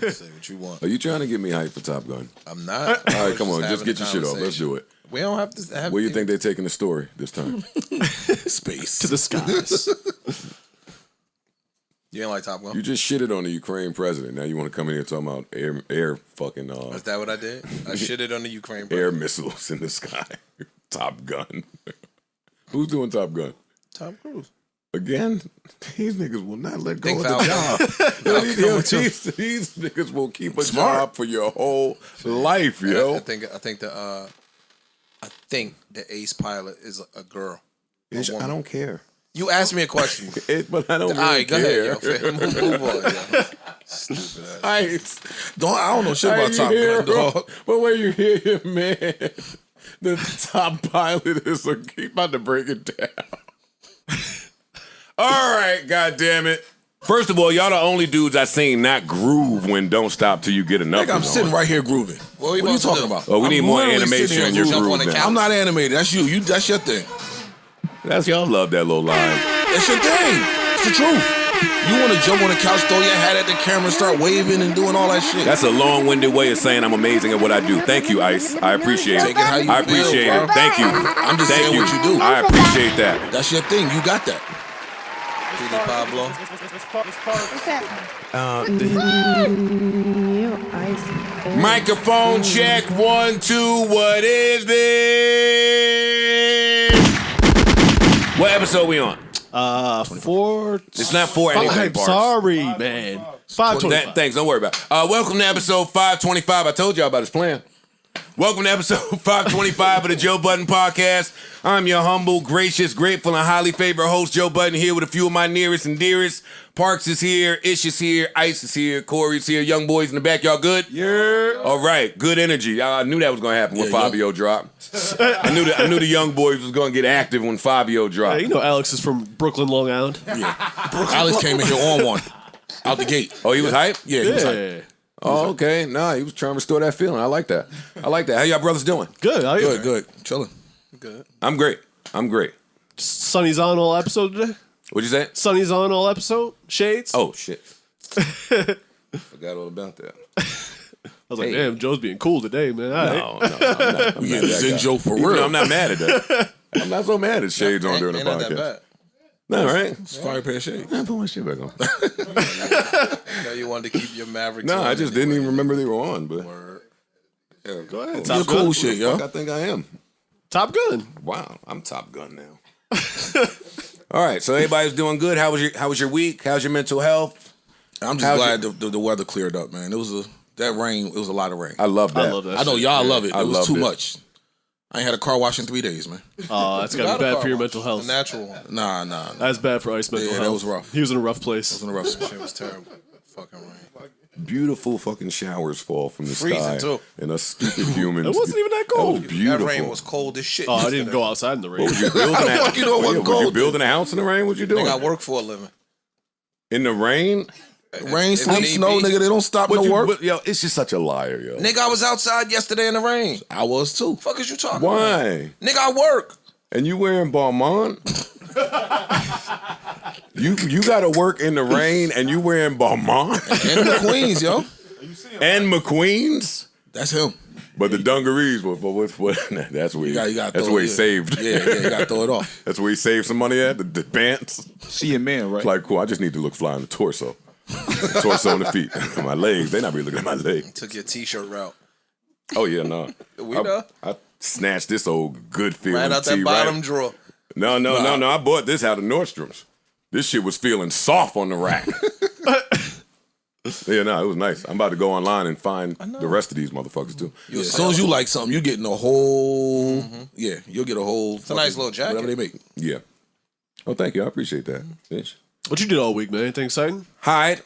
Say what you want. Are you trying to get me hyped for Top Gun? I'm not. All right, come on. Just get your shit off. Let's do it. We don't have to have. Where do you think they're taking the story this time? Space. To the skies. You ain't like Top Gun? You just shitted on the Ukraine president. Now you want to come in here talking about air fucking... Is that what I did? I shitted on the Ukraine president. Air missiles in the sky. Top Gun. Who's doing Top Gun? Tom Cruise. Again? These niggas will not let go Think of the job. These niggas will keep a job for your whole life, yo. I think the ace pilot is a girl. I don't care. You asked me a question. But I don't All right, go care. ahead, yo. Move on, yo. Stupid ass. I don't know shit about Top Gun, dog. But when you hear him, man, the top pilot is keep about to break it down. All right, goddamn it. First of all, y'all the only dudes I seen not groove when Don't Stop Till You Get Enough. I'm sitting right here grooving. What are you talking about? Oh, we need more animation in your groove. I'm not animated. That's you. That's your thing. That's y'all love that little line. That's your thing. It's the truth. You want to jump on the couch, throw your hat at the camera, and start waving and doing all that shit. That's a long-winded way of saying I'm amazing at what I do. Thank you, Ice. I appreciate it. Take it how you I appreciate feel, it. Thank you. I'm just saying what you do. I appreciate that. That's your thing. You got that. Pablo. Microphone check 1 2. What is this? What episode we on? 4. It's not 4 anything. Sorry, man. 525. Thanks. Don't worry about it. Welcome to episode 525. I told y'all about this plan. Welcome to episode 525 of the Joe Budden Podcast. I'm your humble, gracious, grateful, and highly favored host, Joe Budden, here with a few of my nearest and dearest. Parks is here, Ish is here, Ice is here, Corey's here, young boys in the back. Y'all good? Yeah. All right, good energy. I knew that was going to happen when Fivio dropped. I knew the young boys was going to get active when Fivio dropped. Yeah, you know Alex is from Brooklyn, Long Island. Yeah. Alex came in here on one. Out the gate. Oh, he was hype? Yeah, he was hype. Oh, okay. Nah, he was trying to restore that feeling. I like that. How y'all brothers doing? Good. How you? Good. Chilling. Good. I'm great. Sunny's on all episode today? What'd you say? Sunny's on all episode? Shades? Oh, shit. Forgot all about that. I was like, damn, Joe's being cool today, man. No, I'm not. I'm Yeah, Zen Joe for real. I'm not mad at that. I'm not so mad at Shades on during the podcast. Not that bad. No, right? It's fire pair of shades. I put my shit back on. No, you wanted to keep your Maverick. No, I just didn't even remember they were on. But Yeah, go ahead. You're cool shit, yo. I think I am. Top Gun. Wow, I'm Top Gun now. All right, so everybody's doing good. How was your week? How's your mental health? I'm just glad the weather cleared up, man. It was a lot of rain. I love that. I know y'all love it. I It was too loved it. much. I ain't had a car wash in 3 days, man. Oh, that's got to be bad for your mental health. The natural one. Nah. That's bad for Ice mental health. Yeah, that was rough. He was in a rough place. It was in a rough spot. Shit was terrible. Fucking rain. Beautiful fucking showers fall from the Freezing, sky. too. And us stupid humans. It wasn't even that That cold. was beautiful. That rain was cold as shit. Oh, I didn't go outside in the rain. What was you building? How the fuck you know it wasn't Was you cold? building a house in the rain? What you doing? Nigga, I work for a living. In the rain? Rain, If sleet, need snow, be. nigga, they don't stop no work. Yo, it's just such a liar, yo. Nigga, I was outside yesterday in the rain. I was too. Fuck is you talking about? Why? Nigga, I work. And you wearing Balmain? you got to work in the rain and you wearing Balmain? And the Queens, yo. And McQueen's? That's him. But the dungarees, what? That's where You gotta that's throw where he it. saved. Yeah, you gotta throw it off. That's where he saved some money at, the pants. She your man, right? It's like, cool, I just need to look fly on the torso. Torso and the feet. My legs, they not really looking at my legs. Took your t-shirt route. Oh, yeah, no. We know. I snatched this old good feeling Ran out tee that bottom right. drawer. No. I bought this out of Nordstrom's. This shit was feeling soft on the rack. Yeah, no, it was nice. I'm about to go online and find the rest of these motherfuckers too. Yeah, as soon as you like something, you're getting a whole. Yeah, you'll get a whole. It's a nice little jacket. Whatever they make. Yeah. Oh, thank you. I appreciate that. Bitch. What you did all week, man? Anything exciting? Hide.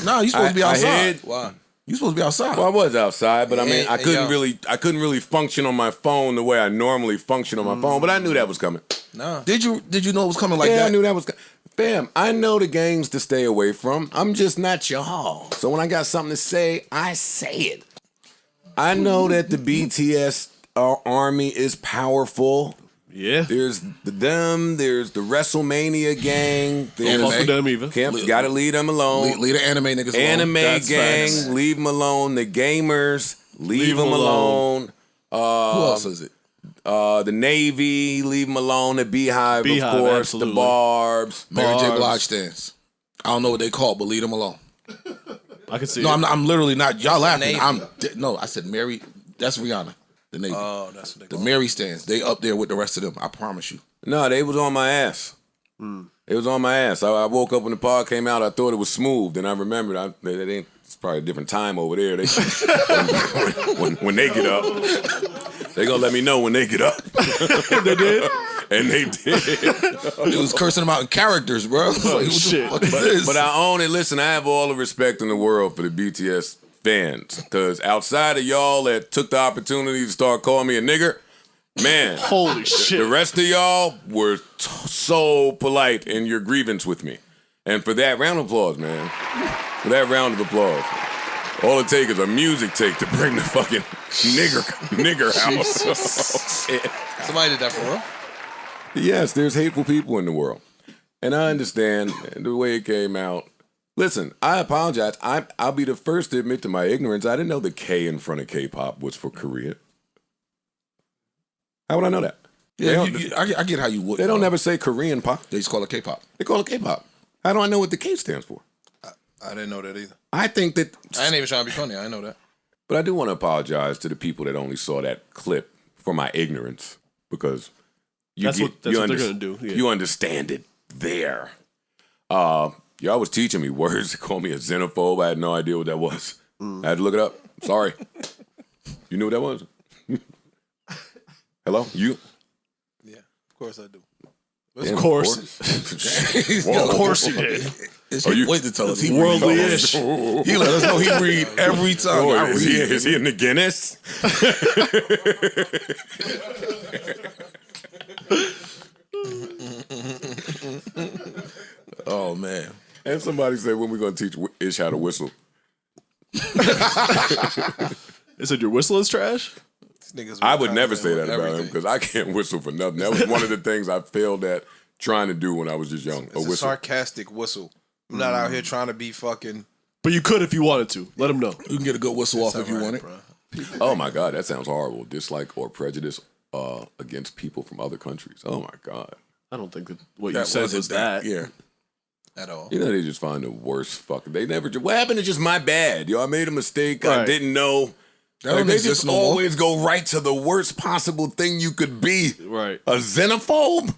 Nah, you supposed to be outside. Why? You supposed to be outside. Well, I was outside, but I mean, Yeah, I couldn't yo. really function on my phone the way I normally function on my phone. But I knew that was coming. Nah. Did you know it was coming like Yeah, that? I knew that was. Fam, I know the gangs to stay away from. I'm just not y'all. So when I got something to say, I say it. I know that the BTS army is powerful. Yeah. There's there's the WrestleMania gang. Don't fuck with them either. Gotta leave them alone. Leave the anime niggas alone. Anime That's gang, facts. leave them alone. The gamers, leave them alone. Who else is it? The Navy, leave them alone. The Beehive, of Beehive, course. absolutely. The Barbs. Mary J. Barbs. Blige stands. I don't know what they call, but leave them alone. I can see No, it. I'm literally not. Y'all laughing. Navy. No, I said Mary. That's Rihanna. The Navy. Oh, that's what they The call Mary stands. They up there with the rest of them. I promise you. No, they was on my ass. It was on my ass. I woke up when the pod came out. I thought it was smooth. Then I remembered it's probably a different time over there. They, when they get up, they gonna let me know when they get up. They did? And they did. It was cursing them out in characters, bro. Like, what the shit. fuck is this? But I own it. Listen, I have all the respect in the world for the BTS fans. Because outside of y'all that took the opportunity to start calling me a nigger, man, Holy shit. the rest of y'all were so polite in your grievance with me. And for that, round of applause, man. For that round of applause. All it takes is a music take to bring the fucking nigger out. Somebody did that for real? Yes, there's hateful people in the world. And I understand the way it came out. Listen, I apologize. I'll be the first to admit to my ignorance. I didn't know the K in front of K-pop was for Korea. How would I know that? Yeah, I get how you would. They don't ever say Korean pop. They just call it K-pop. They call it K-pop. How do I know what the K stands for? I didn't know that either. I think that... I ain't even trying to be funny. I didn't know that. But I do want to apologize to the people that only saw that clip for my ignorance. Because... That's what they're going to do. Yeah. You understand it there. Y'all was teaching me words to call me a xenophobe. I had no idea what that was. I had to look it up. Sorry. You knew what that was? Hello? You? Yeah, of course I do. Damn, Of course. Whoa. Of course you did. Wait to tell us. He Worldly-ish. He let us know he read every time. Oh, I read. is he in the Guinness? Oh man. And somebody said, when we going to teach Ish how to whistle? They said your whistle is trash? These niggas I were would never confident say that with about him everything. because I can't whistle for nothing. That was one of the things I failed at trying to do when I was just young. It's A a whistle. sarcastic whistle. I'm not out here trying to be fucking. But you could if you wanted to. Let them know. You can get a good whistle off if you want it. Bro. Oh my God, that sounds horrible. Dislike or prejudice against people from other countries. Oh my God. I don't think that what you That said wasn't was that. Yeah. At all. You know, they just find the worst fucking. They never. What happened? It's just my bad. Yo, I made a mistake. I Right. didn't know. That don't they exist just no more. always go right to the worst possible thing you could be. Right. A xenophobe?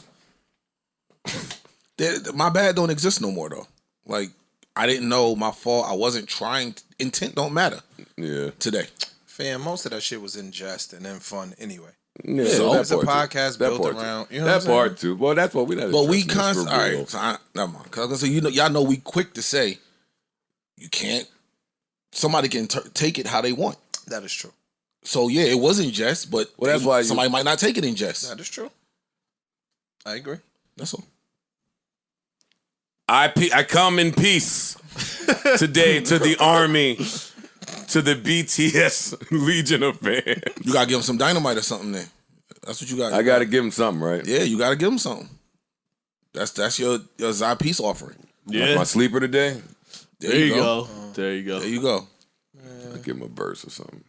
My bad don't exist no more though. Like I didn't know my fault. I wasn't trying. Intent don't matter Yeah. today. Fam, most of that shit was in jest and in fun anyway. Yeah, So, that It's a part too. podcast That built part too. around. You know that what I'm part too. Well, that's what we. But we constantly. All right. So never mind. Cause I was gonna say, y'all know we quick to say you can't. Somebody can take it how they want. That is true. So yeah, it wasn't jest, but Well, that's why somebody might not take it in jest. That is true. I agree. That's all. I come in peace today to the army, to the BTS Legion of fans. You gotta give them some dynamite or something. Then that's what you got. I got to give him something, right? Yeah, you gotta give them something. That's your Zai peace offering. Yeah. Like my sleeper today. There, There you go. There you go. There you go. I give him a verse or something.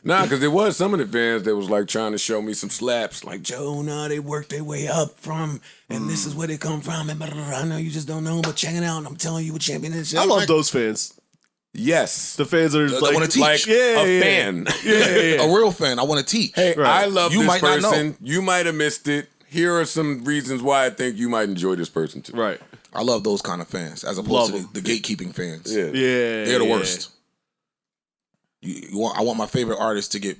Nah, because there was some of the fans that was like trying to show me some slaps. Like, Joe, nah, they worked their way up from, and this is where they come from. And blah, blah, blah. I know you just don't know, but check it out. I'm telling you what champion is. I love those fans. Yes. The fans are They like, wanna teach. Like Yeah, a yeah, fan. yeah. A real fan. I want to teach. Hey, Right. I love You this might not know. person. You might have missed it. Here are some reasons why I think you might enjoy this person too. Right. I love those kind of fans as opposed Love to them. the gatekeeping fans. Yeah. Yeah. They're the yeah. worst. I want my favorite artists to get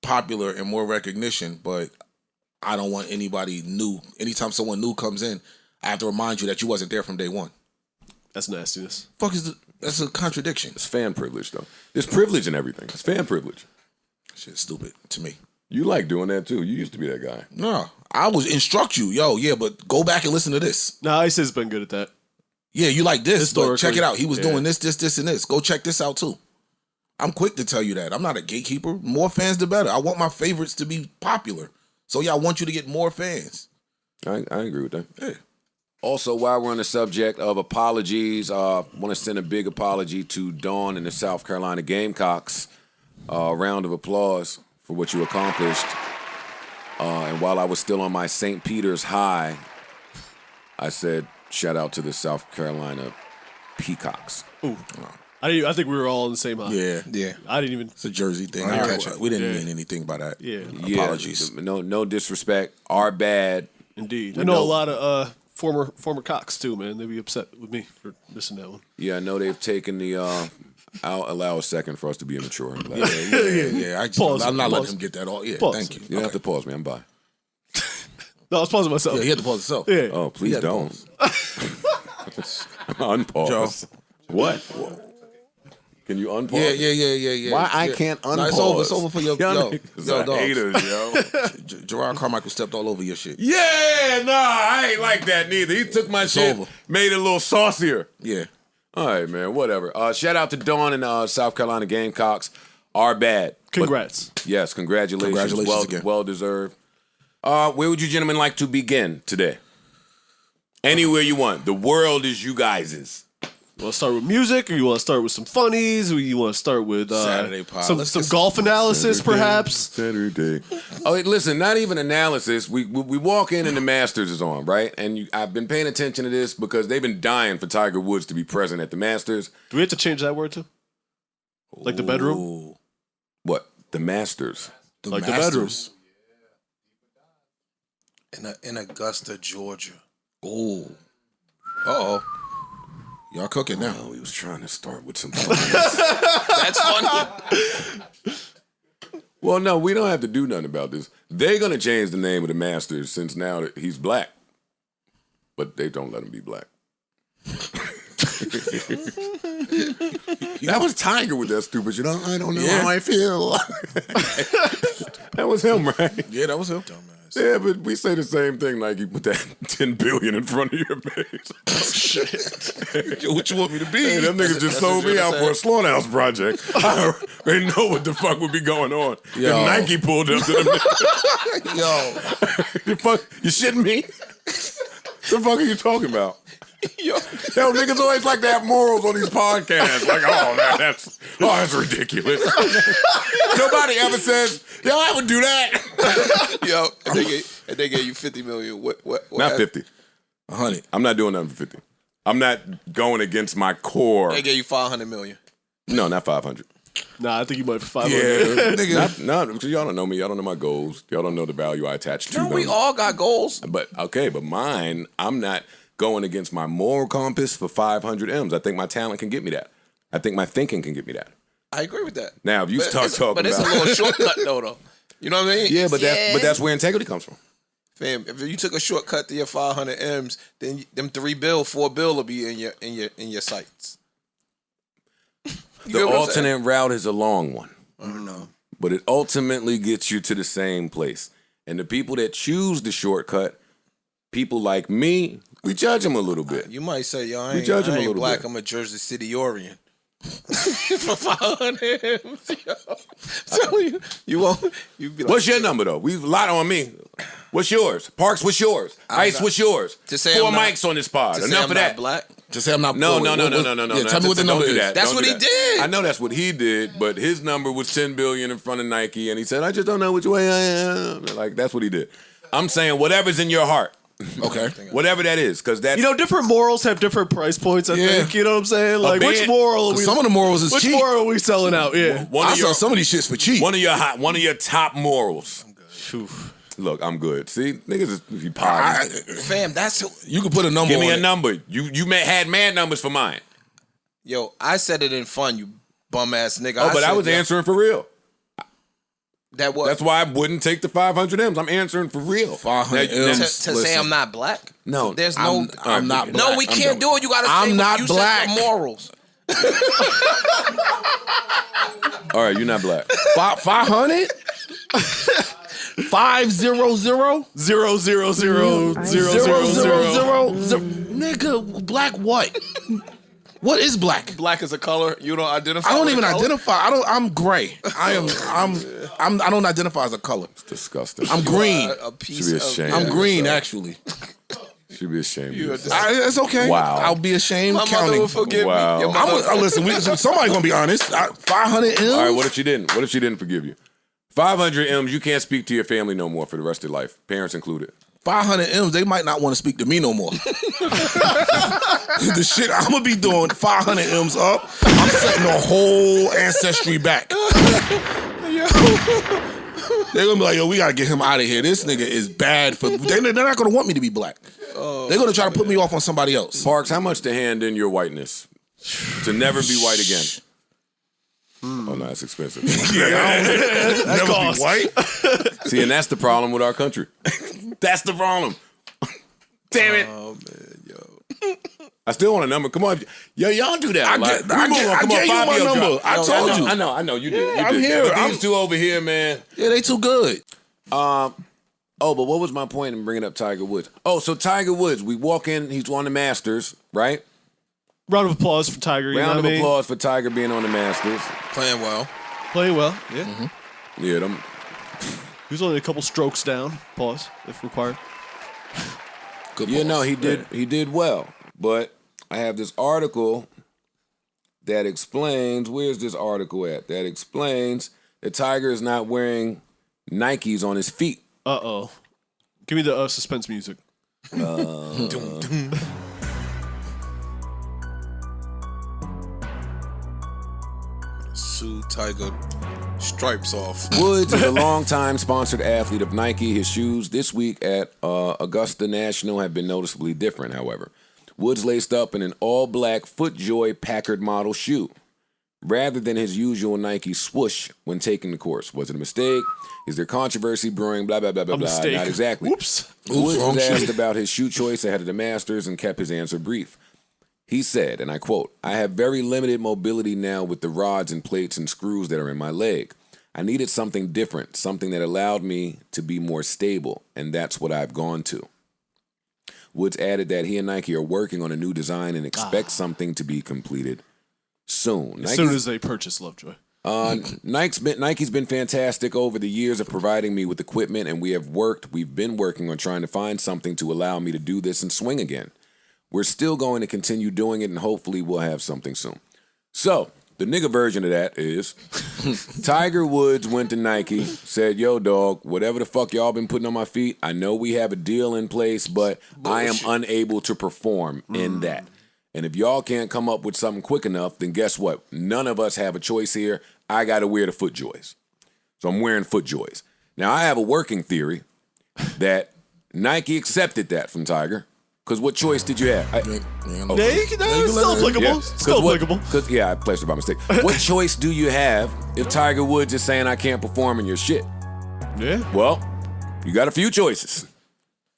popular and more recognition, but I don't want anybody new. Anytime someone new comes in, I have to remind you that you wasn't there from day one. That's nastiness. That's a contradiction. It's fan privilege though. There's privilege in everything. It's fan privilege. Shit's stupid to me. You like doing that too. You used to be that guy. No, I was instruct you, yeah, but go back and listen to this. No, Ice has been good at that. Yeah, you like this, but check Historically, it out. He was yeah. doing this, and this. Go check this out too. I'm quick to tell you that. I'm not a gatekeeper. More fans, the better. I want my favorites to be popular. So yeah, I want you to get more fans. I agree with that. Yeah. Also, while we're on the subject of apologies, I want to send a big apology to Dawn and the South Carolina Gamecocks. Round of applause for what you accomplished. And while I was still on my St. Peter's high, I said, shout out to the South Carolina Peacocks. Ooh. I think we were all on the same high. Yeah. I didn't even. It's a Jersey thing. I All catch right, it. we didn't Yeah. mean anything by that. Yeah. Apologies. No disrespect. Our bad. Indeed. I know a lot of former Cocks too, man. They'd be upset with me for missing that one. Yeah, I know they've taken the. I'll allow a second for us to be immature. Yeah. I'm not letting him get that all. Yeah, Pause. thank you. You don't have to pause me. I'm by. No, I was pausing myself. Yeah, he had to pause himself. Yeah. Oh, please had to don't. Unpause. Joe. What? Can you unpause? Yeah. Why I Yeah. can't No, it's over. It's unpause? over for your Y'all yo, niggas yo are dogs. haters, yo. Gerard Carmichael stepped all over your shit. Yeah, nah, I ain't like that neither. He took my shit, over. made it a little saucier. Yeah. All right, man, whatever. Shout out to Dawn and South Carolina Gamecocks. Our bad. Congrats. But, yes, congratulations. Congratulations again. Well deserved. Where would you gentlemen like to begin today? Anywhere you want. The world is you guys's. You want to start with music, or you want to start with some funnies, or you want to start with Saturday pod. some golf analysis, perhaps? Saturday. Oh, wait, listen, not even analysis. We walk in and the Masters is on, right? And I've been paying attention to this because they've been dying for Tiger Woods to be present at the Masters. Do we have to change that word too? Like the bedroom? Ooh, What? The Masters. the Like the Masters. In Augusta, Georgia. Ooh. Uh-oh. Y'all cooking now. Oh, he was trying to start with some. That's funny. Well, no, we don't have to do nothing about this. They're going to change the name of the Masters since now that he's black. But they don't let him be black. That was Tiger with that stupid shit. I don't know how I feel. That was him, right? Yeah, that was him. Yeah, but we say the same thing. Like you put that $10 billion in front of your face. Yo, what you want me to be? Hey, them niggas just sold me out for a slaughterhouse project. I didn't know what the fuck would be going on. Yo. If Nike pulled up to them. Yo. You shitting me? The fuck are you talking about? Yo, niggas always like to have morals on these podcasts. Like, oh man, that's ridiculous. Nobody ever says, yo, I would do that. Yo, and they gave you $50 million. What Not 50. 100. I'm not doing nothing for 50. I'm not going against my core. They gave you $500 million. No, not 500. Nah, I think you might be 500. Yeah, nigga. Not because y'all don't know me. Y'all don't know my goals. Y'all don't know the value I attach to No, them. we all got goals. But mine, I'm not going against my moral compass for 500 M's. I think my talent can get me that. I think my thinking can get me that. I agree with that. Now, if you start talking but it's about, a little shortcut though. You know what I mean? yeah, but that's where integrity comes from. Fam, if you took a shortcut to your 500 M's, then them 3 4 bill will be in your sights. The alternate route is a long one. I don't know. But it ultimately gets you to the same place. And the people that choose the shortcut, people like me, we judge them a little bit. You might say, yo, I We judge 'em a ain't little black. bit. I'm a Jersey City Orient. For 500 M's, yo. I'm telling you won't. You be like, What's your number, though? We've a lot on me. What's yours? Parks, what's yours? Ice, not- what's yours? To say 4 I'm not- mics on this pod. to say Enough I'm of not that. black? Just say I'm not. No. Yeah, Don't tell me what the number do is. that. That's Don't what do he that. did. I know that's what he did, but his number was $10 billion in front of Nike, and he said, "I just don't know which way I am." Like that's what he did. I'm saying whatever's in your heart, Okay. whatever that is, because that's You know, different morals have different price points, I think. You know what I'm saying? Like, which band- moral are we... Some of the morals is Which cheap. moral are we selling out? Yeah. one I of your saw some of these shits for cheap. one of your top morals. Phew. Look, I'm good. See, niggas is you positive. Fam, that's who. You can put a number Give me on a it. number. You had mad numbers for mine. Yo, I said it in fun, you bum ass nigga. Oh, but I said, was yo, answering for real. That was That's why I wouldn't take the 500 M's. I'm answering for real. 500 Now, M's. to Listen. say I'm not black. No, There's no. I'm not No, black. we I'm can't done do it. You gotta. I'm say not you black. Said your morals. All right, you're not black. 500? 500? 0, 0, 0, 0, 0, 0, 0. Nigga, black what? What is black? Black is a color. You don't identify. I don't with even a color? identify. I'm gray. I don't identify as a color. It's disgusting. I'm green. A piece Should be of. ashamed. I'm green, actually. Should be ashamed. You of are yourself. It's okay. Wow. I'll be ashamed My counting. mother will forgive Wow. me. Your mother, Listen, somebody gonna be honest. 500 M's. All right, what if she didn't? What if she didn't forgive you? 500 M's, you can't speak to your family no more for the rest of your life, parents included. 500 M's, they might not want to speak to me no more. The shit I'm gonna be doing, 500 M's up, I'm setting the whole ancestry back. They're gonna be like, yo, we gotta get him out of here. This nigga is bad for. They're not gonna want me to be black. They're gonna try to put me off on somebody else. Parks, how much to hand in your whiteness? To never be white again. Oh, no, that's expensive. Never be white. See, and that's the problem with our country. That's the problem. Damn it. oh man, yo. I still want a number. Come on. Yo, y'all do that a lot. I gave you my number. Fivio, I told you. I know. You did. I'm you did. here. But these two over here, man. Yeah, they too good. Oh, but what was my point in bringing up Tiger Woods? Oh, so Tiger Woods, we walk in, he's on the Masters, right? Round of applause for Tiger. You Round know of what I mean? applause for Tiger being on the Masters. Playing well. Playing well. Yeah. Mm-hmm. Yeah, them. He was only a couple strokes down. Pause if required. Good Yeah, balls. no, he did well. But I have this article that explains, where's this article at? That explains that Tiger is not wearing Nikes on his feet. Uh-oh. Give me the suspense music. Sue Tiger stripes off. Woods is a longtime sponsored athlete of Nike. His shoes this week at Augusta National have been noticeably different, however. Woods laced up in an all-black FootJoy Packard model shoe, rather than his usual Nike swoosh when taking the course. Was it a mistake? Is there controversy brewing? Blah, blah, blah, blah, A blah. mistake. Not exactly. Whoops. Woods wrong was shoe. asked about his shoe choice ahead of the Masters and kept his answer brief. He said, and I quote, "I have very limited mobility now with the rods and plates and screws that are in my leg. I needed something different, something that allowed me to be more stable, and that's what I've gone to." Woods added that he and Nike are working on a new design and expect something to be completed soon. As soon as they purchase Lovejoy. Nike's been fantastic over the years of providing me with equipment, and we've been working on trying to find something to allow me to do this and swing again. We're still going to continue doing it, and hopefully we'll have something soon. So, the nigga version of that is Tiger Woods went to Nike, said, "Yo, dog, whatever the fuck y'all been putting on my feet, I know we have a deal in place, but I am unable to perform in that. And if y'all can't come up with something quick enough, then guess what? None of us have a choice here. I got to wear the FootJoys. So I'm wearing FootJoys. Now, I have a working theory that Nike accepted that from Tiger. Because what choice did you have? It's still applicable. Yeah. Still applicable. Yeah, I placed it by mistake. What choice do you have if Tiger Woods is saying I can't perform in your shit? Yeah. Well, you got a few choices.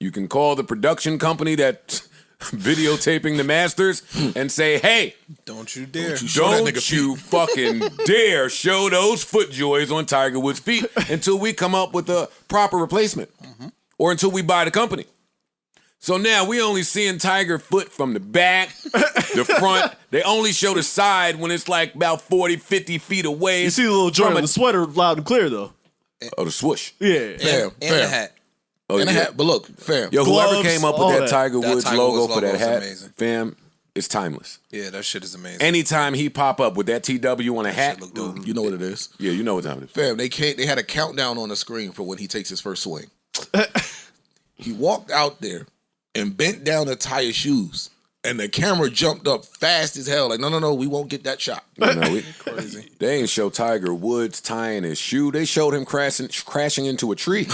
You can call the production company that's videotaping the Masters and say, "Hey, Don't you dare. don't you fucking dare show those FootJoys on Tiger Woods' feet until we come up with a proper replacement or until we buy the company." So now we only seeing Tiger foot from the back, the front. They only show the side when it's like about 40, 50 feet away. You see the little joint From on a- the sweater loud and clear, though. Oh, the swoosh. Yeah. Fam, And the hat. Oh, And a yeah. hat. But look, fam. Yo, whoever Gloves, came up all with that that. Tiger That Woods Tiger logo Woods for that logo is hat, amazing. fam, it's timeless. Yeah, that shit is amazing. Anytime he pop up with that TW on a hat, Shit look dope. You know what it is. yeah, you know what time it is. Fam, they had a countdown on the screen for when he takes his first swing. He walked out there and bent down to tie his shoes. And the camera jumped up fast as hell. Like, no, we won't get that shot. You know, crazy. They ain't show Tiger Woods tying his shoe. They showed him crashing into a tree.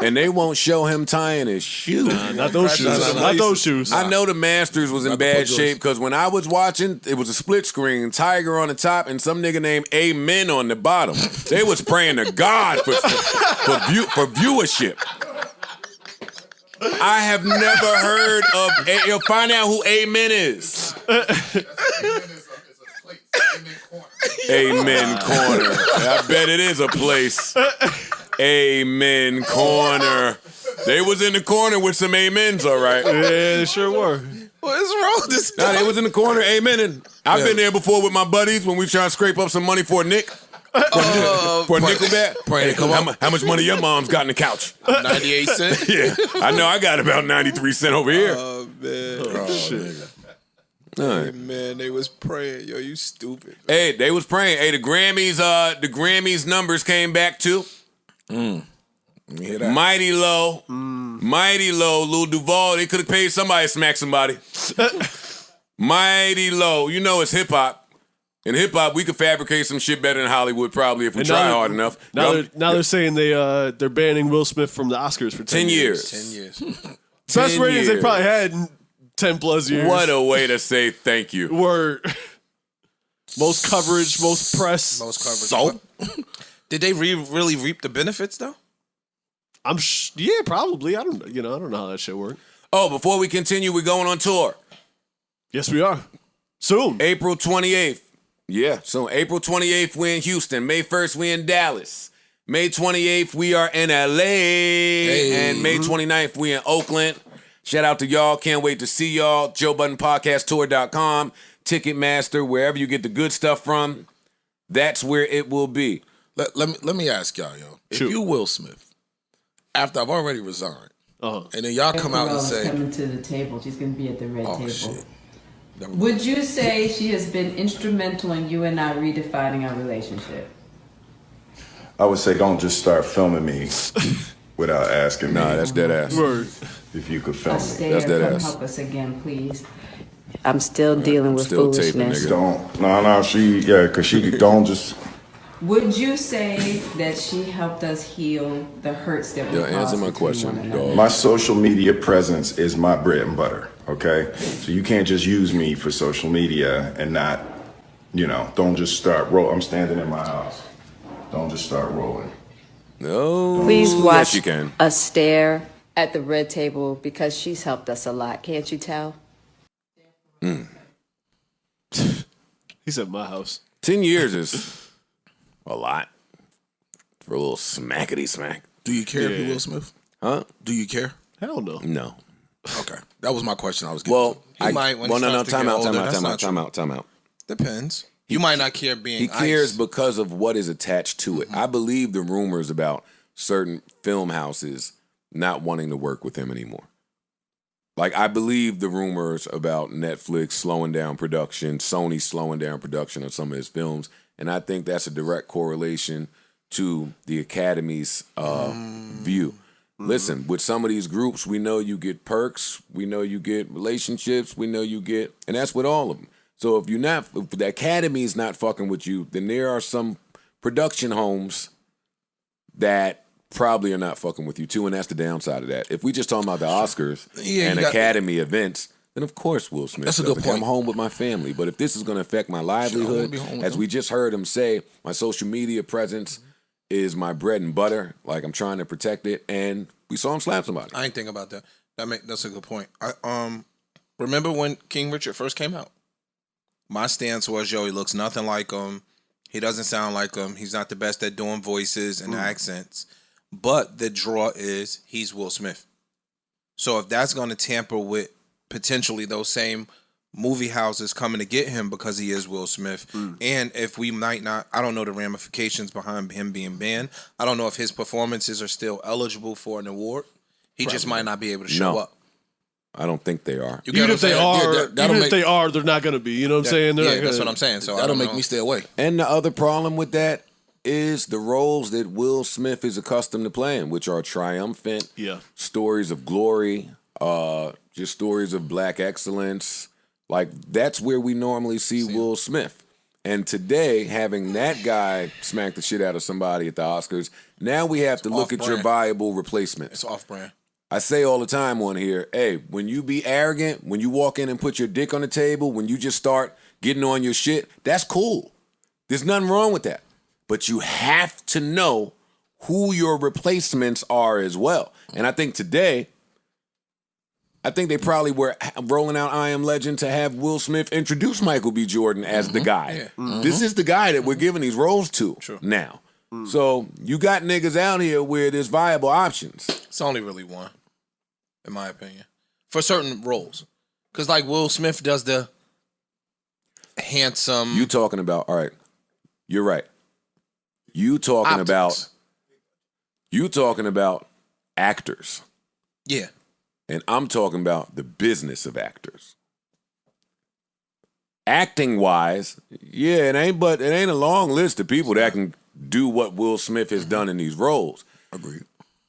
And they won't show him tying his shoe. Not those shoes. Not those shoes. I know the Masters was in Not the bad FootJoys. shape because when I was watching, it was a split screen, Tiger on the top and some nigga named Amen on the bottom. They was praying to God for viewership. I have never heard of. You'll find out who Amen is. Amen Corner. I bet it is a place. Amen Corner. They was in the corner with some amens, all right. Yeah, they sure were. Well, wrong with this? Nah, they was in the corner, amening. I've been there before with my buddies when we trying to scrape up some money for a nick. For a nickelback. Pray to come up. How much money your mom's got in the couch? 98 cents. Yeah, I know I got about 93 cents over here. Oh man. All right. Hey, man, they was praying. Yo, you stupid. Hey, they was praying. Hey, the Grammys numbers came back too. Hear that? Mighty low. Lil Duval. They could have paid somebody to smack somebody. Mighty low. You know it's hip hop. In hip hop, we could fabricate some shit better than Hollywood probably if we try hard enough. Now they're saying they're banning Will Smith from the Oscars for 10 years. 10 years. Best 10 ratings they years. probably had in 10 plus years. What a way to say thank you. Were most coverage, most press. Most coverage. So? Did they really reap the benefits though? Yeah, probably. I don't know how that shit worked. Oh, before we continue, we're going on tour. Yes, we are. Soon. April 28th. Yeah, so April 28th, we in Houston. May 1st, we in Dallas. May 28th, we are in LA. And May 29th, we in Oakland. Shout out to y'all. Can't wait to see y'all. JoeBuddenPodcastTour.com, Ticketmaster, wherever you get the good stuff from. That's where it will be. Let me ask y'all, yo. If Shoot. you Will Smith, after I've already resigned, Uh-huh. and then y'all come out and Rose say, coming to the table. She's going to be at the red "Oh table. shit," Would you say she has been instrumental in you and I redefining our relationship? I would say don't just start filming me without asking me Nah, that's dead ass. Word. if you could film me. Astaire, That's dead come ass. help us again, please. I'm still dealing with still taping, foolishness. nigga. Don't. Because she don't just. Would you say that she helped us heal the hurts that we Yo, answer caused my between question, one another? dog. My social media presence is my bread and butter, okay? So you can't just use me for social media and not, don't just start roll. I'm standing in my house. Don't just start rolling. No. Please Yes, watch you can. Astaire at the red table because she's helped us a lot. Can't you tell? He said my house. 10 years is a lot for a little smackety smack. "Do you care if you Yeah. Will Smith? Huh? Do you care?" Hell no. No. Okay, that was my question. I was getting Well, to. might when well, he no, starts to time get out, older, time out, that's time not out, time out, time out. Depends. You might not care being He cares ice. because of what is attached to it. I believe the rumors about certain film houses not wanting to work with him anymore. Like, I believe the rumors about Netflix slowing down production, Sony slowing down production of some of his films, and I think that's a direct correlation to the Academy's view. Listen, with some of these groups, we know you get perks, we know you get relationships, we know you get, and that's with all of them. So if the Academy is not fucking with you, then there are some production homes that probably are not fucking with you too, and that's the downside of that. If we just talking about the Oscars Yeah, and you got- Academy events, then of course Will Smith. That's a does good it. I'm point. home with my family, but if this is going to affect my Shit, I wanna livelihood, be home with as them. we just heard him say, my social media presence is my bread and butter. Like, I'm trying to protect it, and we saw him slap somebody. I ain't think about that. That's a good point. I remember when King Richard first came out. My stance was, he looks nothing like him. He doesn't sound like him. He's not the best at doing voices and accents. But the draw is he's Will Smith. So if that's going to tamper with potentially those same movie houses coming to get him because he is Will Smith, and if we might not, I don't know the ramifications behind him being banned. I don't know if his performances are still eligible for an award. He just might not be able to show No. up. I don't think they are. You get Even what if they I'm saying? are, Yeah, that'll even make- if they are, they're not going to be. You know what I'm saying? They're Yeah, not gonna, that's what I'm saying. So I That'll don't make know. me stay away. And the other problem with that is the roles that Will Smith is accustomed to playing, which are triumphant Yeah. stories of glory, just stories of black excellence. Like, that's where we normally see Will Smith. And today, having that guy smack the shit out of somebody at the Oscars, now we have to look at your off-brand. viable replacements. It's off-brand. I say all the time on here, hey, when you be arrogant, when you walk in and put your dick on the table, when you just start getting on your shit, that's cool. There's nothing wrong with that. But you have to know who your replacements are as well. And I think today, they probably were rolling out I Am Legend to have Will Smith introduce Michael B. Jordan as the guy. This is the guy that we're giving these roles to now. So you got niggas out here where there's viable options. It's only really one, in my opinion, for certain roles. Because like Will Smith does the handsome. You talking about, all right, you're right. You talking about actors. Yeah. And I'm talking about the business of actors. Acting wise, yeah, it ain't a long list of people that can do what Will Smith has done in these roles. Agreed.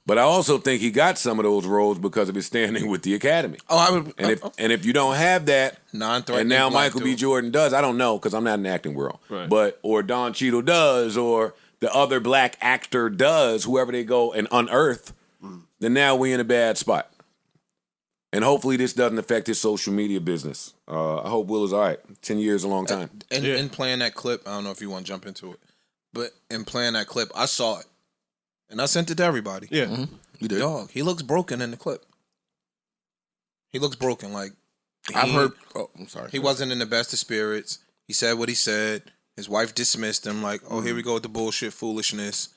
But I also think he got some of those roles because of his standing with the Academy. Oh, I would. And if you don't have that, Non-threatening and now black Michael B. dude. Jordan does, I don't know because I'm not in the acting world, Right. or Don Cheadle does, or the other black actor does, whoever they go and unearth, then now we in a bad spot. And hopefully this doesn't affect his social media business. I hope Will is all right. 10 years is a long time. And in playing that clip, I don't know if you want to jump into it, but in playing that clip, I saw it, and I sent it to everybody. Yeah. You did. Dog, he looks broken in the clip. He looks broken. Like I've heard. Oh, I'm sorry. he wasn't in the best of spirits. He said what he said. His wife dismissed him. Like, oh, here we go with the bullshit, foolishness,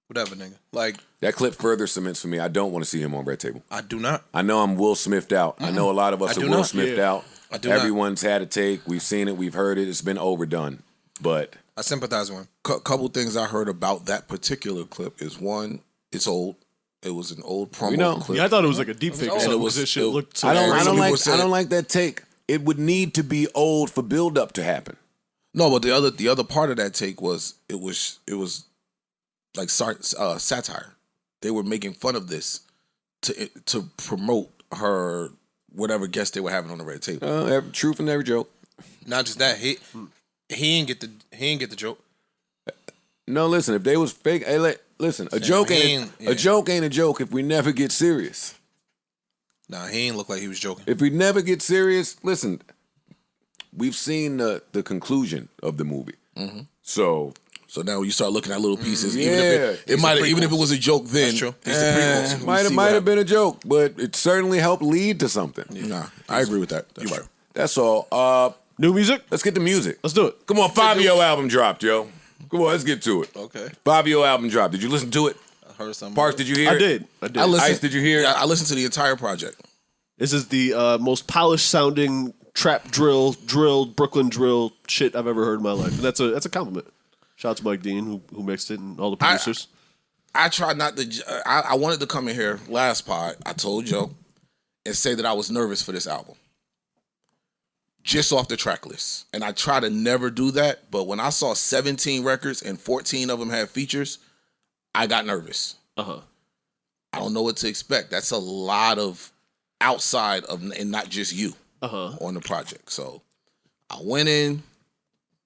whatever, nigga. Like That clip further cements for me. I don't want to see him on Red Table. I do not. I know I'm Will Smithed out. I know a lot of us I are do Will not. Smithed Yeah. out. I do not. Everyone's had a take. We've seen it. We've heard it. It's been overdone. But I sympathize with him. Couple things I heard about that particular clip is one, it's old. It was an old promo We know. clip. Yeah, I thought it was like a deep fake. And it was- This shit it- looked so I don't Some people like said- I don't like that take. It would need to be old for build up to happen. No, but the other part of that take was it was like satire. They were making fun of this to promote her whatever guest they were having on the red table. Every truth in every joke. Not just that, he ain't get the joke. No, listen. If they was fake, hey, listen. A joke ain't yeah. a joke ain't a joke if we never get serious. Nah, he ain't look like he was joking. If we never get serious, listen. We've seen the conclusion of the movie, so So now you start looking at little pieces. Yeah. Even if it might, the even if it prequels. was a joke, then That's true. it's the prequels. We might see have what happened. been a joke, but it certainly helped lead to something. Nah, I agree with that. You're right. That's all. New music? Let's get the music. Let's do it. Come on, Fivio album dropped, yo. Come on, let's get to it. Okay. Fivio album dropped. Did you listen to it? I heard something. Parks, did you hear I it? did. I listened. Ice, did you hear it? Yeah, I listened to the entire project. This is the most polished sounding trap drill, Brooklyn drill shit I've ever heard in my life. And that's a compliment. Shout out to Mike Dean who mixed it and all the producers. I tried not to. I wanted to come in here last pod. I told Joe and say that I was nervous for this album, just off the track list. And I try to never do that, but when I saw 17 records and 14 of them had features, I got nervous. Uh-huh. I don't know what to expect. That's a lot of outside of, and not just you on the project. So I went in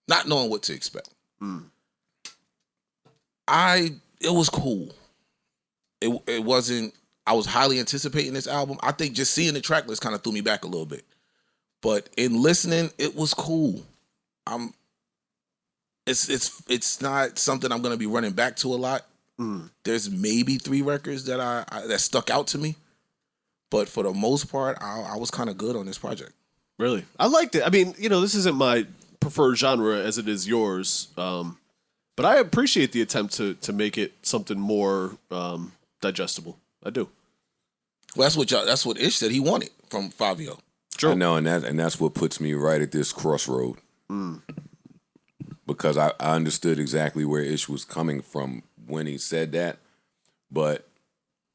not knowing what to expect. It was cool. It wasn't. I was highly anticipating this album. I think just seeing the track list kind of threw me back a little bit, but in listening, it was cool. It's not something I'm gonna be running back to a lot. There's maybe 3 records that that stuck out to me, but for the most part, I was kind of good on this project. Really? I liked it. I mean, this isn't my preferred genre as it is yours. But I appreciate the attempt to make it something more digestible. I do. Well, that's what Ish said he wanted from Fivio. I know, and that's what puts me right at this crossroad. Because I understood exactly where Ish was coming from when he said that. But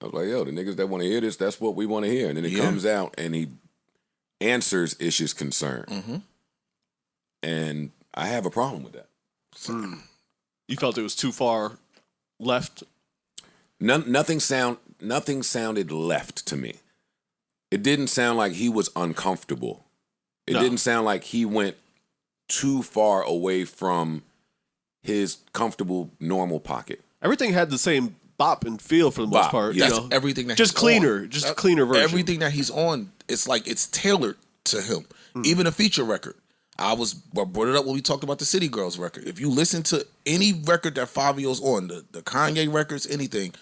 I was like, yo, the niggas that want to hear this, that's what we want to hear. And then it comes out and he answers Ish's concern. And I have a problem with that. You felt it was too far left? Nothing sounded left to me. It didn't sound like he was uncomfortable. It didn't sound like he went too far away from his comfortable, normal pocket. Everything had the same bop and feel for the most Bop, part. yeah. That's everything that just he's cleaner, on. just a cleaner version. Everything that he's on, it's like it's tailored to him. Even a feature record. I brought it up when we talked about the City Girls record. If you listen to any record that Fabio's on, the Kanye records, anything,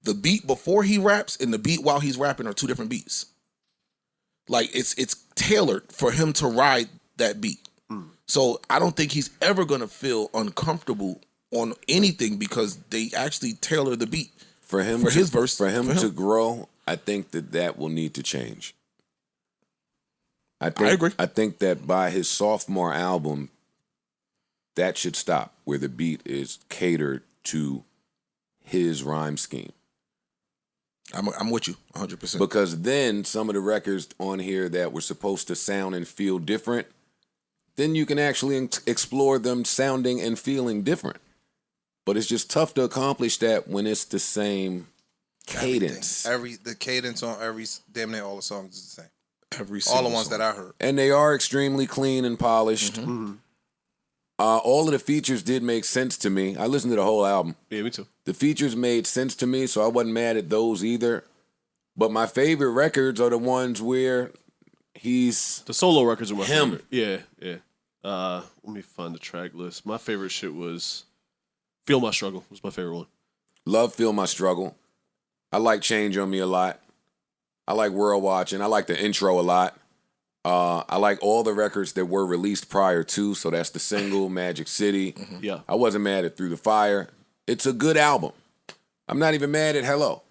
the beat before he raps and the beat while he's rapping are 2 different beats. Like it's tailored for him to ride that beat. So I don't think he's ever gonna feel uncomfortable on anything because they actually tailor the beat For him, for his verse. for him to grow, I think that will need to change. I agree. I think that by his sophomore album, that should stop, where the beat is catered to his rhyme scheme. I'm with you 100%. Because then some of the records on here that were supposed to sound and feel different, then you can actually explore them sounding and feeling different. But it's just tough to accomplish that when it's the same cadence. The cadence on damn near all the songs is the same. Every All the single ones song. that I heard. And they are extremely clean and polished. All of the features did make sense to me. I listened to the whole album. Yeah, me too. The features made sense to me, so I wasn't mad at those either. But my favorite records are the ones where he's The solo records are my Him. favorite. Yeah. Let me find the track list. My favorite shit was Feel My Struggle was my favorite one. Love Feel My Struggle. I like Change on Me a lot. I like World Watching. I like the intro a lot. I like all the records that were released prior to, so that's the single, Magic City. Yeah. I wasn't mad at Through the Fire. It's a good album. I'm not even mad at Hello.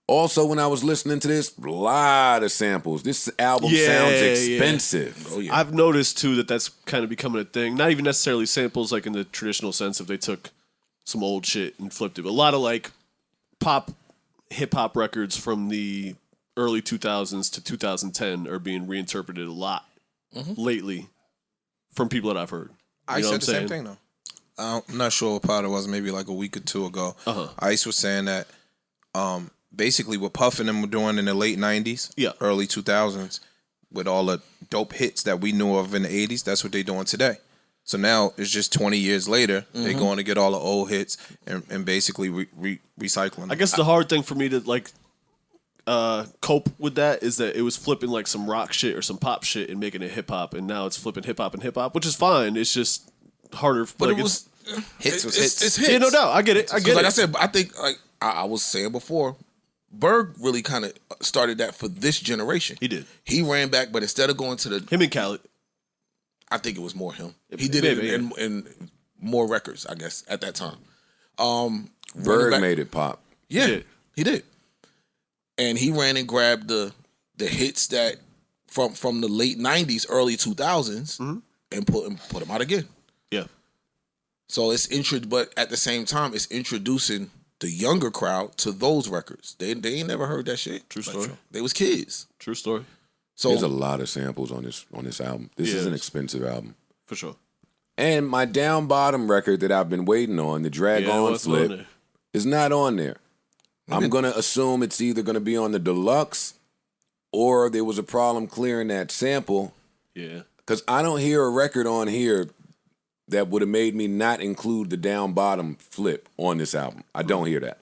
Also, when I was listening to this, a lot of samples. This album sounds expensive. Oh, yeah. I've noticed too that that's kind of becoming a thing. Not even necessarily samples like in the traditional sense if they took some old shit and flipped it. But a lot of like pop, hip hop records from the early 2000s to 2010 are being reinterpreted a lot lately from people that I've heard. I You know said what the I'm same saying? thing though. I'm not sure what part it was. Maybe like a week or two ago. Ice was saying that basically what Puff and them were doing in the late 90s, early 2000s, with all the dope hits that we knew of in the 80s, that's what they're doing today. So now it's just 20 years later, they're going to get all the old hits and basically recycling them. I guess the hard thing for me to like cope with that is that it was flipping like some rock shit or some pop shit and making it hip hop, and now it's flipping hip hop and hip hop, which is fine. It's just harder. But like, it was hits was hits. It's hits. yeah, no doubt. I get it. I get Like it. I said, I think like I was saying before, Berg really kind of started that for this generation. He did. He ran back, but instead of going to the, Him and Khaled. I think it was more him. He did Maybe, it in more records, I guess, at that time. Berg made it pop. Yeah, did. he did. And he ran and grabbed the hits that from the late 90s, early 2000s, and put them out again. Yeah. So it's but at the same time, it's introducing the younger crowd to those records. They ain't never heard that shit. True story. They was kids. True story. So There's a lot of samples on this album. This is an expensive album. For sure. And my Down Bottom record that I've been waiting on, the Drag On what's on Flip, there? is not on there. I'm going to assume it's either going to be on the deluxe or there was a problem clearing that sample, Yeah. because I don't hear a record on here that would have made me not include the Down Bottom Flip on this album. I don't hear that.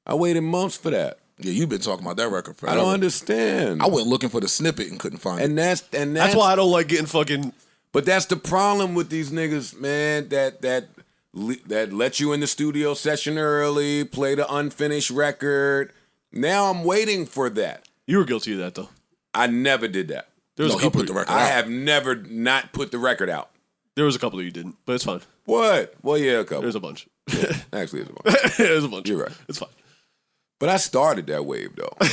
I waited months for that. yeah, you've been talking about that record forever. I don't understand. I went looking for the snippet and couldn't find it. and that's That's why I don't like getting fucking. But that's the problem with these niggas, man, that let you in the studio session early, play the unfinished record. Now I'm waiting for that. You were guilty of that though. I never did that. There was No, a he couple. put the record I out. have never not put the record out. There was a couple that you didn't, but it's fine. What? Well, yeah, a couple. There's a bunch. Actually, it's a bunch. There's a bunch. You're right. It's fine. But I started that wave, though.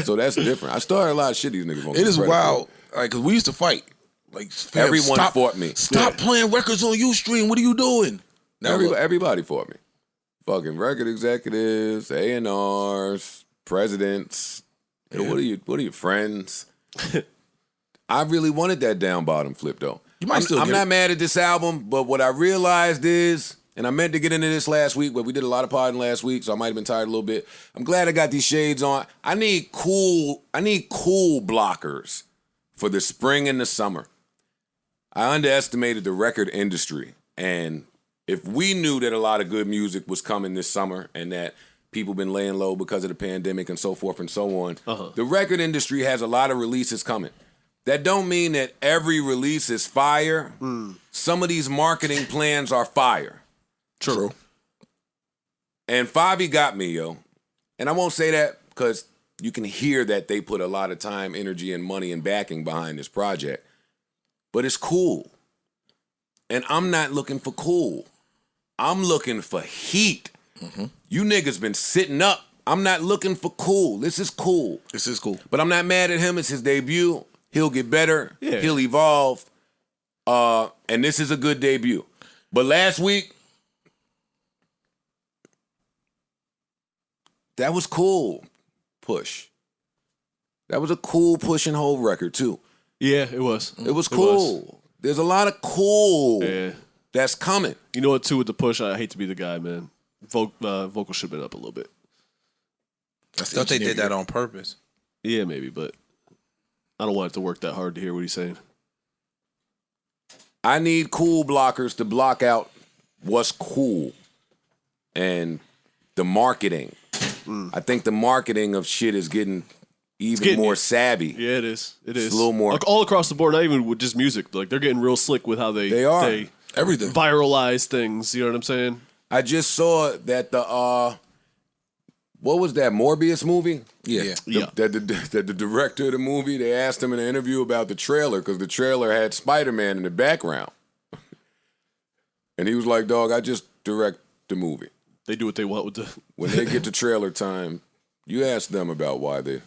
So that's different. I started a lot of shit these niggas won't It give is credit wild. Like, 'cause we used to fight. Like, fam, Everyone fought me. Stop playing records on Ustream. What are you doing? for. Now look, Everybody fought me. Fucking record executives, A&Rs, presidents. Yo, what are you, friends? I really wanted that Down Bottom Flip, though. You might still I'm get not it. mad at this album, but what I realized is, and I meant to get into this last week, but we did a lot of podding last week, so I might have been tired a little bit. I'm glad I got these shades on. I need cool blockers for the spring and the summer. I underestimated the record industry, and if we knew that a lot of good music was coming this summer and that people been laying low because of the pandemic and so forth and so on, the record industry has a lot of releases coming. That don't mean that every release is fire. Some of these marketing plans are fire. True. And Fivio got me, yo. And I won't say that because you can hear that they put a lot of time, energy, and money and backing behind this project. But it's cool. And I'm not looking for cool. I'm looking for heat. You niggas been sitting up. I'm not looking for cool. This is cool. This is cool. But I'm not mad at him. It's his debut. He'll get better. Yeah. He'll evolve. And this is a good debut. But last week, that was cool. Push. That was a cool push and hold record too. Yeah, it was. It was cool. There's a lot of cool Yeah. that's coming. You know what, too, with the push, I hate to be the guy, man. Vocal should have been up a little bit. I thought they did that on purpose. Yeah, maybe, but I don't want it to work that hard to hear what he's saying. I need cool blockers to block out what's cool and the marketing. I think the marketing of shit is getting even more savvy. Yeah, it is. It is. a little more- Like, all across the board, not even with just music. Like, they're getting real slick with how they Everything. viralize things. You know what I'm saying? I just saw that what was that Morbius movie? Yeah. Yeah. That the director of the movie, they asked him in an interview about the trailer because the trailer had Spider-Man in the background. And he was like, dog, I just direct the movie. They do what they want with the... When they get to trailer time, you ask them about why they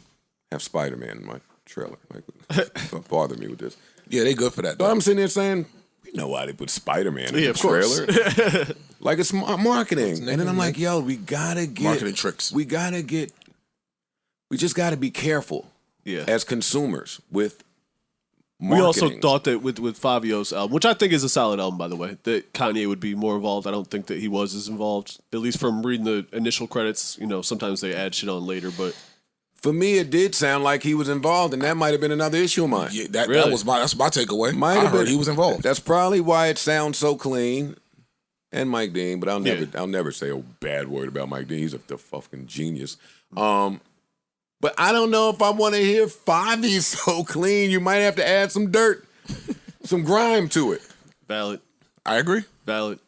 have Spider-Man in my trailer. Like, don't bother me with this. Yeah, they good for that. So Though. I'm sitting there saying, we know why they put Spider-Man in Yeah, the of course. trailer. Like, it's marketing. And then I'm like, yo, we gotta get... Marketing tricks. We just gotta be careful Yeah. as consumers with We marketing. also thought that with Fivio's album, which I think is a solid album, by the way, that Kanye would be more involved. I don't think that he was as involved, at least from reading the initial credits. You know, sometimes they add shit on later, but For me, it did sound like he was involved, and that might have been another issue of mine. Yeah, that Really? was that's my takeaway. Might I have heard been- he was involved. That's probably why it sounds so clean. And Mike Dean, but I'll never say a bad word about Mike Dean. He's the fucking genius. But I don't know if I want to hear Fivio so clean. You might have to add some dirt, some grime to it. valid. I agree. Valid.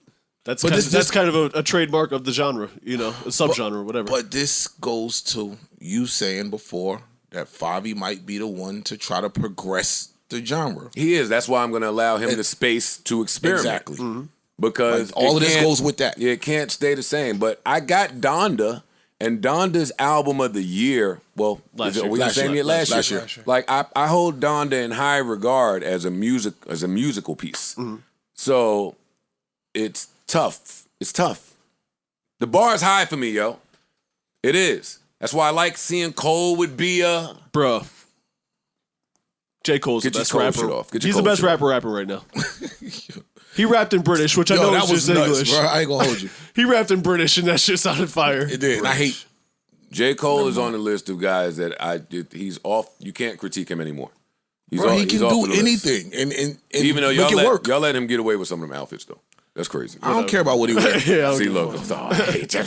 That's But kind, this- of, that's kind of a trademark of the genre, you know, a subgenre, whatever. But this goes to you saying before that Fivio might be the one to try to progress the genre. He is. That's why I'm going to allow him the space to experiment. Exactly. Because Like, all it of this can't- goes with that. Yeah, it can't stay the same. But I got Donda, and Donda's album of the year. Well, Last are year. we Last saying year. it last Last year? year. Like I hold Donda in high regard as a musical piece. So it's tough. It's tough. The bar is high for me, yo. It is. That's why I like seeing Cole with Bia. Bruh. J. Cole's Get the your best Cole rapper. shit off. Get your He's the Cole best shit off. rapper right now. He rapped in British, which I Yo, know that is was just nuts, English. bro. I ain't gonna hold you. He rapped in British, and that shit sounded fire. It did. And I hate. J. Cole is on the list of guys that he's off. You can't critique him anymore. He's Bro, off- he he's can off do the list. anything and Even though make it work. y'all let him get away with some of them outfits though. That's crazy. I don't care about what he wears. Yeah, I don't See, give a look, fuck. I hate you.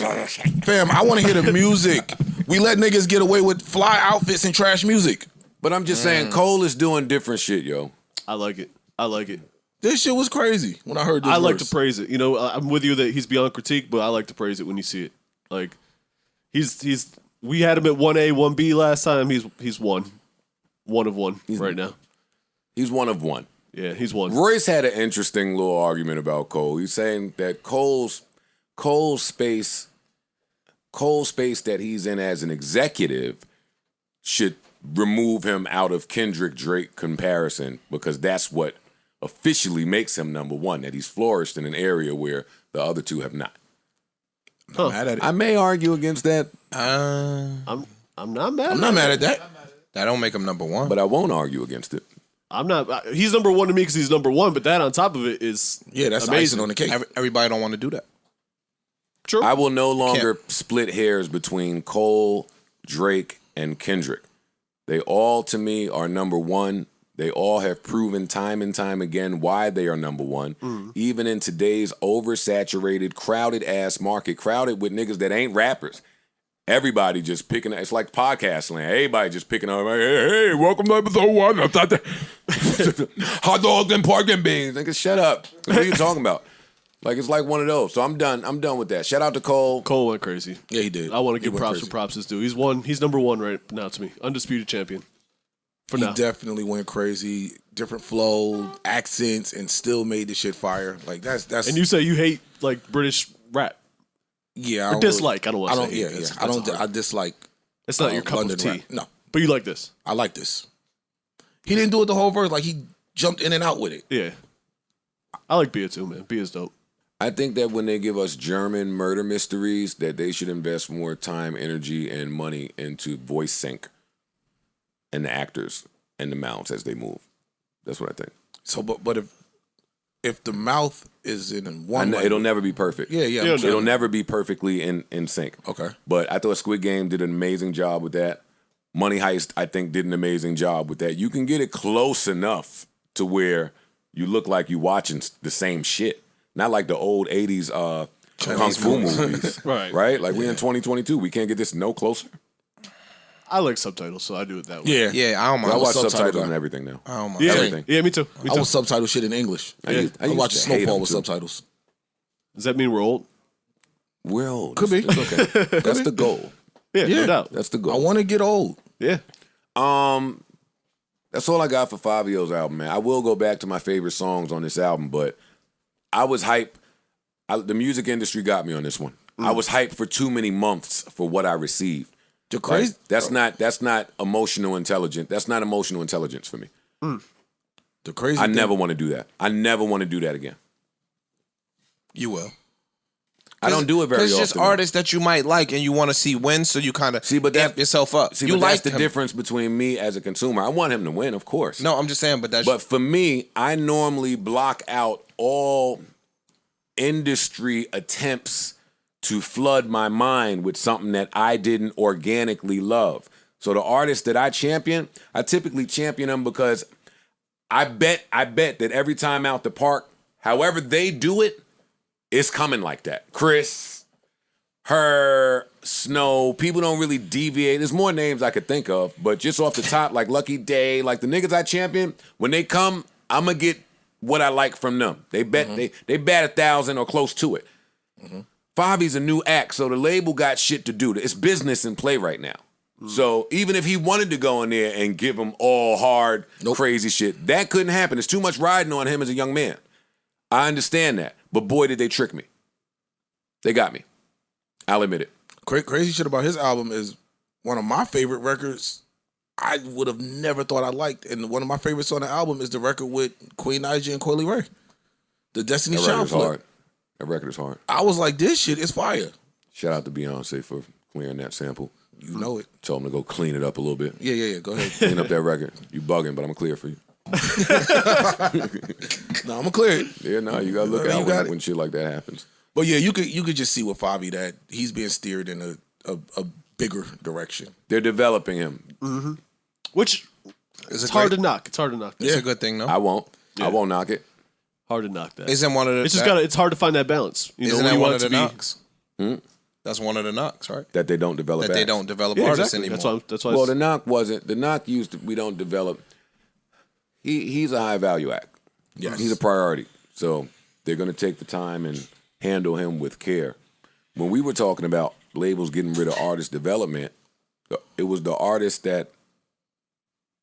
Fam, I want to hear the music. We let niggas get away with fly outfits and trash music. But I'm just saying, Cole is doing different shit, yo. I like it. I like it. This shit was crazy when I heard this I like to verse. praise it. You know, I'm with you that he's beyond critique, but I like to praise it when you see it. Like, he's. We had him at 1A, 1B last time. He's one of one right now. He's one of one. Yeah, he's one. Royce had an interesting little argument about Cole. He's saying that Cole's space that he's in as an executive should remove him out of Kendrick Drake comparison because that's what officially makes him number one, that he's flourished in an area where the other two have not. I'm mad at it. I may argue against that, I'm not mad. I'm not mad at that. That don't make him number one. but I won't argue against it. I'm not. He's number one to me because he's number one. But that on top of it is Yeah, that's amazing. icing on the cake. Everybody don't want to do that. True. I will no longer split hairs between Cole, Drake, and Kendrick. They all, to me, are number one. They all have proven time and time again why they are number one. Even in today's oversaturated, crowded-ass market, crowded with niggas that ain't rappers. Everybody just picking, it's like podcast land. Everybody just picking up, hey, welcome to episode 1. I thought that hot dogs and pork and beans. Nigga, shut up. What are you talking about? Like, it's like one of those. So I'm done. I'm done with that. Shout out to Cole. Cole went crazy. Yeah, he did. I want to He give went props crazy. for props is due. He's one. He's number one right now to me. Undisputed champion. For He now. definitely went crazy. Different flow, accents, and still made the shit fire. Like that's. And you say you hate like British rap. Yeah, I Or don't dislike. I don't want I to don't. say Yeah, hate. yeah. That's- I don't. that's I hard. dislike. It's not your cup London of tea. rap. No, But you like this. I like this. He didn't do it the whole verse. Like he jumped in and out with it. Yeah. I like B.I.B.L.E too, man. B.I.B.L.E is dope. I think that when they give us German murder mysteries, that they should invest more time, energy, and money into voice sync and the actors and the mouths as they move. That's what I think. So, but if the mouth is in one, It'll never be perfect. yeah, Yeah, It'll never be perfectly in sync. Okay. But I thought Squid Game did an amazing job with that. Money Heist, I think, did an amazing job with that. You can get it close enough to where you look like you're watching the same shit. Not like the old 80s Kung Fu movies. Right. Like we in 2022. We can't get this no closer. I like subtitles, so I do it that way. Yeah, I don't mind. I watch subtitle subtitles guy. and everything now. I don't mind. Yeah, Everything. Yeah, me too. I will subtitle shit in English. I used watch to hate Snowfall them with too. subtitles. Does that mean we're old? We're old. Could be. It's okay. That's the goal. Yeah, no doubt. That's the I goal. want to get old. Yeah. That's all I got for Fivio's album, man. I will go back to my favorite songs on this album, but I was hyped. The music industry got me on this one. I was hyped for too many months for what I received. The crazy. That's not emotional intelligence. That's not emotional intelligence for me. The crazy. I thing, never want to do that. I never want to do that again. You will. I don't do it very often. It's just artists that you might like and you want to see win, so you kind of amp yourself up. See, you but like that's the him. difference between me as a consumer. I want him to win, of course. No, I'm just saying, But for me, I normally block out all industry attempts to flood my mind with something that I didn't organically love. So the artists that I champion, I typically champion them because I bet that every time out the park, however they do it, it's coming like that. Chris, Her, Snow, people don't really deviate. There's more names I could think of, but just off the top, like Lucky Day, like the niggas I champion, when they come, I'm gonna get what I like from them. They bet they bat 1,000 or close to it. Favi's a new act, so the label got shit to do. It's business in play right now. So even if he wanted to go in there and give him all hard, crazy shit, that couldn't happen. There's too much riding on him as a young man. I understand that, but boy, did they trick me. They got me. I'll admit it. Crazy shit about his album is one of my favorite records. I would have never thought I liked, and one of my favorites on the album is the record with Queen Naija and Coily Ray, the Destiny That Child record is flip. hard. That record is hard. I was like, this shit is fire. Shout out to Beyonce for clearing that sample. You know it. Told him to go clean it up a little bit. Yeah. Go ahead. Clean up that record. You bugging, but I'm gonna clear for you. No, I'm gonna clear it. Yeah, no, you gotta look You out got it. when shit like that happens. But yeah, you could just see with Favi that he's being steered in a bigger direction. They're developing him. Which It's it's hard to knock. It's hard to knock that. It's a good thing, though. I won't knock it. Hard to knock that. Isn't one of the? It's just it's hard to find that balance. You know, Isn't when that you one want of it the to be. knocks? That's one of the knocks, right? That they don't develop. That they acts. don't develop Yeah, artists exactly. anymore. That's why. Well, the knock wasn't. The knock used to. We don't develop. He's a high value act. Yes. He's a priority. So they're gonna take the time and handle him with care. When we were talking about labels getting rid of artist development, it was the artists that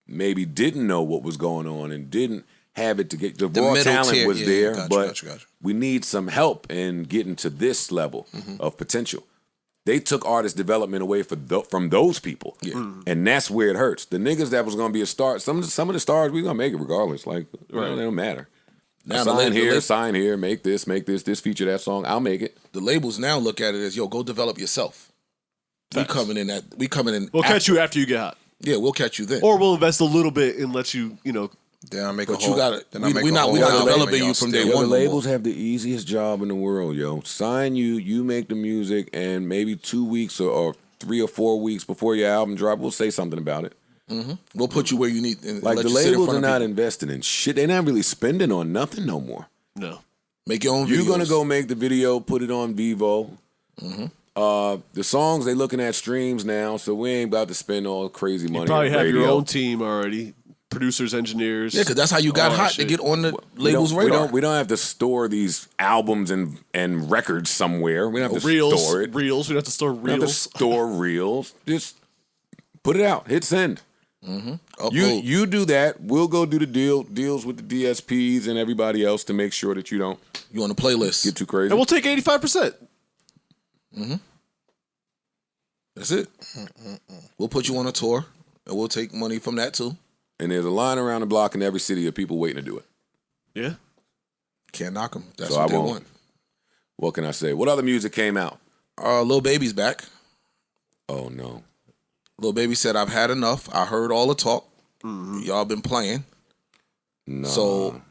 maybe didn't know what was going on and didn't have it to get the raw middle talent tier, was yeah, there, gotcha, but gotcha. we need some help in getting to this level of potential. They took artist development away from those people, and that's where it hurts. The niggas that was gonna be a star, some of the stars we gonna make it regardless. Like well, they don't matter. Now Sign here, make this, this feature that song. I'll make it. The labels now look at it as, yo, go develop yourself. We coming in. We'll catch you after you get hot, Yeah, we'll catch you then. or we'll invest a little bit and let you. Then I make But a whole. you gotta. Then I We make we a not whole we not album developing and you y'all from still- day Yo, one. the no more. labels have the easiest job in the world, yo. Sign you, you make the music, and maybe 2 weeks or 3 or 4 weeks before your album drop, we'll say something about it. We'll put you where you need. And Like let the you sit in labels front are of not people. investing in shit. They're not really spending on nothing no more. No. Make your own videos. You're gonna go make the video, put it on Vivo. The songs they looking at streams now, so we ain't about to spend all crazy money. You probably on have radio. your own team already, producers, engineers. Yeah, because that's how you got all that hot to shit. get on the We label's don't, radar. we don't have to store these albums and records somewhere. We don't have to Reels, store it. reels. We don't have to store We don't have to reels. store reels. Just put it out. Hit send. Upload. You do that. We'll go do the deals with the DSPs and everybody else to make sure that you don't You on the playlist. get too crazy. And we'll take 85%. That's it. We'll put you on a tour, and we'll take money from that too. and there's a line around the block in every city of people waiting to do it. Yeah. Can't knock them. That's So what I they won't. want. What can I say? What other music came out? Lil Baby's back. Oh no. Lil Baby said, "I've had enough. I heard all the talk. Y'all been playing. No. So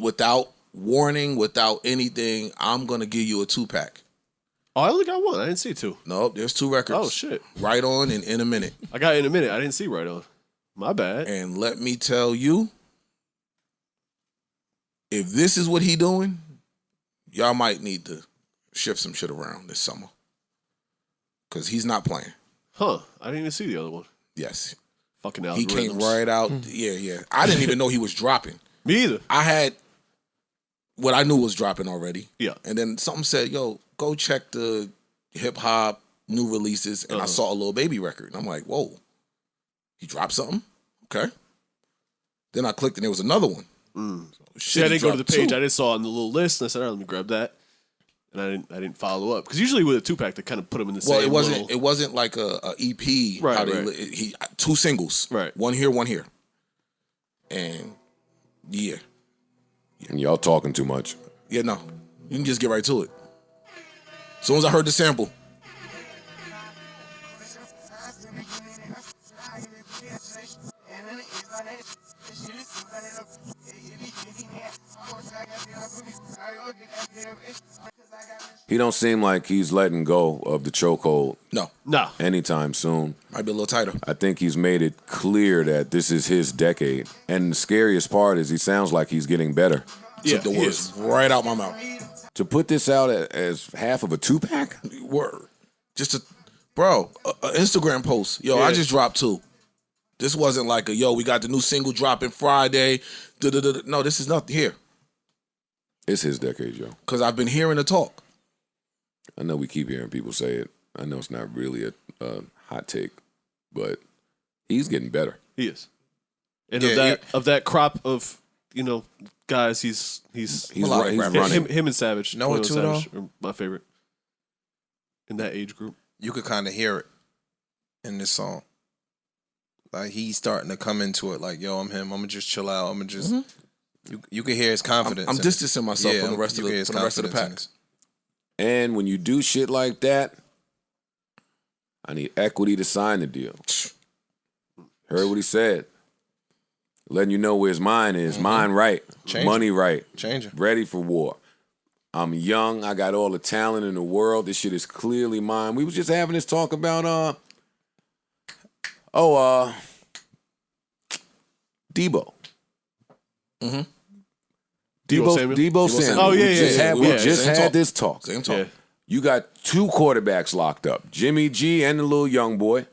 without warning, without anything, I'm gonna give you a 2-pack. Oh, I only got one. I didn't see two. Nope, there's 2 records. Oh, shit. Right On and In a Minute. I got it in a minute. I didn't see Right On. My bad. And let me tell you, if this is what he doing, y'all might need to shift some shit around this summer. Because he's not playing. Huh. I didn't even see the other one. Yes. Fucking He algorithms. came right out. Yeah. I didn't even know he was dropping. Me either. I had what I knew was dropping already. Yeah. And then something said, yo, go check the hip-hop new releases. And I saw a Lil Baby record. And I'm like, whoa. He dropped something? Okay. Then I clicked and there was another one. So, See, I didn't go to the dropped page. 2. I just saw it on the little list, and I said, all right, let me grab that. And I didn't follow up. Because usually with a 2-pack, they kind of put them in the Well, same it wasn't like a EP. Right, how they, right. He 2 singles. Right. One here, one here. And yeah. And y'all talking too much. Yeah, no. You can just get right to it. As soon as I heard the sample. He don't seem like he's letting go of the chokehold No. Nah. anytime soon. Might be a little tighter. I think he's made it clear that this is his decade. And the scariest part is he sounds like he's getting better. Took the he words is. right out my mouth. To put this out as half of a 2-pack? Word. Just a Instagram post. Yo, I just dropped 2. This wasn't like we got the new single dropping Friday. No, this is nothing here. It's his decade, yo. Because I've been hearing the talk. I know we keep hearing people say it. I know it's not really a hot take, but he's getting better. He is. And Yeah, of that crop of, guys, he's He's Melodic he's rapper. running. him and Savage. Know what, 21 too, Savage are my favorite in that age group. You could kind of hear it in this song. Like he's starting to come into it. Like, yo, I'm him. I'm gonna just chill out. I'm gonna just. You can hear his confidence. I'm in it. distancing myself Yeah, from the rest you of can hear the his from the rest of the pack. confidence in And when you do shit like that, I need equity to sign the deal. Heard what he said. Letting you know where his mind is. Mind right. Change Money right. Changing. Ready for war. I'm young. I got all the talent in the world. This shit is clearly mine. We was just having this talk about Debo. Debo Debo Samuel? Samuel. Samuel. Oh, yeah, We just yeah, had, yeah. we Yeah, just same had talk. this talk. Same talk. Yeah. You got 2 quarterbacks locked up, Jimmy G and the little young boy.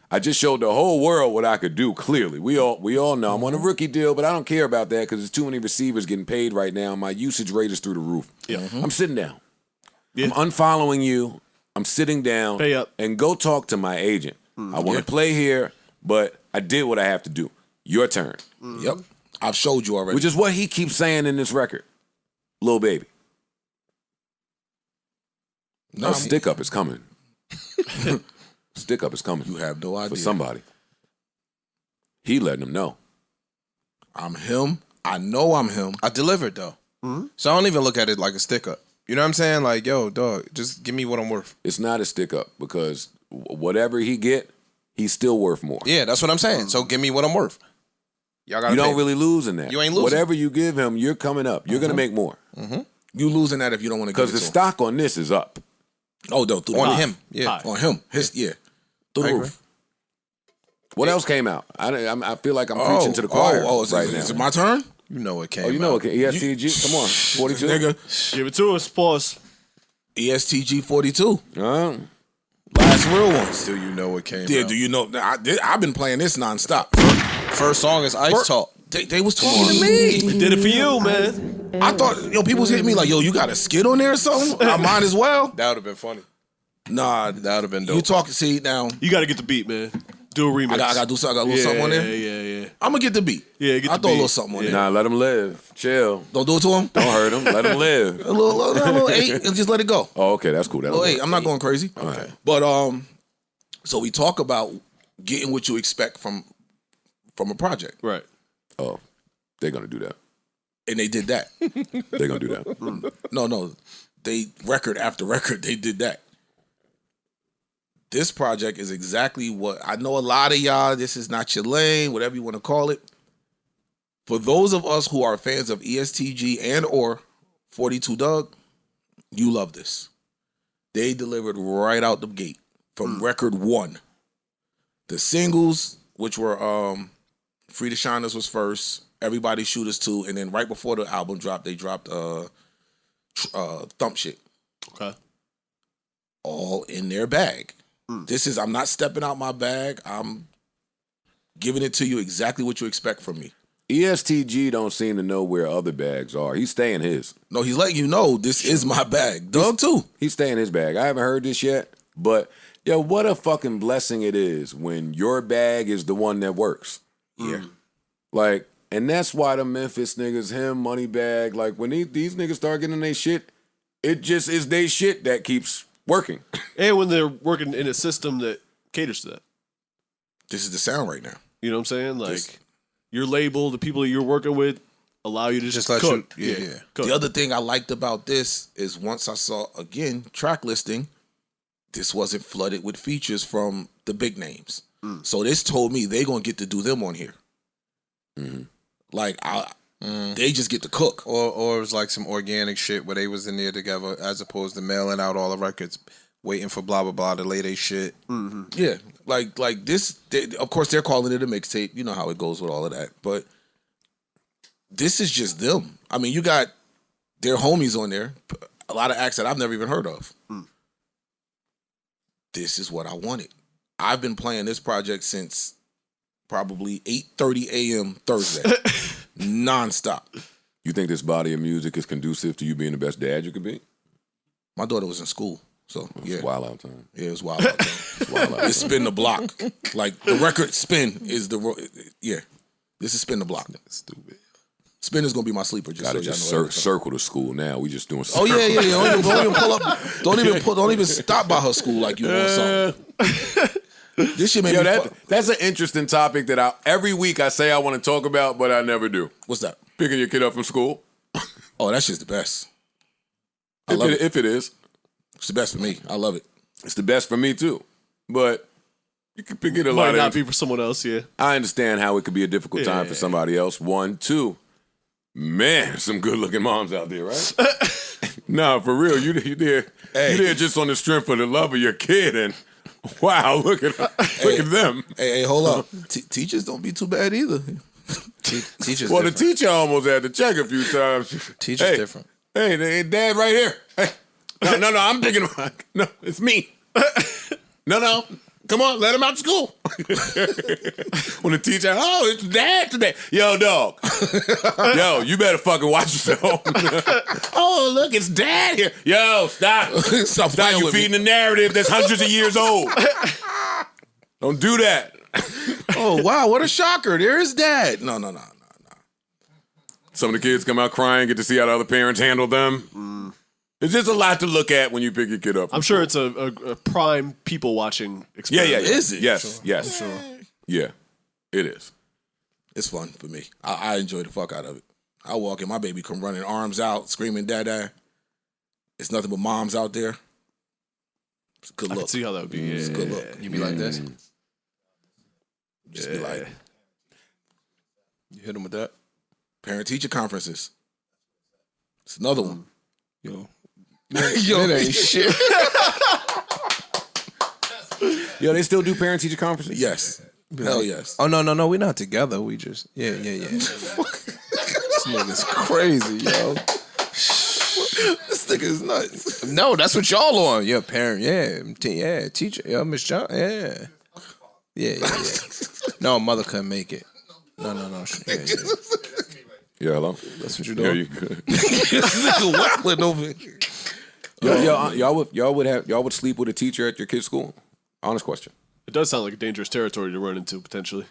I just showed the whole world what I could do. Clearly, we all know I'm on a rookie deal, but I don't care about that because there's too many receivers getting paid right now. My usage rate is through the roof. Yeah. I'm sitting down. Yeah. I'm unfollowing you. I'm sitting down. Pay up. And go talk to my agent. I want to play here, but I did what I have to do. Your turn. Yep. I've showed you already. Which is what he keeps saying in this record. Lil Baby. No, Stick up is coming. Stick up is coming. you have no idea. For somebody. He letting them know. I'm him. I know I'm him. I delivered though, so I don't even look at it like a stick up. You know what I'm saying? Like, yo, dog, just give me what I'm worth. It's not a stick up because whatever he get, he's still worth more. Yeah, that's what I'm saying. So give me what I'm worth. Y'all got. You don't really lose in that. You ain't losing. Whatever you give him, you're coming up. You're going to make more. You losing that if you don't want to give Because it the to him. stock on this is up. Oh, no, through the on roof. him. Yeah. High. On him. His Through the I roof. What else came out? I feel like I'm preaching to the choir right now. Is it my turn? You know it came. Oh, you know, out. okay. ESTG, come on. 42. Nigga, Give it to us. Pause. ESTG 42. Last Real ones. Do you know it came? Yeah, out? do you know? I've been playing this nonstop. First song is Ice Talk. They was talking to me. Did it for you, man. I thought, people was hitting me like, yo, you got a skit on there or something? I might as well. That would have been funny. Nah, That would have been dope. you talking, see, now, You got to get the beat, man. Do a remix. I got to do something. I got a little something on there. Yeah. I'm going to get the beat. Yeah, get I the throw a beat. little something on there. Nah, let him live. Chill. Don't do it to him. Don't hurt him. Let him live. A little 8 and just let it go. Oh, okay. That's cool. That'll Oh, hey, work. I'm not going crazy. right. But so we talk about getting what you expect from from a project. Right. Oh, they're gonna do that. And they did that. They're gonna do that. No. They record after record, they did that. This project is exactly what I know. A lot of y'all, this is not your lane, whatever you want to call it. For those of us who are fans of ESTG and or 42 Doug, you love this. They delivered right out the gate from record one. The singles, which were Free to Shine Us was first, Everybody Shoot Us 2, and then right before the album dropped, they dropped Thump Shit. Okay. All in their bag. I'm not stepping out my bag. I'm giving it to you exactly what you expect from me. ESTG don't seem to know where other bags are. He's staying his. No, he's letting you know this is my bag. Doug too. He's staying his bag. I haven't heard this yet, but yo, what a fucking blessing it is when your bag is the one that works. Yeah. Like, and that's why the Memphis niggas, him, Moneybag, like when these niggas start getting their shit, it just is they shit that keeps working. And when they're working in a system that caters to that. This is the sound right now. You know what I'm saying? Like, your label, the people that you're working with, allow you to just let cook. you, yeah. Cook. The other thing I liked about this is once I saw, again, track listing, this wasn't flooded with features from the big names. So this told me they going to get to do them on here. Like, they just get to cook. Or it was like some organic shit where they was in there together as opposed to mailing out all the records, waiting for blah, blah, blah to lay they shit. Yeah, like this. Of course, they're calling it a mixtape. You know how it goes with all of that. But this is just them. I mean, you got their homies on there. A lot of acts that I've never even heard of. This is what I wanted. I've been playing this project since probably 8:30 a.m. Thursday, nonstop. You think this body of music is conducive to you being the best dad you could be? My daughter was in school. So yeah, It's wild out time. yeah, it was wild out there. It's wild out. It's spin the block. Like the record spin is yeah. This is spin the block. Stupid. Spin is gonna be my sleeper. Just Gotta so y'all just know. circle the school now. We just doing. Oh yeah. Don't even pull up. Don't even stop by her school like you want something. This shit made Yo, me. that's an interesting topic that every week I say I want to talk about, but I never do. What's that? Picking your kid up from school. Oh, that shit's the best. I love it. If it is, It's the best for me. I love it. it's the best for me too. But you can pick it a Might lot. not be for someone else, yeah. I understand how it could be a difficult time for somebody else. 1, 2. Man, some good looking moms out there, right? No, for real. You did just on the strength of the love of your kid, and wow, look at them. Hey, hold up. Teachers don't be too bad either. Teachers Well, the different. teacher almost had to check a few times. Teachers different. Hey, dad right here. Hey. No, I'm picking him up. No, it's me. No. Come on, let him out of school. When the teacher, oh, it's dad today. Yo, dog. Yo, you better fucking watch yourself. Oh, look, it's dad here. Yo, stop. Stop Stop, playing you with me. feeding the narrative that's hundreds of years old. Don't do that. Oh wow, what a shocker! There is dad. No. Some of the kids come out crying, get to see how the other parents handle them. It's just a lot to look at when you pick your kid up. I'm sure it's a prime people watching Yeah. experience. Is it? Yes. Yeah, it is. It's fun for me. I enjoy the fuck out of it. I walk in, my baby come running, arms out, screaming, "Dada!" It's nothing but moms out there. It's a good I look. can see how that would be. It's a good look. You be like this? Just be like You hit them with that? parent-teacher conferences. It's another one. Yo. Yo, It ain't shit. Yo, they still do parent-teacher conferences? Yes. Hell yes. Oh, no. We're not together. We just, yeah. This nigga's crazy, yo. This nigga is nuts. No, that's what y'all on. Your parent, yeah, teacher, yeah, Miss John, yeah. No, mother couldn't make it. No. Yeah. Yeah, hello? That's what you Yeah, doing. you could. This nigga wilding over here. Y'all would sleep with a teacher at your kid's school? Honest question. It does sound like a dangerous territory to run into potentially.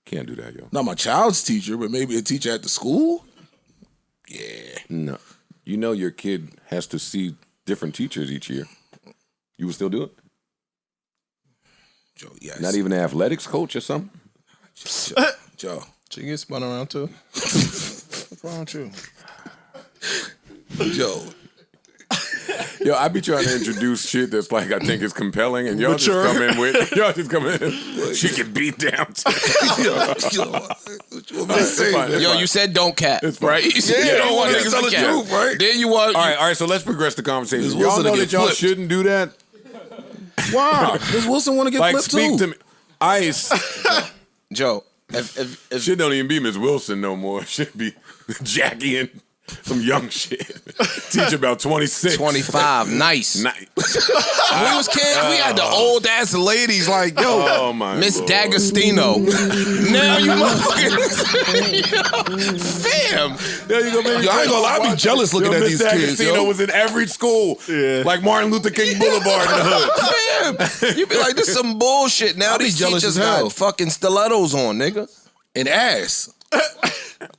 Can't do that, yo. Not my child's teacher, but maybe a teacher at the school. Yeah. No. You know your kid has to see different teachers each year. You would still do it? Joe, yes. Not even an athletics coach or something? Joe. She gets spun around too. What's wrong with you? Joe. Yo, I be trying to introduce shit that's like I think is compelling, and y'all just come in. She can beat down. Yo, you said don't cap, right? You said Yeah, you don't want you niggas tell to the cap. truth, right? Then you want. All right, so let's progress the conversation. This Y'all Wilson know to that get y'all flipped. shouldn't do that. Why? Does Wilson want to get Like, flipped speak too? to me. Ice. Joe, if Shit don't even be Miss Wilson no more. It should be Jackie and some young shit. Teach about 26. 25, nice. Nice. When we was kids, we had the old ass ladies like, yo, Oh, my Miss Lord. D'Agostino. Now you motherfucking fam. There you go, man. Yo, I ain't gonna lie, I be jealous looking at Miss these kids, D'Agostino yo. was in every school. Yeah. Like Martin Luther King Boulevard in the hood. Fam, you be like, this some bullshit. Now I be these jealous teachers as hell. got fucking stilettos on, nigga. And ass.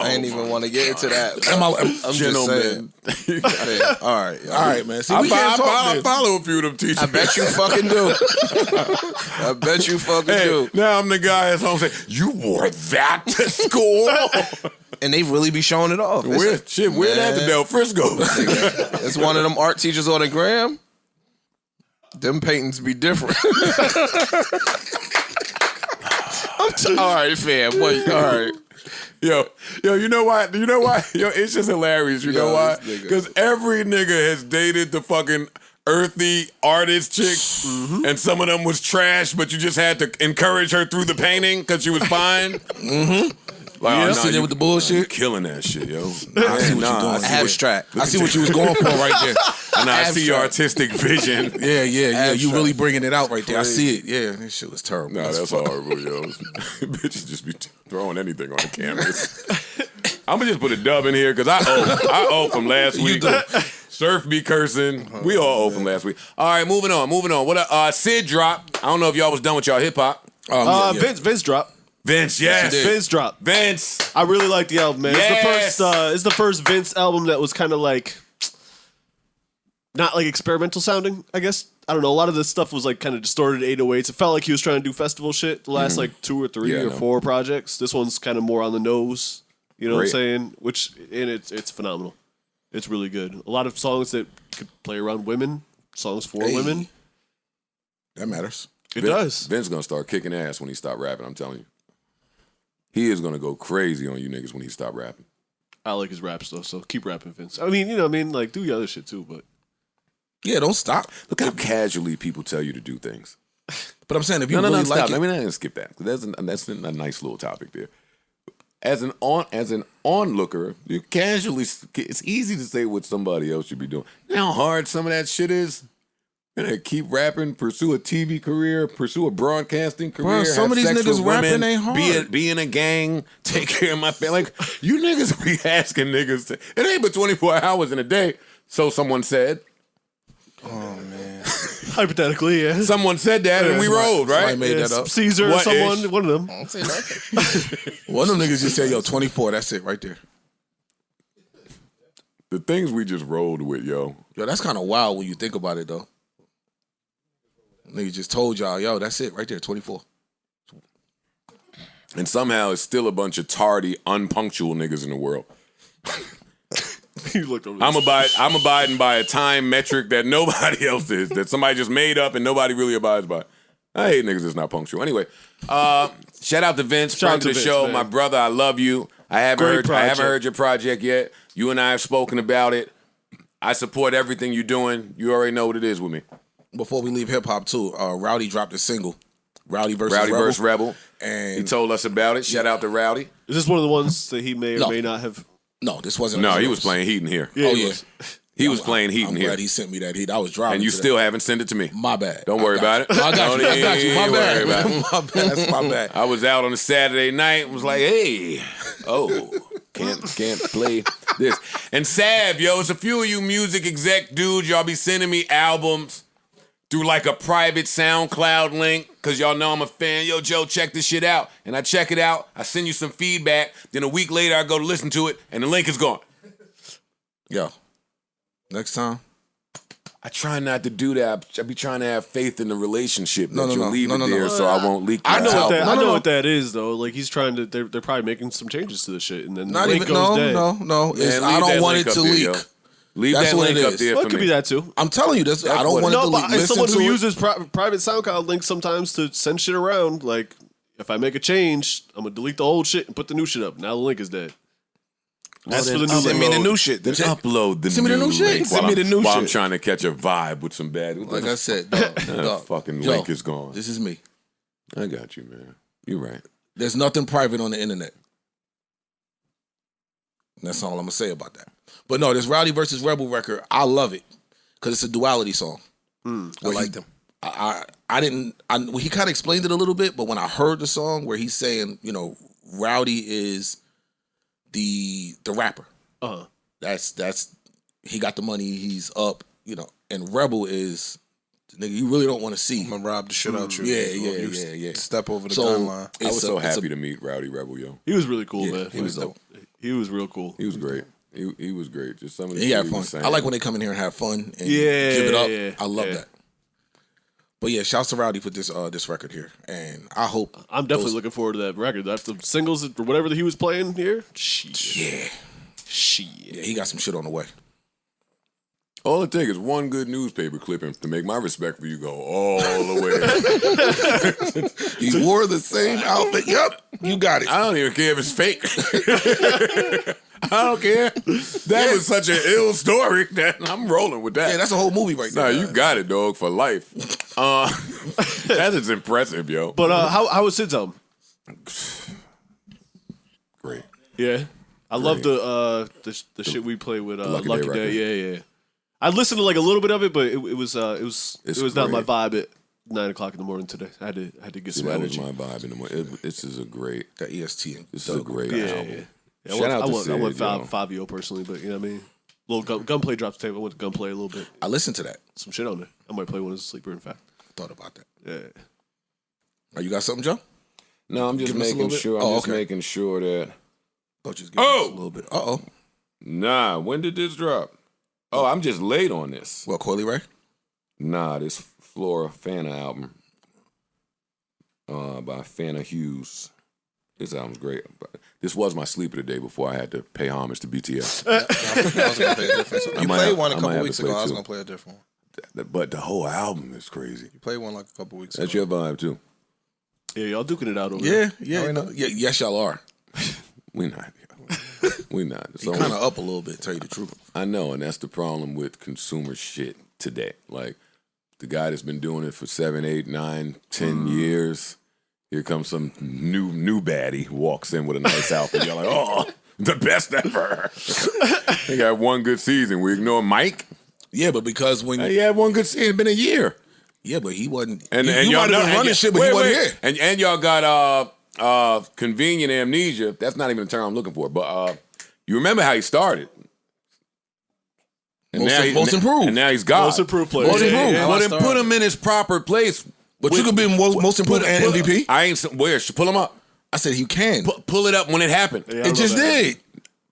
I ain't even want to get into that. I'm just saying. Fam, all right, man. See, we can't talk I this. follow a few of them teachers. I bet you fucking do. I bet you fucking Hey, do. now I'm the guy at home saying, you wore that to school? And they really be showing it off. Wear that to Del Frisco. It's one of them art teachers on the gram. Them paintings be different. All right, fam. Wait, all right. Yo, you know why? Yo, it's just hilarious. You know why? this nigga. Because every nigga has dated the fucking earthy artist chick, and some of them was trash, but you just had to encourage her through the painting because she was fine. Like, Yeah, oh, see that with the you bullshit. killing that shit, yo. I see what you doing. Abstract. I see what you was going for right there. And I see your Abstract. artistic vision. Yeah. You Abstract. really bringing it out right there. I see it. Yeah, this shit was terrible. No, that's horrible, yo. Bitches just be throwing anything on the canvas. I'm gonna just put a dub in here because I owe from last week. Surf be cursing. We all owe from last week. All right, moving on. What Sid dropped. I don't know if y'all was done with y'all hip hop. Yeah. Vince dropped. Vince, yes. Vince dropped. Vince. I really like the album, man. Yes. It's the first Vince album that was kind of like not like experimental sounding, I guess. I don't know. A lot of this stuff was like kind of distorted 808s. It felt like he was trying to do festival shit the last like 2 or 3 or 4 projects. This one's kind of more on the nose. You know what I'm saying? It's phenomenal. It's really good. A lot of songs that could play around women, songs for women. That matters. It does. Vince gonna start kicking ass when he stop rapping, I'm telling you. He is gonna go crazy on you niggas when he stop rapping. I like his raps though, so keep rapping, Vince. I mean, you know what I mean? Like, do your other shit too, but Yeah, don't stop. Look how casually people tell you to do things. But I'm saying if you No, really stop. like I it, mean, I didn't skip that. That's a nice little topic there. As an onlooker, you casually. It's easy to say what somebody else should be doing. You know how hard some of that shit is. You know, keep rapping, pursue a TV career, pursue a broadcasting career. some have of these sex niggas with women, rapping ain't hard. Be in a gang, take care of my family. Like, you niggas be asking niggas. It ain't but 24 hours in a day. So someone said. Oh man. hypothetically, yeah. Someone said that, and we rolled, somebody right? made that up. Caesar or What someone, ish? one of them. Don't say nothing. One of them niggas just said, yo, 24, that's it right there. The things we just rolled with, yo. Yo, that's kind of wild when you think about it, though. Nigga just told y'all, yo, that's it right there, 24. And somehow it's still a bunch of tardy, unpunctual niggas in the world. You looked over. I'm abiding by a time metric that nobody else is, that somebody just made up and nobody really abides by. I hate niggas that's not punctual. Anyway, shout out to Vince, friend of the Vince, show. man. My brother, I love you. I haven't heard your project yet. You and I have spoken about it. I support everything you're doing. You already know what it is with me. Before we leave hip hop too, Rowdy dropped a single, Rowdy versus Rebel. And He told us about it. Shout out to Rowdy. Is this one of the ones that he may or No. may not have? no, this wasn't. No, he was playing Heat in here. Yeah, Oh he yeah, was. He was playing Heat in I'm here. glad he sent me that heat. I was driving. And you to still haven't sent it to me. that. My bad. Don't worry about it. I got you. I got you. My Don't bad. worry about it. My bad. That's my bad. I was out on a Saturday night and was like, hey, can't play this. And Sav, yo, it's a few of you music exec dudes, y'all be sending me albums through like a private SoundCloud link, because y'all know I'm a fan. Yo, Joe, check this shit out. And I check it out, I send you some feedback, then a week later I go to listen to it, and the link is gone. Yo, next time, I try not to do that. I be trying to have faith in the relationship No, that no, you'll no. leave No, it no, no. there, so I won't leak. I know your what that. album. I know no. what that is though. Like he's trying to. They're probably making some changes to the shit, and then Not the link even goes dead. no. It's, Man, I leave don't that want link it up to there, leak. yo. Leave That's that what link it up is. there Well, for it could me. be that too. I'm telling you this. I don't what want it it to No, leak. but as someone who to it. uses private SoundCloud links sometimes to send shit around, like if I make a change, I'm gonna delete the old shit and put the new shit up. Now the link is dead. That's for the new Send me the link. new shit. Then upload the Send me the new shit. link Send while me the new while I'm shit. trying to catch a vibe with some bad. Like I said, dog, dog. Fucking Yo, link is gone. This is me. I got you, man. You right. There's nothing private on the internet. That's all I'm gonna say about that. But no, this Rowdy versus Rebel record, I love it because it's a duality song. I like them. I didn't. Well, he kind of explained it a little bit, but when I heard the song where he's saying, you know, Rowdy is the rapper. That's he got the money. He's up. You know, and Rebel is the nigga you really don't want to see. I'm gonna rob the shit out you. Yeah. Step over the So, gun line. I was It's so a- it's happy a- to meet Rowdy Rebel, yo. He was really cool, Yeah, man. he was dope. He was real cool. He was great. He was great. Just some of the He shit had he fun. was saying. I like when they come in here and have fun and Yeah, give it up. yeah, I love yeah. that. But yeah, shouts to Rowdy for this record here, and I hope I'm definitely looking forward to that record. That's the singles or whatever that he was playing here. Shit. Yeah, he got some shit on the way. All it takes is one good newspaper clipping to make my respect for you go all the way. He wore the same outfit. Yep, you got it. I don't even care if it's fake. I don't care. That was such an ill story that I'm rolling with that. Yeah, that's a whole movie right Nah, there. you got it, dog, for life. That is impressive, yo. But how was Sid's album? Great. Yeah, I love the shit we play with Lucky Lucky Day Day. Yeah. I listened to like a little bit of it, but it was not my great. vibe at 9 o'clock in the morning today. I had to get some That was energy. my vibe in the morning. This is a great. That EST. And This is a great Yeah. album. Yeah, Shout out to I went Sid, yo. Fivio personally, but you know what I mean. Little gunplay drops tape. I went to gunplay a little bit. I listened to that. Some shit on there. I might play one as a sleeper. In fact, Thought about that. yeah. Oh, you got something, Joe? No, I'm just Give us a making little bit? sure. Oh, I'm just okay. making sure that. Just give us Oh! a little bit. Uh-oh. Nah, when did this drop? Oh, I'm just late on this. What, Coily Ray? Nah, this Flora Fanta album by Fanta Hughes. This album's great. This was my sleeper today before I had to pay homage to BTS. I was gonna play a different song. You might played have- one a I might couple have weeks to play ago. I was two. gonna play a different one. But the whole album is crazy. You played one like a couple weeks That's ago. your vibe too. Yeah, y'all duking it out over there. Yeah. Yes, y'all are. We not. We not. So Kind of up a little bit, tell you the truth. I know, and that's the problem with consumer shit today. Like the guy that's been doing it for 7, 8, 9, 10 years. Here comes some new baddie who walks in with a nice outfit. You're like, oh, the best ever. He got one good season. We ignore Mike. Yeah, but because when He had one good season. It's been a year. yeah, but he wasn't. And you y'all might know, have been running and shit, but he wasn't here. And y'all got convenient amnesia. That's not even the term I'm looking for. But you remember how he started. And Most improved. And now he's God. Most improved player. Most improved. Yeah. Well, then put him in his proper place. But you could be most improved and MVP. I ain't where. Pull him up. I said you can. Pull it up when it happened. Yeah, I It just love that. did.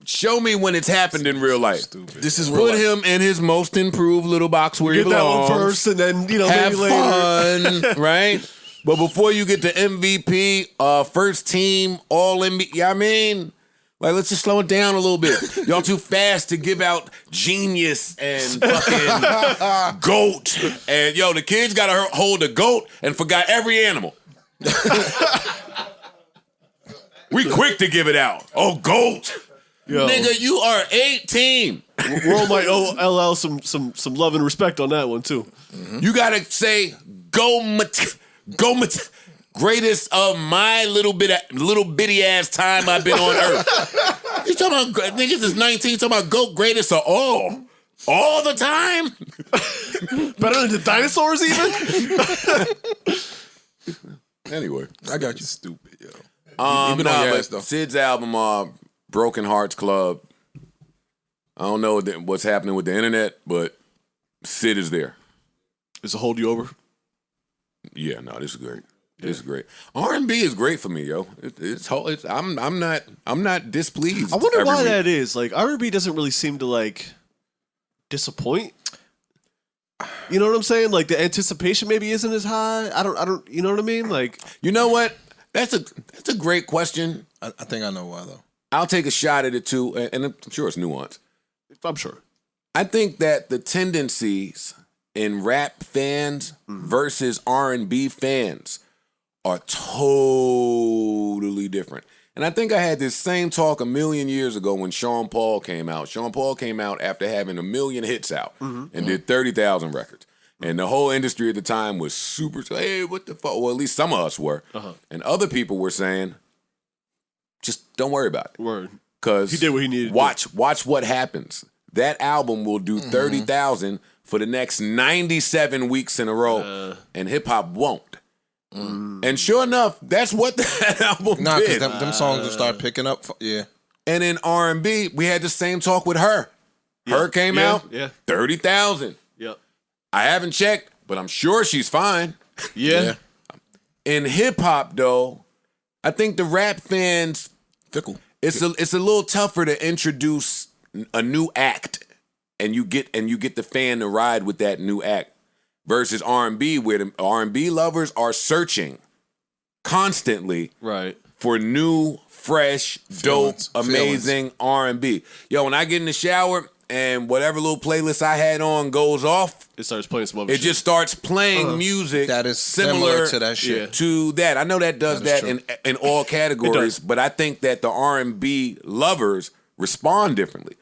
Show me when it's happened in real life. This is real Put life. him in his most improved little box where he Get that one belongs. first, and then Have maybe later. fun, right? But before you get to MVP, first team, all NBA, I mean, like let's just slow it down a little bit. Y'all too fast to give out genius and fucking goat. And yo, the kids got to hold a goat and forgot every animal. We quick to give it out. Oh, goat. Yo, Nigga, you are 18. World might owe LL some love and respect on that one too. You gotta say greatest of my little bitty ass time I've been on earth. You talking about niggas is 19 talking about GOAT greatest of all the time? Better than the dinosaurs, even. Anyway, I got you. Stupid, yo. nah, been on your but ass, though. Sid's album, Broken Hearts Club. I don't know what's happening with the internet, but Sid is there. Does it hold you over? Yeah, no, this is great. This is great. R&B is great for me, yo. I'm not displeased. I wonder every why week. that is. Like R&B doesn't really seem to like disappoint. You know what I'm saying? Like the anticipation maybe isn't as high. I don't. You know what I mean? Like, You know what? That's a great question. I think I know why though. I'll take a shot at it too, and I'm sure it's nuanced. I'm sure. I think that the tendencies in rap fans versus R&B fans are totally different. And I think I had this same talk a million years ago when Sean Paul came out. Sean Paul came out after having 1 million hits out and did 30,000 records. And the whole industry at the time was super, hey, what the fuck? Well, at least some of us were. And other people were saying, just don't worry about it. Word. Because He did what he needed to watch what happens. That album will do 30,000 for the next 97 weeks in a row, and hip hop won't. And sure enough, that's what that album Nah, because did. them songs will start picking up. Yeah. And in R&B, we had the same talk with Her. Her came out, 30,000. Yep. I haven't checked, but I'm sure she's fine. Yeah. In hip hop, though, I think the rap fans, Fickle. it's a little tougher to introduce a new act, and you get the fan to ride with that new act. Versus R&B, where the R&B lovers are searching constantly Right. for new, fresh, dope, Feelings. amazing R&B. Yo, when I get in the shower and whatever little playlist I had on goes off, It starts playing some other it shit. just starts playing music That is similar to that shit. Yeah. to that. I know that does That that, is in all categories, but I think that the R&B lovers respond differently.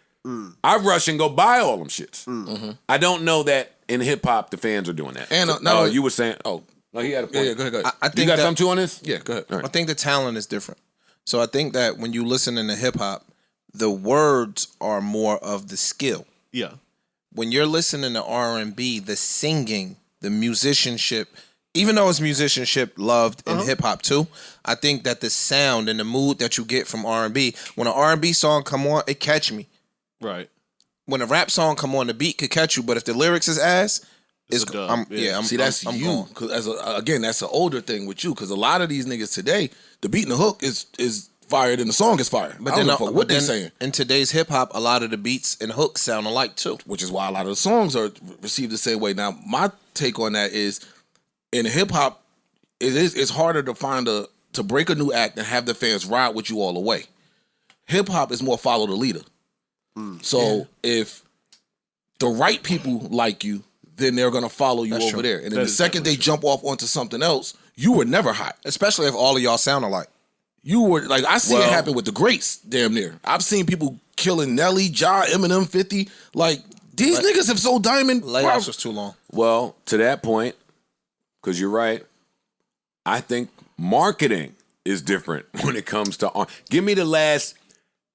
I rush and go buy all them shits. I don't know that in hip hop the fans are doing that. And, So, not only- you were saying, Oh, no, he had a point. yeah, go ahead. I You think got that, something too on this? Yeah, go ahead. All right. I think the talent is different. So I think that when you listen to hip hop, the words are more of the skill. Yeah. When you're listening to R&B, the singing, the musicianship, even though it's musicianship loved in hip hop too, I think that the sound and the mood that you get from R&B, when an R&B song come on, it catch me. Right. When a rap song come on, the beat could catch you, but if the lyrics is ass, It's a dub. I'm See, that's I'm you. gone. Because again, that's an older thing with you. Because a lot of these niggas today, the beat and the hook is fire, then the song is fire. But I then, don't give a fuck what they saying. in today's hip hop, a lot of the beats and hooks sound alike too. Which is why a lot of the songs are received the same way. Now, my take on that is, in hip hop, it's harder to find to break a new act and have the fans ride with you all the way. Hip hop is more follow the leader. So if the right people like you, then they're gonna follow you That's over true. there. And then That the is second they jump off onto something else, you were never hot. Especially if all of y'all sound alike. You were like, I see Well- it happen with the greats, damn near. I've seen people killing Nelly, Ja, Eminem, 50. Like, these niggas have sold diamond. Layoffs was too long. Well, to that point, because you're right, I think marketing is different when it comes to give me the last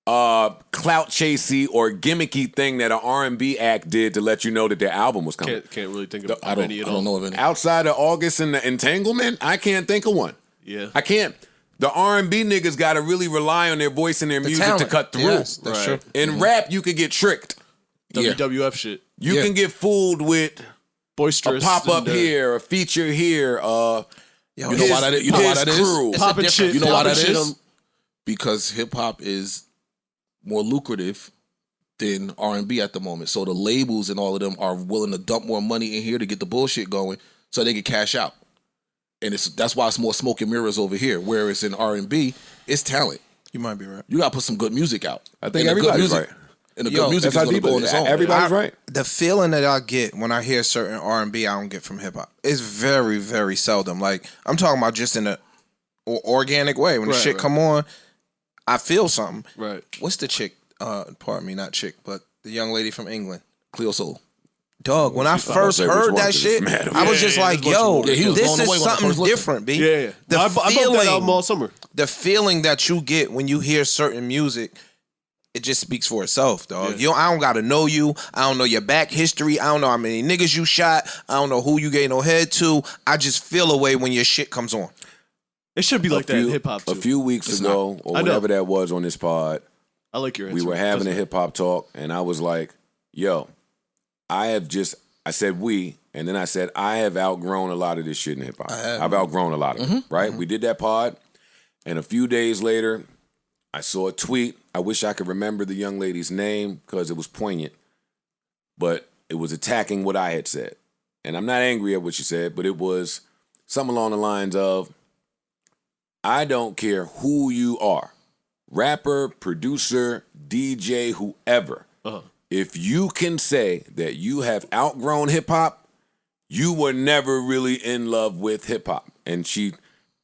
clout chasey or gimmicky thing that an R&B act did to let you know that their album was coming. Can't really think of I don't any at all. know of any. Outside of August and the Entanglement, I can't think of one. Yeah. I can't. The R&B niggas got to really rely on their voice and their music to talent. cut through. Yes, that's Right. true. In rap, you could get tricked. WWF shit. You Yeah. can get fooled with a Boisterous. pop-up and, here, a feature here, Yo, You know why that is? You know why his that is? crew. It's Popping a shit. You know why popping that shit is? on- Because hip hop is more lucrative than R&B at the moment. So the labels and all of them are willing to dump more money in here to get the bullshit going so they can cash out. And that's why it's more smoke and mirrors over here. Whereas in R&B, it's talent. You might be right. You got to put some good music out. I think And the good everybody's music, right. And the Yo, good music That's how is going to deep go it on is. its own. Everybody's right. The feeling that I get when I hear certain R&B, I don't get from hip hop. It's very, very seldom. Like, I'm talking about just in a organic way. When the Right, shit right. come on, I feel something. Right. What's the chick? Pardon me, not chick, but the young lady from England. Cleo Soul. Dog, when I first say which heard one, that 'cause shit, it's mad. I was Yeah, just yeah, like, there's a bunch yo, of Yeah, he was this blown away is when I something first listened. different, B. Yeah, yeah. The No, I bumped that feeling, album all summer. the feeling that you get when you hear certain music, it just speaks for itself, dog. Yeah. I don't gotta know you. I don't know your back history. I don't know how many niggas you shot. I don't know who you gave no head to. I just feel a way when your shit comes on. It should be like that in hip hop too. A few weeks ago, or I know. whatever that was on this pod, I like your answer. we were having a Doesn't- hip hop talk, and I was like, yo, I said we, and then I said, I have outgrown a lot of this shit in hip hop. I've outgrown a lot of it, right? We did that pod, and a few days later, I saw a tweet. I wish I could remember the young lady's name because it was poignant, but it was attacking what I had said. and I'm not angry at what she said, but it was something along the lines of, I don't care who you are, rapper, producer, DJ, whoever. If you can say that you have outgrown hip hop, you were never really in love with hip hop. And she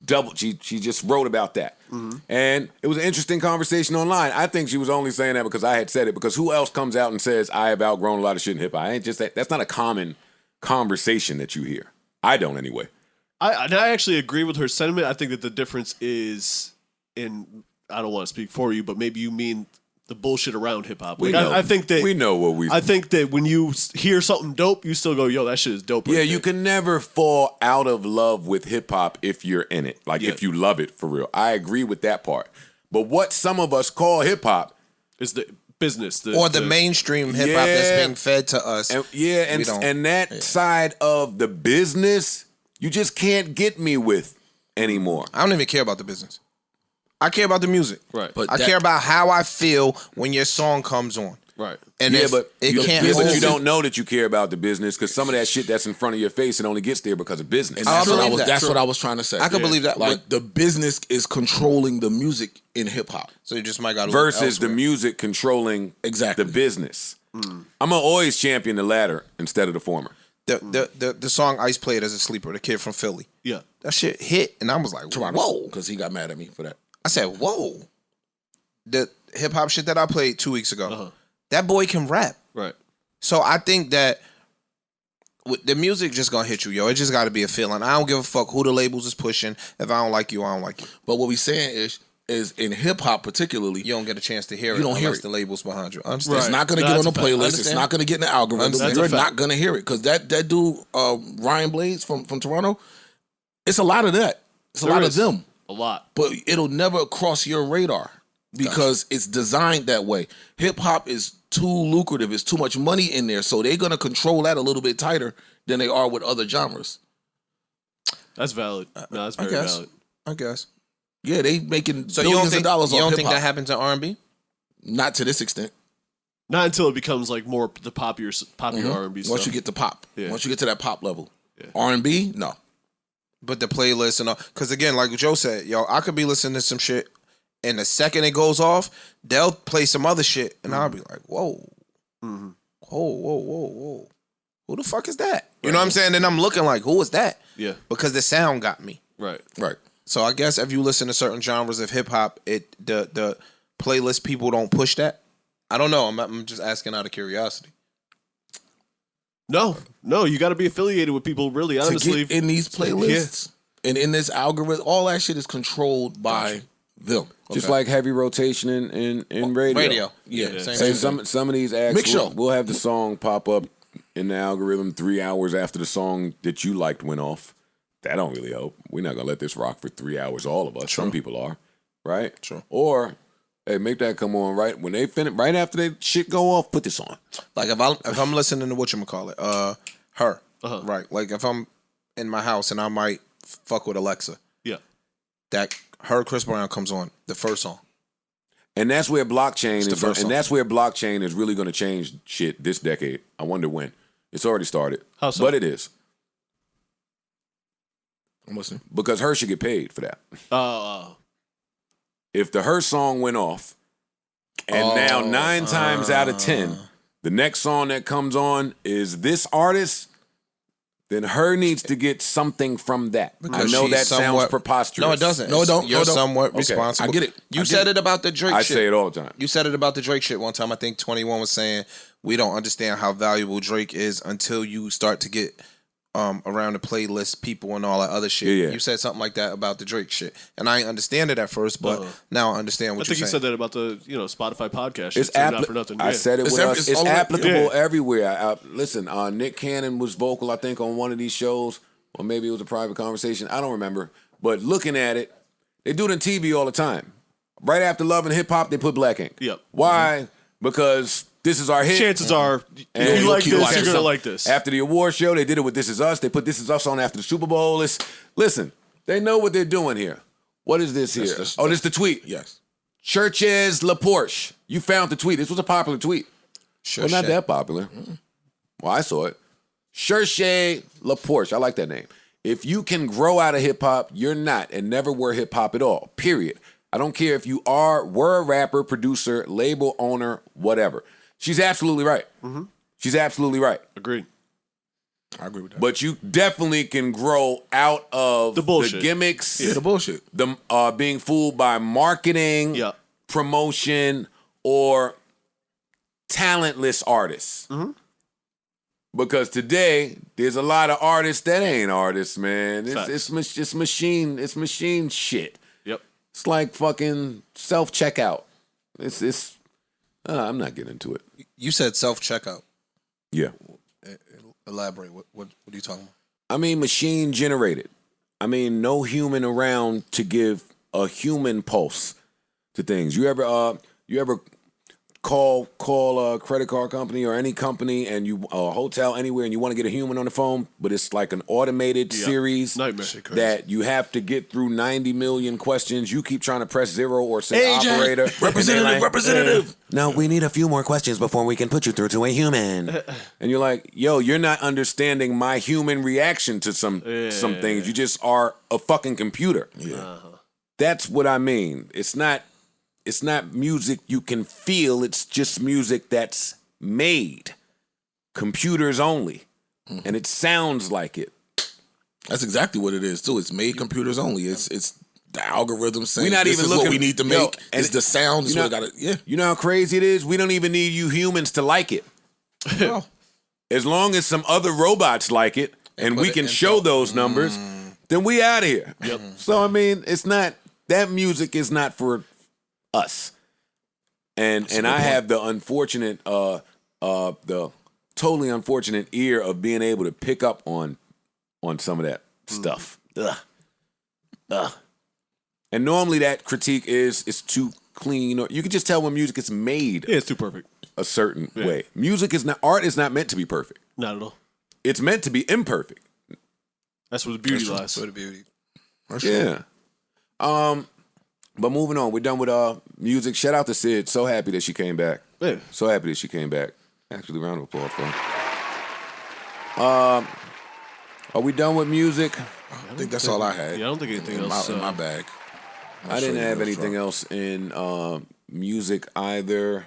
just wrote about that. And it was an interesting conversation online. I think she was only saying that because I had said it, because who else comes out and says, I have outgrown a lot of shit in hip hop? That's not a common conversation that you hear. I don't anyway. I actually agree with her sentiment. I think that the difference is in, I don't want to speak for you, but maybe you mean the bullshit around hip hop. Like, I think that we know what we. I think that when you hear something dope, you still go, "Yo, that shit is dope." Yeah, you can never fall out of love with hip hop if you're in it. Like if you love it for real. I agree with that part. But what some of us call hip hop is the business, the mainstream hip hop that's being fed to us. And that side of the business, you just can't get me with anymore. I don't even care about the business. I care about the music. Right. But I care about how I feel when your song comes on. Right. And but you don't know that you care about the business, because some of that shit that's in front of your face, it only gets there because of business. And that's what I was trying to say. I can believe that. Like the business is controlling the music in hip hop. So you just might got to versus the music controlling Exactly. the business. I'm gonna always champion the latter instead of the former. The song Ice played as a sleeper, the kid from Philly. Yeah. That shit hit, and I was like, whoa. Because he got mad at me for that. I said, whoa. The hip hop shit that I played 2 weeks ago, that boy can rap. Right. So I think that the music just gonna hit you, yo. It just got to be a feeling. I don't give a fuck who the labels is pushing. If I don't like you, I don't like you. But what we saying is in hip hop particularly, You don't get a chance to hear it. You don't hear unless it. the labels behind you. Understand? it's not going to No, get on that's the a fact. playlist. It's Understand? not going to get in the algorithm. That's You're a fact. not going to hear it because that dude Ryan Blades from Toronto, it's a lot of that. It's a lot of them. A lot. But it'll never cross your radar because it's designed that way. Hip hop is too lucrative. It's too much money in there. So they're going to control that a little bit tighter than they are with other genres. That's valid. No, that's I very guess. valid. I guess. Yeah, they making So you billions don't of think dollars you off don't think hip-hop. that happens in R&B? Not to this extent. Not until it becomes like more the popular R&B stuff. Once you get to pop. Yeah. Once you get to that pop level. R&B, no. But the playlist and all, because again, like Joe said, yo, I could be listening to some shit, and the second it goes off, they'll play some other shit, and I'll be like, whoa, whoa, who the fuck is that? You know what I'm saying? Then I'm looking like, who is that? Yeah. Because the sound got me. Right. Right. So I guess if you listen to certain genres of hip hop, the playlist people don't push that. I don't know. I'm just asking out of curiosity. No, you got to be affiliated with people. Really, honestly, To get in these playlists and in this algorithm, all that shit is controlled by them. Just like heavy rotation in radio. Yeah. Say some of these acts Mix show. we'll have the song pop up in the algorithm 3 hours after the song that you liked went off. That don't really help. We're not gonna let this rock for 3 hours. All of us. True. Some people are, right? True. Or hey, make that come on right when they finish. Right after they shit go off, put this on. Like if I'm listening to whatchamacallit, her, right? Like if I'm in my house and I might fuck with Alexa, yeah. that her Chris Brown comes on the first song. And that's where blockchain It's the is. first And song. that's where blockchain is really going to change shit this decade. I wonder when. It's already started. How so? But it is. I'm listening. Because her should get paid for that. If the her song went off, and now 9 times out of 10, the next song that comes on is this artist, then her needs to get something from that. I know she's that sounds somewhat- preposterous. No, it doesn't. No, it don't. You're No, it don't. somewhat Okay, responsible. I get it. You said it about the Drake I shit. say it all the time. You said it about the Drake shit one time. I think 21 was saying we don't understand how valuable Drake is until you start to get around the playlist people and all that other shit. Yeah. You said something like that about the Drake shit, and I didn't understand it at first, but now I understand I what you're think you saying. said that about the Spotify podcast. Shit, It's so not for nothing. I Yeah. said it It's with every- us. it's It's all over- applicable yeah. everywhere. Listen, Nick Cannon was vocal, I think, on one of these shows, or maybe it was a private conversation. I don't remember. But looking at it, they do it on TV all the time. Right after Love and Hip Hop, they put Black Ink. Yep. Why? Because this is our hit. Chances are, And if you you'll like keep this, watching you're gonna some- like this. After the award show, they did it with This Is Us. They put This Is Us on after the Super Bowl. Listen, they know what they're doing here. What is this here? This is the tweet. Yes. Churches LaPorche. You found the tweet. This was a popular tweet. Sure, Well, not shit. that popular. Well, I saw it. Cherche LaPorche, I like that name. If you can grow out of hip hop, you're not and never were hip hop at all. Period. I don't care if you were a rapper, producer, label owner, whatever. She's absolutely right. Mm-hmm. She's absolutely right. Agreed. I agree with that. But you definitely can grow out of the bullshit, the gimmicks, the bullshit, the being fooled by marketing, promotion, or talentless artists. Mm-hmm. Because today there's a lot of artists that ain't artists, man. It's machine shit. Yep. It's like fucking self-checkout. I'm not getting into it. You said self-checkout. Yeah. Elaborate. What are you talking about? I mean, machine generated. I mean, no human around to give a human pulse to things. You ever call a credit card company or any company and you a hotel anywhere and you want to get a human on the phone, but it's like an automated series that you have to get through 90 million questions. You keep trying to press 0 or say Agent, operator. representative. No, we need a few more questions before we can put you through to a human. And you're like, yo, you're not understanding my human reaction to some things. You just are a fucking computer. Yeah. Uh-huh. That's what I mean. It's not music you can feel. It's just music that's made. Computers only. Mm-hmm. And it sounds like it. That's exactly what it is, too. It's made computers only. It's the algorithm saying we're not this even is looking, what we need to make. It's the sound. You know, you know how crazy it is? We don't even need you humans to like it. Well, as long as some other robots like it and we can show those numbers, then we out of here. Yep. So, I mean, it's not, that music is not for us. And I have the unfortunate, the totally unfortunate ear of being able to pick up on some of that stuff. Ugh. And normally that critique is it's too clean, or you can just tell when music is made. Yeah, it's too perfect. A certain way. Art is not meant to be perfect. Not at all. It's meant to be imperfect. That's where the beauty lies. That's where the beauty. Yeah. But moving on, we're done with music. Shout out to Sid. So happy that she came back. Yeah. So happy that she came back. Actually, round of applause for her. Are we done with music? I think that's all I had. Yeah, I don't think anything else in my bag. I didn't have anything else in music either.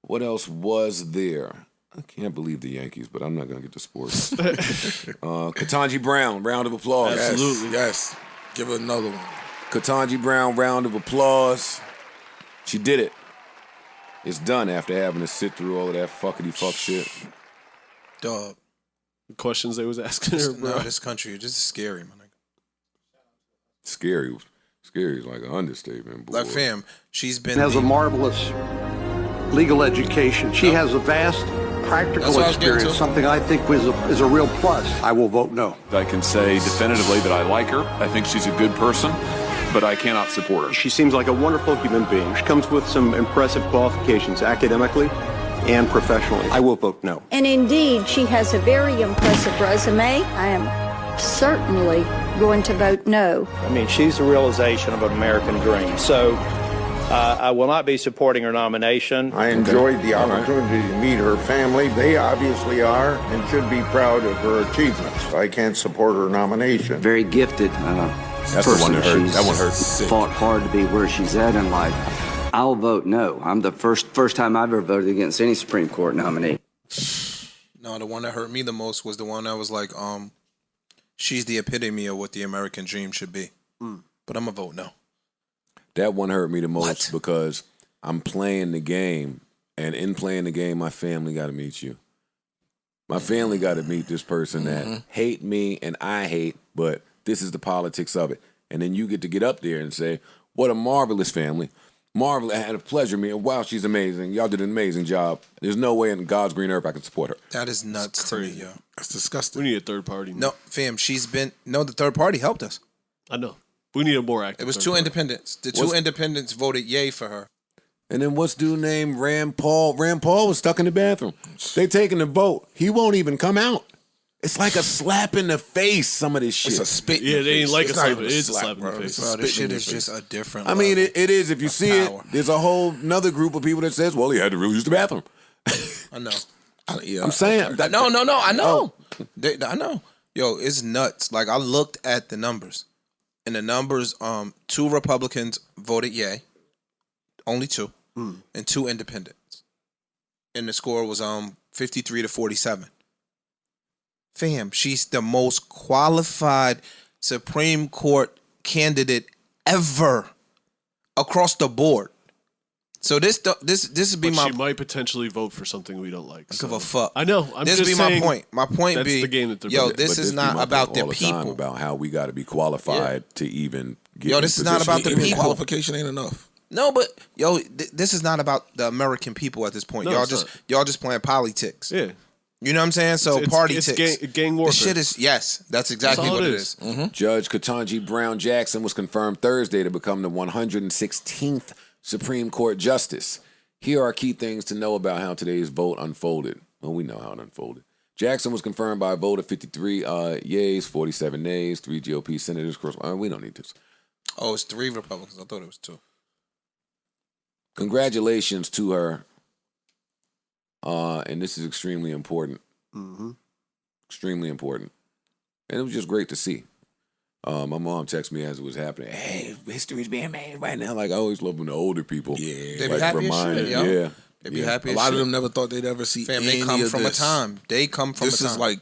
What else was there? I can't believe the Yankees, but I'm not going to get to sports. Kentaji Brown, round of applause. Absolutely. Yes. Give her another one. Kentaji Brown, round of applause. She did it. It's done after having to sit through all of that fuckity-fuck shit. Dog. The questions they was asking her, bro. No, this country is just scary, man. Scary. Scary is like an understatement. Boy. Like, fam, she's been... has a marvelous legal education. She has a vast practical experience, something I think is a real plus. I will vote no. I can say definitively that I like her. I think she's a good person, but I cannot support her. She seems like a wonderful human being. She comes with some impressive qualifications academically and professionally. I will vote no. And indeed, she has a very impressive resume. I am certainly going to vote no. I mean, she's the realization of an American dream. So I will not be supporting her nomination. I enjoyed the opportunity to meet her family. They obviously are and should be proud of her achievements. I can't support her nomination. Very gifted. That's the one that hurt. That one hurt. Fought hard to be where she's at in life. I'll vote no. I'm the first time I've ever voted against any Supreme Court nominee. No, the one that hurt me the most was the one that was like, she's the epitome of what the American dream should be. But I'm going to vote no. That one hurt me the most because I'm playing the game, and in playing the game, my family got to meet you. My family got to meet this person that hate me and I hate, but this is the politics of it. And then you get to get up there and say, what a marvelous family. Marvelous. I had a pleasure meeting. Wow, she's amazing. Y'all did an amazing job. There's no way in God's green earth I can support her. That is nuts to me, yo. That's disgusting. We need a third party. No, fam, the third party helped us. I know. We need a more active. It was two independents. The two independents voted yay for her. And then what's dude named Rand Paul? Rand Paul was stuck in the bathroom. They taking the vote. He won't even come out. It's like a slap in the face, some of this shit. It's a spit. Yeah, they ain't like a slap. It It is a slap in the face. Bro, this shit is just a different I mean, level it is. If you see power. it, there's a whole another group of people that says, well, he had to really use the bathroom. I know. I'm saying. No, I know. I know. Yo, it's nuts. Like, I looked at the numbers. And the numbers, 2 Republicans voted yay. Only 2. And 2 independents. And the score was 53-47. Fam, she's the most qualified Supreme Court candidate ever across the board. So this would be my. She might potentially vote for something we don't like. I give a fuck. I know. I'm this just be saying my point. My point that's be the game that they're yo. playing. This is not about the people. About how we got to be qualified to even. Get Yo, this is not about the people. Qualification ain't enough. No, but yo, this is not about the American people at this point. No, y'all just playing politics. Yeah. You know what I'm saying? So It's party it's ticks. gang warfare. The shit is that's exactly what it is. Judge Kentaji Brown Jackson was confirmed Thursday to become the 116th Supreme Court Justice. Here are key things to know about how today's vote unfolded. Well, we know how it unfolded. Jackson was confirmed by a vote of 53 yeas, 47 nays, 3 GOP senators. We don't need this. Oh, it's 3 Republicans. I thought it was 2. Congratulations to her. And this is extremely important. Extremely important. And it was just great to see. My mom texted me as it was happening. Hey, history's being made right now. Like, I always love when the older people. They be like, happy as shit, yo. Yeah. They be happy A as lot shit. of them never thought they'd ever see Fam, any they come of from this. a time. They come from This a time. is like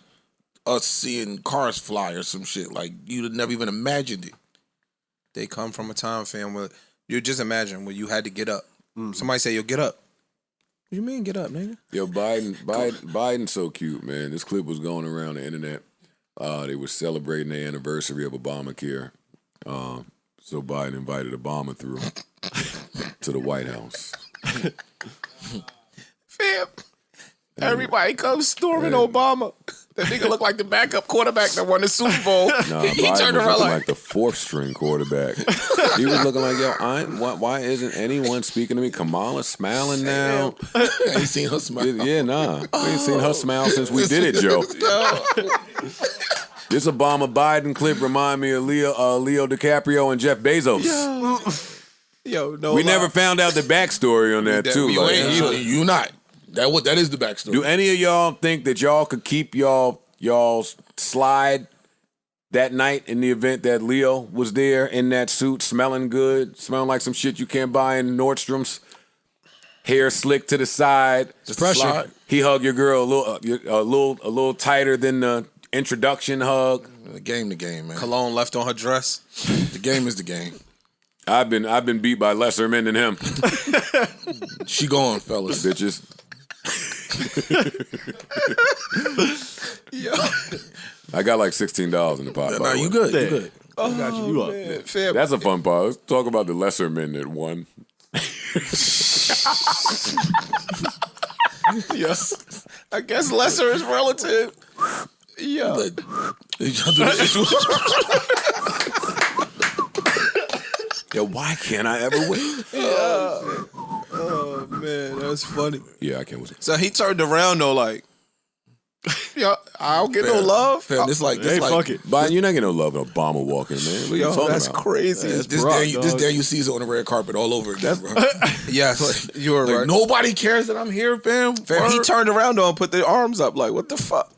us seeing cars fly or some shit. Like, you'd have never even imagined it. They come from a time, fam, where you just imagine where you had to get up. Somebody say, yo, get up. What you mean get up, nigga? Yo, Biden's so cute, man. This clip was going around the internet. They were celebrating the anniversary of Obamacare. So Biden invited Obama through to the White House. Fam, everybody comes storming Obama. That nigga look like the backup quarterback that won the Super Bowl. Nah, he Biden turned was around looking like like the 4th string quarterback. He was looking like, yo, why isn't anyone speaking to me? Kamala smiling now. I ain't seen her smile. Yeah, nah. We ain't seen her smile since we did it, Joe. This Obama Biden clip remind me of Leo DiCaprio and Jeff Bezos. Yo, no. We never found out the backstory on that too. You Like, ain't either. You not. That is the backstory. do any of y'all think that y'all could keep y'all's slide that night in the event that Leo was there in that suit, smelling good, smelling like some shit you can't buy in Nordstrom's, hair slicked to the side, Just pressure. Slide. He hugged your girl a little tighter than the introduction hug. The game, man. Cologne left on her dress. The game is the game. I've been beat by lesser men than him. She gone, fellas. Bitches. I got like $16 in the pot. Nah, you good. You good. I got you up. Fam, That's a fun part. Let's talk about the lesser men that won. yes. I guess lesser is relative. Yeah. Yo, why can't I ever win? Oh man, that's funny. Yeah, I can't win. So he turned around though, like, yo, I don't get no love. Fam, this like fuck it. Biden, you're not getting no love in Obama walking, man. What are you talking that's about? crazy. This Daniel Caesar on the red carpet all over again, bro. Yes, you were Like, right. nobody cares that I'm here, fam. Fam, he Word. turned around though and put their arms up, like, what the fuck?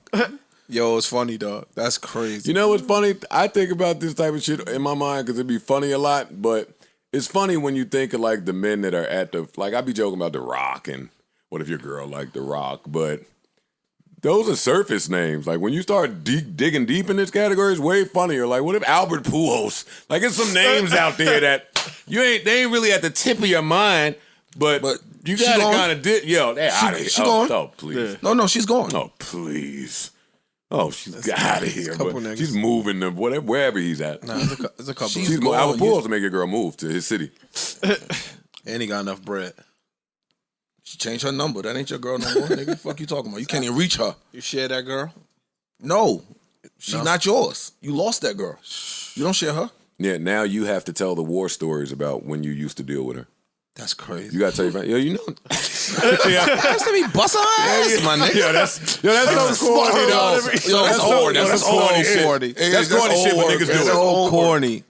Yo, it's funny, dog. That's crazy. You know what's funny? I think about this type of shit in my mind because it'd be funny a lot, but it's funny when you think of like the men that are at the, like I be joking about The Rock and what if your girl like The Rock, but those are surface names. Like when you start digging deep in this category, it's way funnier. Like what if Albert Pujols? Like it's some names out there that they ain't really at the tip of your mind, but you gotta kind of She gone. Oh please, No, she's gone. oh please. Oh, she's out of here. But she's moving to wherever he's at. Nah, there's a couple. She's going. Albert Pujols to make a girl move to his city. And he got enough bread. She changed her number. That ain't your girl no more, nigga. Fuck you talking about? You can't even reach her. You share that girl? No, she's not yours. You lost that girl. You don't share her. Yeah, now you have to tell the war stories about when you used to deal with her. That's crazy. You gotta tell your yo, you know. That's to be busting her ass, my nigga. Yeah, that's so corny, though. That's old. That's corny shit. That's corny shit when niggas do That's it. old corny.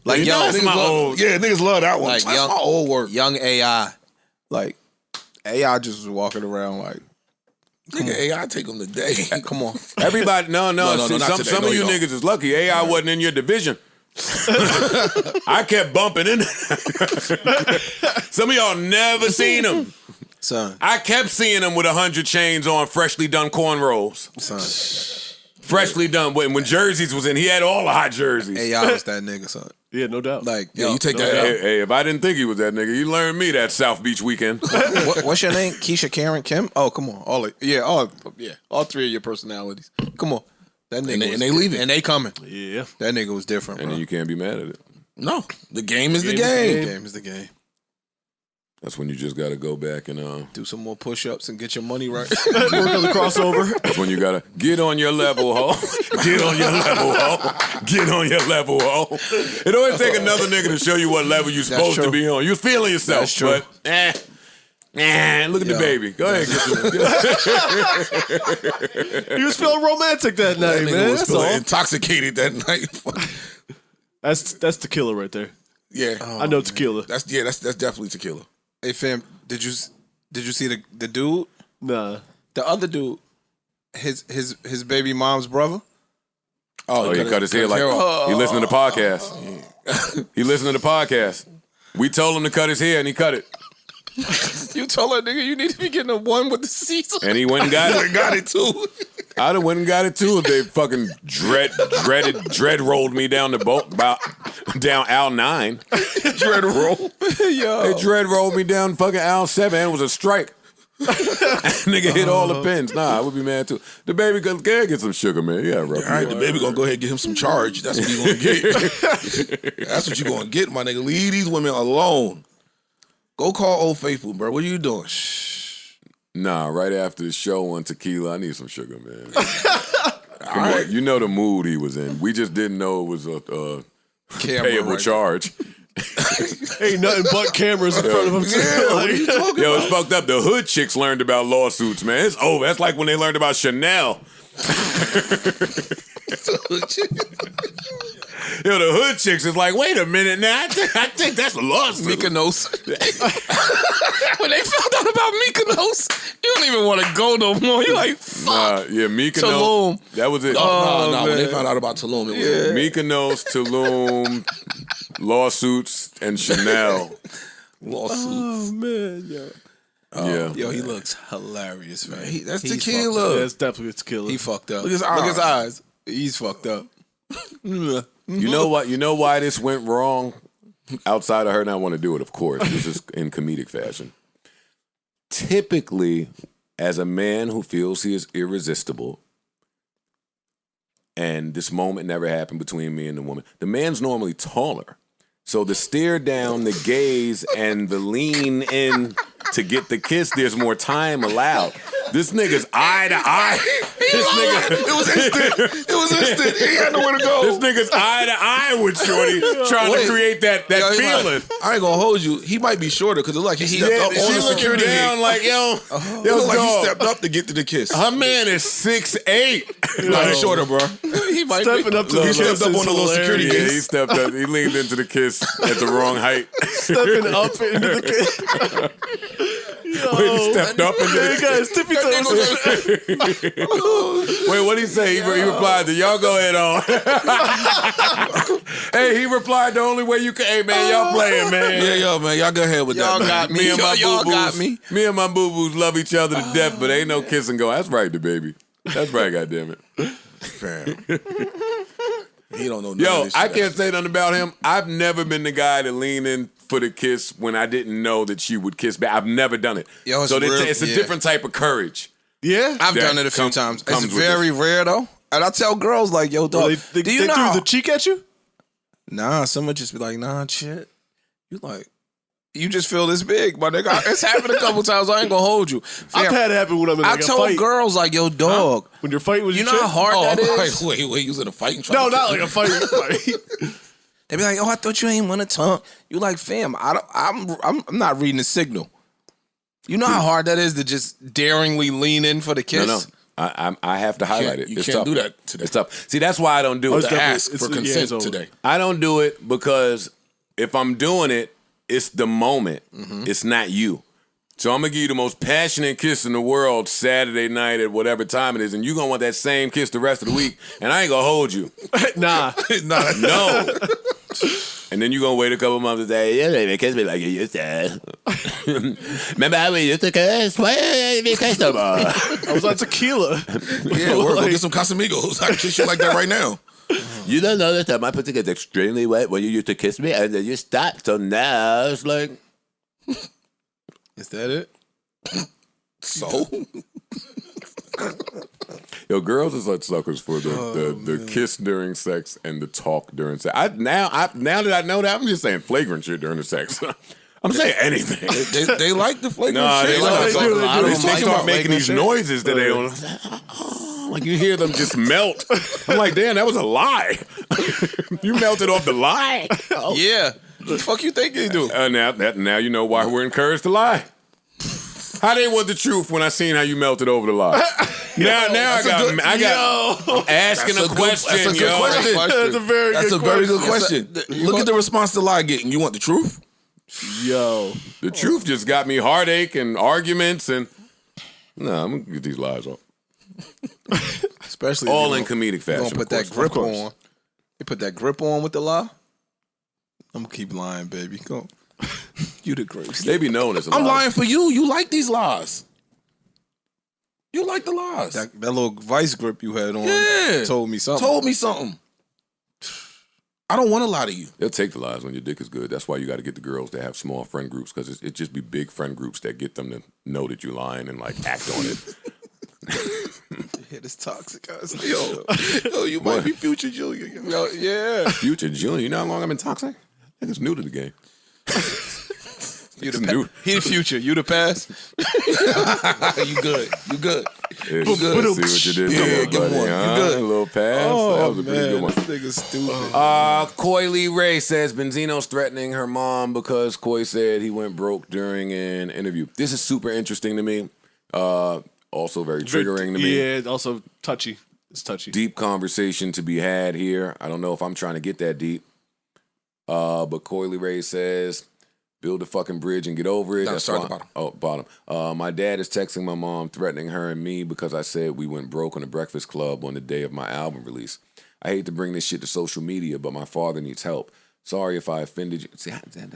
Like young, that's my old. Yeah, niggas love that one. like That's young, my old work. young AI. Like AI just was walking around like, Nigga, AI take them today. Come on. Everybody, no. not Some today. of No, you you don't. niggas is lucky. AI wasn't in your division. I kept bumping in. Some of y'all never seen him. Son. I kept seeing him with 100 chains on, freshly done cornrows. Son. Freshly done. When jerseys was in, he had all the hot jerseys. AI was that nigga, son. Yeah, no doubt. Like, Yeah, you take Hey, that out. hey, if I didn't think he was that nigga, you learned me that South Beach weekend. What's your name? Keisha, Karen, Kim? Oh, come on. All three of your personalities. Come on. That nigga And they leaving. And they coming. Yeah. That nigga was different, And bro. then you can't be mad at it. No, the game is the Game is the game. Game is the game. That's when you just got to go back and Do some more push-ups and get your money right. Work on the crossover. that's when you got to get on your level, ho. Get on your level, ho. Get on your level, ho. It always take another nigga to show you what level you're supposed to true. be on. You're feeling yourself, That's true. but look at the baby. Go ahead. He was feeling romantic that night, That nigga man. was That's feeling all. intoxicated that night. That's tequila right there. Yeah, I know tequila. that's definitely tequila. Hey, fam, did you see the dude? Nah. The other dude, his baby mom's brother? Oh, he cut his hair like he listened to the podcast. He listened to the podcast. We told him to cut his hair, and he cut it. You told her, nigga, you need to be getting a one with the Caesar. And he went and got it. Got it too. I'd have went and got it too if they fucking dread rolled me down the boat down aisle 9. Dread roll. They dread rolled me down fucking aisle 7. And it was a strike. Nigga hit all the pins. Nah, I would be mad too. The baby could get some sugar, man. Yeah, rough. All right, the baby gonna go ahead and get him some charge. That's what you gonna get. That's what you gonna get, my nigga. Leave these women alone. Go call Old Faithful, bro. What are you doing? Shh. Nah, right after the show on tequila, I need some sugar, man. Come on, you know the mood he was in. We just didn't know it was a payable charge. Ain't nothing but cameras in front of him. Too. Yeah, what are you talking Yo, about? it's fucked up. The hood chicks learned about lawsuits, man. It's over. That's like when they learned about Chanel. Yo, the hood chicks is like, wait a minute now. I think that's a lawsuit. Mykonos. When they found out about Mykonos, you don't even want to go no more. You're like, fuck. Yeah, Mykonos. Tulum. That was it. No, when they found out about Tulum, it was Mykonos, Tulum, lawsuits, and Chanel. lawsuits. Oh man, yo. Yeah. Yo, he looks hilarious, man. That's He's tequila. Yeah, it's definitely tequila. He fucked up. Look at his Look at his eyes. eyes. He's fucked up. You know what? You know why this went wrong? Outside of her not want to do it, of course. This is in comedic fashion. Typically, as a man who feels he is irresistible, and this moment never happened between me and the woman, the man's normally taller. So the stare down, the gaze, and the lean in to get the kiss, there's more time allowed. This nigga's eye to eye. It was instant. He had nowhere to go. This nigga's eye to eye with Shorty, trying to create that Yo, he feeling. like, I ain't gonna hold you. He might be shorter because it look like he stepped up on she the looking security down gate. like, yo, It look like he dog. stepped up to get to the kiss. Her man is 6'8". Nah, he's shorter, bro. He might Stepping up to the He kiss stepped up is on the little security Yeah, gate. he stepped up. He leaned into the kiss at the wrong height. Stepping up into the kiss. He stepped up into Hey the guys, tippy toes. Wait, what'd he say? He replied to, y'all go ahead on. Hey, he replied the only way you can. Hey, man, y'all playing, man. Yeah, yo, man, y'all go ahead with Y'all that. got me. Me and my Y'all boo-boos, got me. Me and my boo-boos love each other to death, but ain't no kissing going. That's right, the baby. That's right, goddammit. Fam. He don't know. None Yo, of this I shit. can't say nothing about him. I've never been the guy to lean in for the kiss when I didn't know that she would kiss back. I've never done it. Yo, it's so real- it's a yeah. different type of courage. Yeah, I've That done it a few times. It's comes with very rare though. And I tell girls like, yo, dog, they do you know? threw the cheek at you? Nah, someone just be like, nah, shit. You like, you just feel this big, my nigga. It's happened a couple times. I ain't gonna hold you. I've Fam, had it happen when I'm in I like a told fight. girls like, yo, dog, When you're fighting with you your know how chick? hard that is. Wait, you was in a fight? No, not like a fight. They be like, oh, I thought you ain't want to talk. You like, fam, I'm not reading the signal. You know how hard that is to just daringly lean in for the kiss? No. I have to highlight it. You It's can't tough. do that today. It's tough. See, that's why I don't do it. Ask for consent over. today. I don't do it because if I'm doing it, it's the moment. It's not you. So I'm gonna give you the most passionate kiss in the world Saturday night at whatever time it is, and you're gonna want that same kiss the rest of the week, and I ain't gonna hold you. Nah. No. And then you're gonna wait a couple months and say, yeah, baby, kiss me like you used to. Remember how we used to kiss? Why ain't we kiss no more? I was on tequila. Yeah, we're gonna get some Casamigos. I can kiss you like that right now. You don't know that my pussy gets extremely wet when you used to kiss me, and then you stopped. So now it's like, is that it? So, yo, girls are such suckers for the kiss during sex and the talk during sex. Now that I know that, I'm just saying flagrant shit during the sex. I'm saying anything. they like the flagrant shit. They start making these noises that they don't. Like you hear them just melt. I'm like, damn, that was a lie. You melted off the lie. Yeah. What the fuck you think you do? Now you know why we're encouraged to lie. I didn't want the truth when I seen how you melted over the lie. Now I'm asking a question. That's a good question. That's a very good question. Look at the response to lie getting. You want the truth? Yo. The truth just got me heartache and arguments and I'm gonna get these lies off. Especially all in comedic fashion. Gonna put that grip on. You put that grip on with the lie. I'm gonna keep lying, baby. Go. You the greatest. They be known as a lie. I'm lying for you. You like these lies. You like the lies. That little vice grip you had on told me something. I don't want to lie to you. They'll take the lies when your dick is good. That's why you got to get the girls that have small friend groups, because it just be big friend groups that get them to know that you're lying and like act on it. Yeah, this toxic guys. Yo, you might be Future Junior. Yo, yeah. Future Junior. You know how long I've been toxic? Nigga's new to the game. He the future. You the past. You good. You good. Yeah, see what you did. Yeah, give one. You good. A little pass. Oh, that was a pretty good one. This nigga's stupid. Coy Lee Ray says Benzino's threatening her mom because Coy said he went broke during an interview. This is super interesting to me. Also very triggering to me. Yeah, also touchy. It's touchy. Deep conversation to be had here. I don't know if I'm trying to get that deep. But Coy Lee Ray says, build a fucking bridge and get over it. No, start at the bottom. Oh, bottom. My dad is texting my mom, threatening her and me because I said we went broke on the Breakfast Club on the day of my album release. I hate to bring this shit to social media, but my father needs help. Sorry if I offended you. See,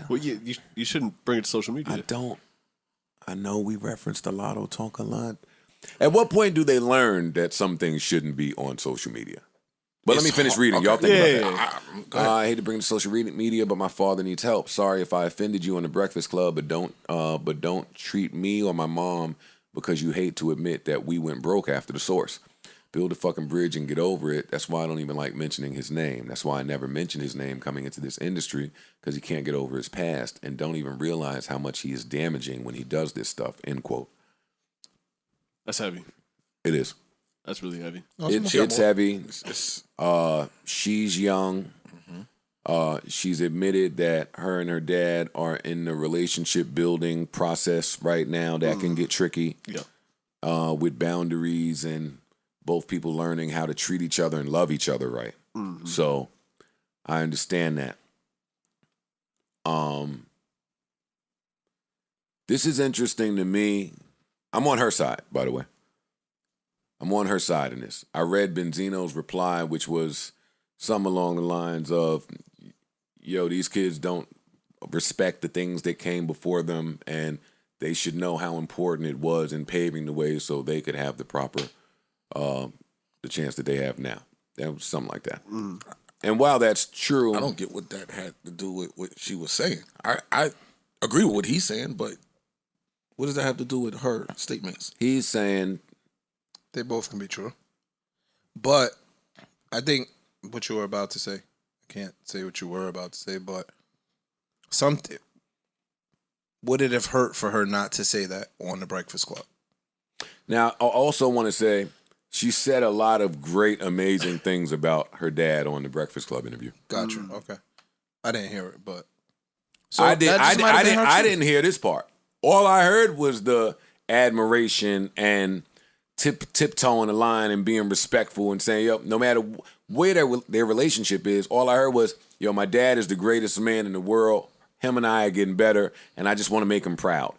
well, you shouldn't bring it to social media. I don't. I know we referenced a lot or talk a lot. At what point do they learn that some things shouldn't be on social media? But let me finish reading. Okay. Y'all think about that. I hate to bring it to social media, but my father needs help. Sorry if I offended you on the Breakfast Club, but don't treat me or my mom because you hate to admit that we went broke after the source. Build a fucking bridge and get over it. That's why I don't even like mentioning his name. That's why I never mention his name coming into this industry, because he can't get over his past and don't even realize how much he is damaging when he does this stuff, end quote. That's heavy. It is. That's really heavy. It's heavy. She's young. She's admitted that her and her dad are in the relationship building process right now that can get tricky. Yeah. With boundaries and both people learning how to treat each other and love each other right. Mm-hmm. So I understand that. This is interesting to me. I'm on her side, by the way. I'm on her side in this. I read Benzino's reply, which was something along the lines of, yo, these kids don't respect the things that came before them, and they should know how important it was in paving the way so they could have the proper, the chance that they have now. That was something like that. Mm. And while that's true... I don't get what that had to do with what she was saying. I agree with what he's saying, but what does that have to do with her statements? He's saying... They both can be true. But I think what you were about to say, I can't say what you were about to say, but something, would it have hurt for her not to say that on the Breakfast Club? Now, I also want to say she said a lot of great, amazing things about her dad on the Breakfast Club interview. Gotcha. Okay. I didn't hear it, but so I didn't hear this part. All I heard was the admiration and tiptoeing the line and being respectful and saying, yo, no matter where their relationship is, all I heard was, yo, my dad is the greatest man in the world. Him and I are getting better, and I just want to make him proud.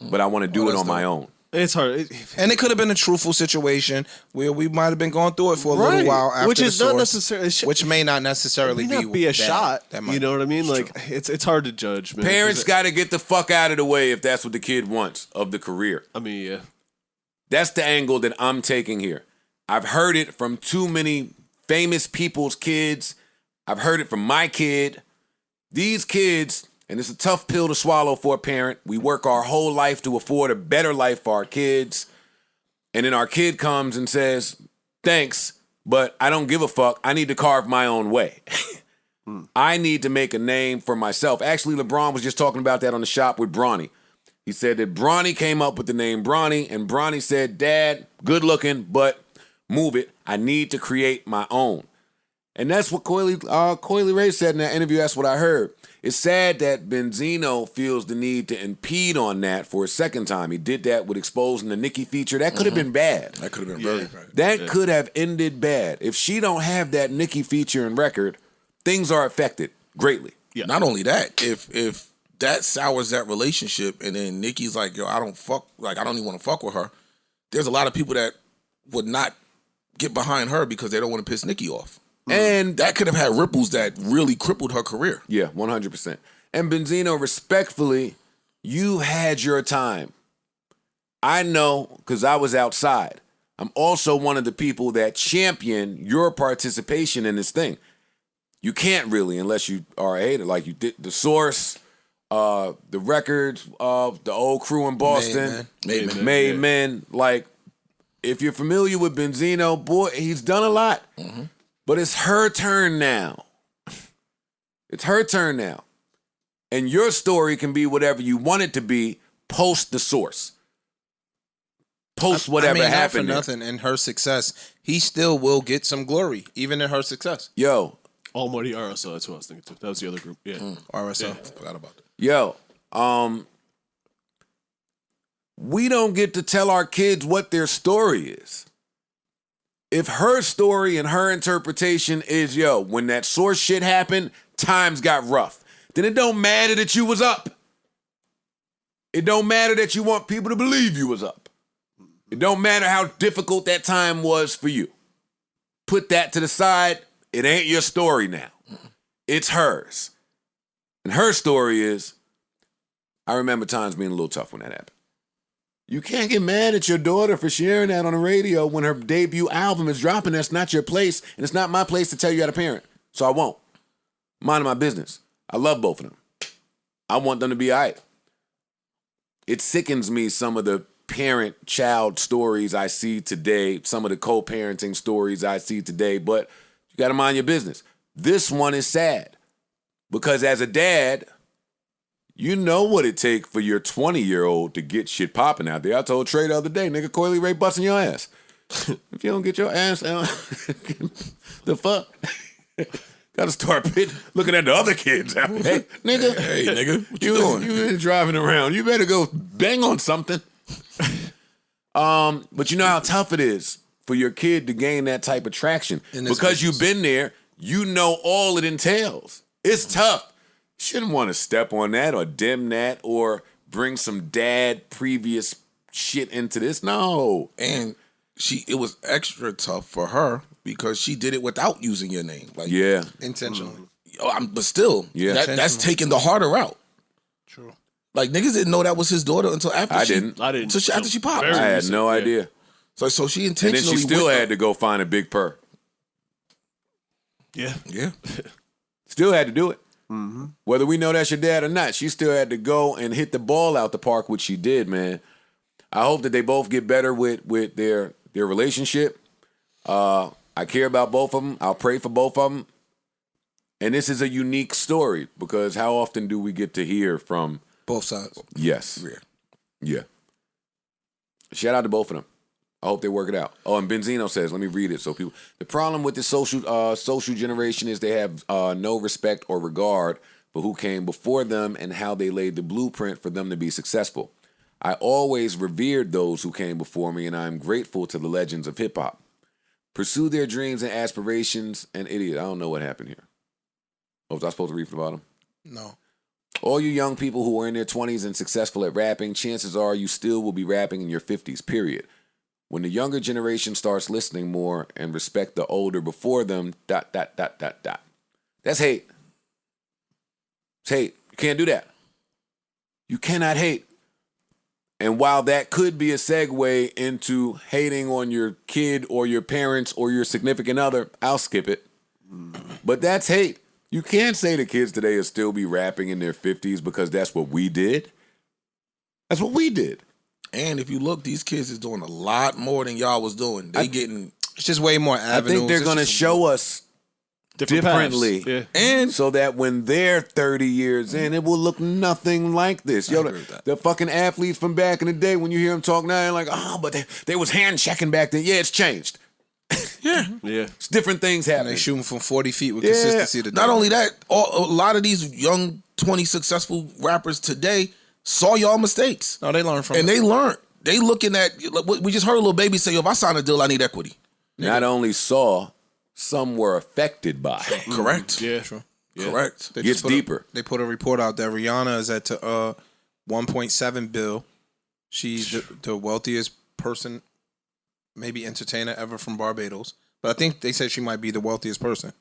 but I want to do it on my own. It's hard. And it could have been a truthful situation where we might have been going through it for a little while after which is the not source, necessarily, which may not necessarily be a bad. shot. That might You know what I mean? it's Like true. it's hard to judge, man. Parents got to get the fuck out of the way if that's what the kid wants of the career. I mean, yeah. That's the angle that I'm taking here. I've heard it from too many famous people's kids. I've heard it from my kid. These kids, and it's a tough pill to swallow for a parent. We work our whole life to afford a better life for our kids. And then our kid comes and says, thanks, but I don't give a fuck. I need to carve my own way. I need to make a name for myself. Actually, LeBron was just talking about that on the shop with Bronny. He said that Bronny came up with the name Bronny, and Bronny said, Dad, good looking, but move it. I need to create my own. And that's what Coily Ray said in that interview. That's what I heard. It's sad that Benzino feels the need to impede on that for a second time. He did that with exposing the Nicki feature. That could have been bad. That could have been very bad. That could have ended bad. If she don't have that Nicki feature and record, things are affected greatly. Yeah. Not only that, if that sours that relationship and then Nicki's like, yo, I don't even want to fuck with her, there's a lot of people that would not get behind her because they don't want to piss Nicki off. And that could have had ripples that really crippled her career. Yeah, 100%. And Benzino, respectfully, you had your time. I know because I was outside. I'm also one of the people that champion your participation in this thing. You can't really unless you are a hater. Like you did the Source, the records of the old crew in Boston, Made Men. Like, if you're familiar with Benzino, boy, he's done a lot. Mm-hmm. But it's her turn now. It's her turn now. And your story can be whatever you want it to be post the Source. Post whatever happened. Not for nothing, in her success, he still will get some glory, even in her success. Yo. Almighty RSL, that's what I was thinking too. That was the other group. Yeah. RSL. Yeah. Forgot about that. Yo. We don't get to tell our kids what their story is. If her story and her interpretation is, yo, when that Source shit happened, times got rough, then it don't matter that you was up. It don't matter that you want people to believe you was up. It don't matter how difficult that time was for you. Put that to the side. It ain't your story now. It's hers. And her story is, I remember times being a little tough when that happened. You can't get mad at your daughter for sharing that on the radio when her debut album is dropping. That's not your place, and it's not my place to tell you how to parent. So I won't. Minding my business. I love both of them. I want them to be all right. It sickens me, some of the parent-child stories I see today, some of the co-parenting stories I see today, but you got to mind your business. This one is sad because as a dad, you know what it take for your 20-year-old to get shit popping out there. I told Trey the other day, nigga, Coily Ray busting your ass. If you don't get your ass out, the fuck? Gotta start looking at the other kids out there. Hey, nigga, what you doing? You ain't driving around. You better go bang on something. But you know how tough it is for your kid to gain that type of traction. Because you've been there, you know all it entails. It's tough. Shouldn't want to step on that or dim that or bring some dad previous shit into this. No. And it was extra tough for her because she did it without using your name. Like, intentionally. But still, that's taking the harder route. True. Like, niggas didn't know that was his daughter until after I didn't. So after she popped. I had no idea. So she intentionally. And then she still had to go find a big purr. Yeah. Yeah. Still had to do it. Mm-hmm. Whether we know that's your dad or not, she still had to go and hit the ball out the park, which she did, man. I hope that they both get better with their relationship. I care about both of them. I'll pray for both of them. And this is a unique story because how often do we get to hear from both sides? Yes. Yeah. Shout out to both of them. I hope they work it out. Oh, and Benzino says, let me read it so people. The problem with the social generation is they have no respect or regard for who came before them and how they laid the blueprint for them to be successful. I always revered those who came before me, and I am grateful to the legends of hip hop. Pursue their dreams and aspirations. And idiot, I don't know what happened here. Oh, was I supposed to read from the bottom? No. All you young people who are in their 20s and successful at rapping, chances are you still will be rapping in your 50s, period. When the younger generation starts listening more and respect the older before them, ... That's hate. It's hate. You can't do that. You cannot hate. And while that could be a segue into hating on your kid or your parents or your significant other, I'll skip it. But that's hate. You can't say the kids today will still be rapping in their 50s because that's what we did. That's what we did. And if you look, these kids is doing a lot more than y'all was doing. It's just way more avenues. I think they're going to show us differently. Yeah. And so that when they're 30 years in, it will look nothing like this. Yo, the fucking athletes from back in the day, when you hear them talk now, they're like, but they was hand checking back then. Yeah, it's changed. yeah. It's different things happening. They shooting from 40 feet with consistency today. Not only that, a lot of these young 20 successful rappers today saw y'all mistakes. No, they learned from it. And they learned. They looking at, we just heard a little baby say, yo, if I sign a deal, I need equity. Not only saw, some were affected by. Correct. Yeah. True. Yeah. Correct. They Gets just deeper. They put a report out that Rihanna is at 1.7 bill. She's the wealthiest person, maybe entertainer ever from Barbados. But I think they said she might be the wealthiest person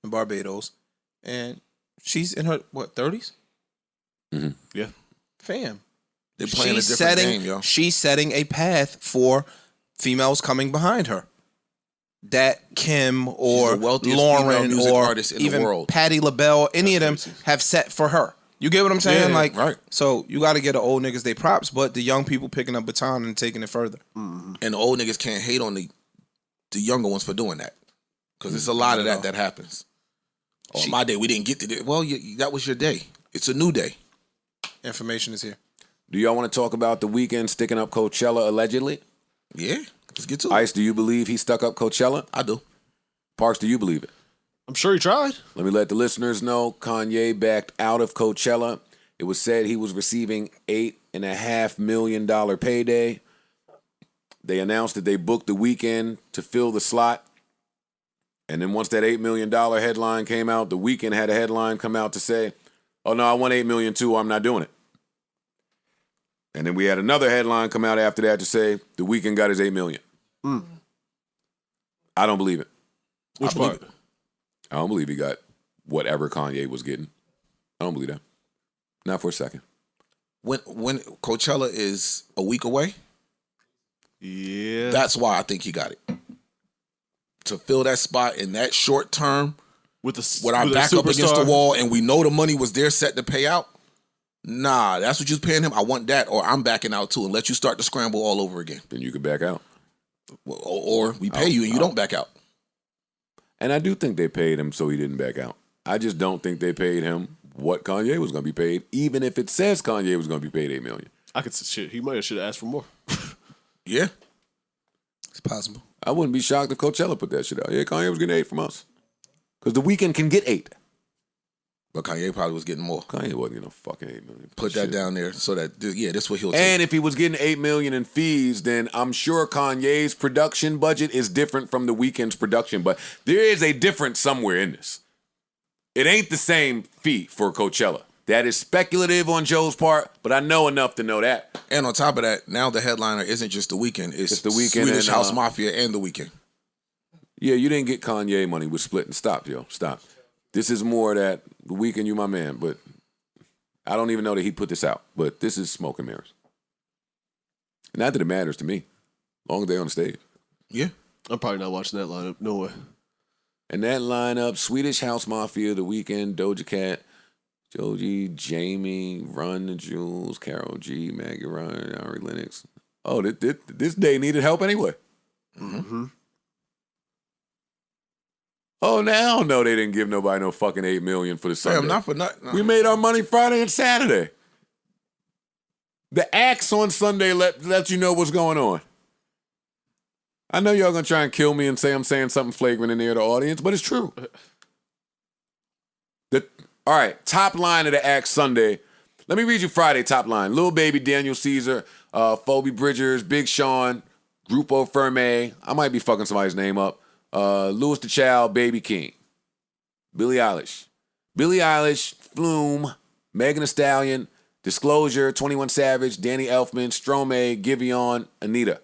in Barbados. And she's in her, 30s? Mm-hmm. Yeah. Fam. They're playing a different game, yo. She's setting a path for females coming behind her. That Kim or Lauren or even Patti LaBelle, any of them have set for her. You get what I'm saying? Yeah, like, right. So you got to get the old niggas their props, but the young people picking up baton and taking it further. And the old niggas can't hate on the younger ones for doing that. Because there's a lot of that happens. On my day, we didn't get to that. Well, that was your day. It's a new day. Information is here. Do y'all want to talk about the weekend sticking up Coachella allegedly? Yeah, let's get to it. Ice, do you believe he stuck up Coachella? I do. Parks, do you believe it? I'm sure he tried. Let me let the listeners know Kanye backed out of Coachella. It was said he was receiving $8.5 million payday. They announced that they booked the weekend to fill the slot. And then once that $8 million headline came out, the weekend had a headline come out to say, oh no, I want $8 million too, I'm not doing it. And then we had another headline come out after that to say the weekend got his $8 million. I don't believe it. Which part? I don't believe he got whatever Kanye was getting. I don't believe that. Not for a second. When Coachella is a week away, yeah, that's why I think he got it. To fill that spot in that short term with our back up against the wall and we know the money was there set to pay out. Nah, that's what you was paying him. I want that, or I'm backing out too, and let you start the scramble all over again. Then you could back out. Or we pay you and you don't back out. And I do think they paid him so he didn't back out. I just don't think they paid him what Kanye was going to be paid, even if it says Kanye was going to be paid $8 million. I could say shit. He might have should have asked for more. Yeah, it's possible. I wouldn't be shocked if Coachella put that shit out. Yeah, Kanye was getting $8 from us because the weekend can get $8. But Kanye probably was getting more. Kanye wasn't getting no fucking $8 million. Put that down there so that this what he'll take. And if he was getting $8 million in fees, then I'm sure Kanye's production budget is different from the weekend's production. But there is a difference somewhere in this. It ain't the same fee for Coachella. That is speculative on Joe's part, but I know enough to know that. And on top of that, now the headliner isn't just The Weeknd. It's the Weeknd Swedish and House Mafia and The Weeknd. Yeah, you didn't get Kanye money with Split and Stop, yo. Stop. This is more that The Weeknd, you my man, but I don't even know that he put this out. But this is smoke and mirrors. Not that it matters to me. As long as they're on the stage. Yeah. I'm probably not watching that lineup. No way. And that lineup, Swedish House Mafia, The Weeknd, Doja Cat, Joji, Jamie, Run the Jewels, Karol G, Maggie Ryan, Ari Lennox. Oh, this day needed help anyway. Mm-hmm. Oh, now no, they didn't give nobody no fucking $8 million for the Sunday. Damn, not for nothing. No. We made our money Friday and Saturday. The acts on Sunday let you know what's going on. I know y'all gonna try and kill me and say I'm saying something flagrant in the ear of the audience, but it's true. All right, top line of the act Sunday. Let me read you Friday top line. Lil Baby, Daniel Caesar, Phoebe Bridgers, Big Sean, Grupo Firme. I might be fucking somebody's name up. Louis the Child, Baby King. Billie Eilish, Flume, Megan Thee Stallion, Disclosure, 21 Savage, Danny Elfman, Stromae, Giveon, Anita.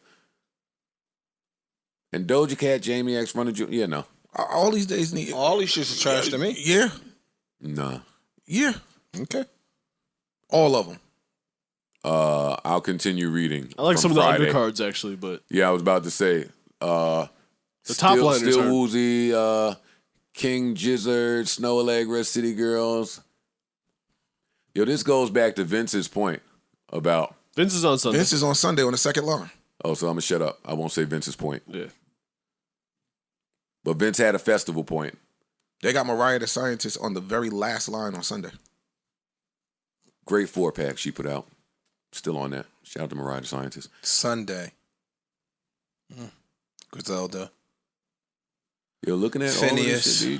And Doja Cat, Jamie X, Runner Jr. Yeah, no. All these days need. All these shits are trash to me. Yeah. Nah. Yeah. Okay. All of them. I'll continue reading. I like from some of Friday. the undercards, actually, but Yeah, I was about to say. the top liners Still are... Woozy, King Gizzard, Snow Allegra, City Girls. Yo, this goes back to Vince's point about... Vince is on Sunday. Vince is on Sunday on the second line. Oh, so I'm going to shut up. I won't say Vince's point. Yeah. But Vince had a festival point. They got Mariah the Scientist on the very last line on Sunday. Great 4-pack she put out. Still on that. Shout out to Mariah the Scientist. Sunday. Griselda. Yo, looking at Phineas. all of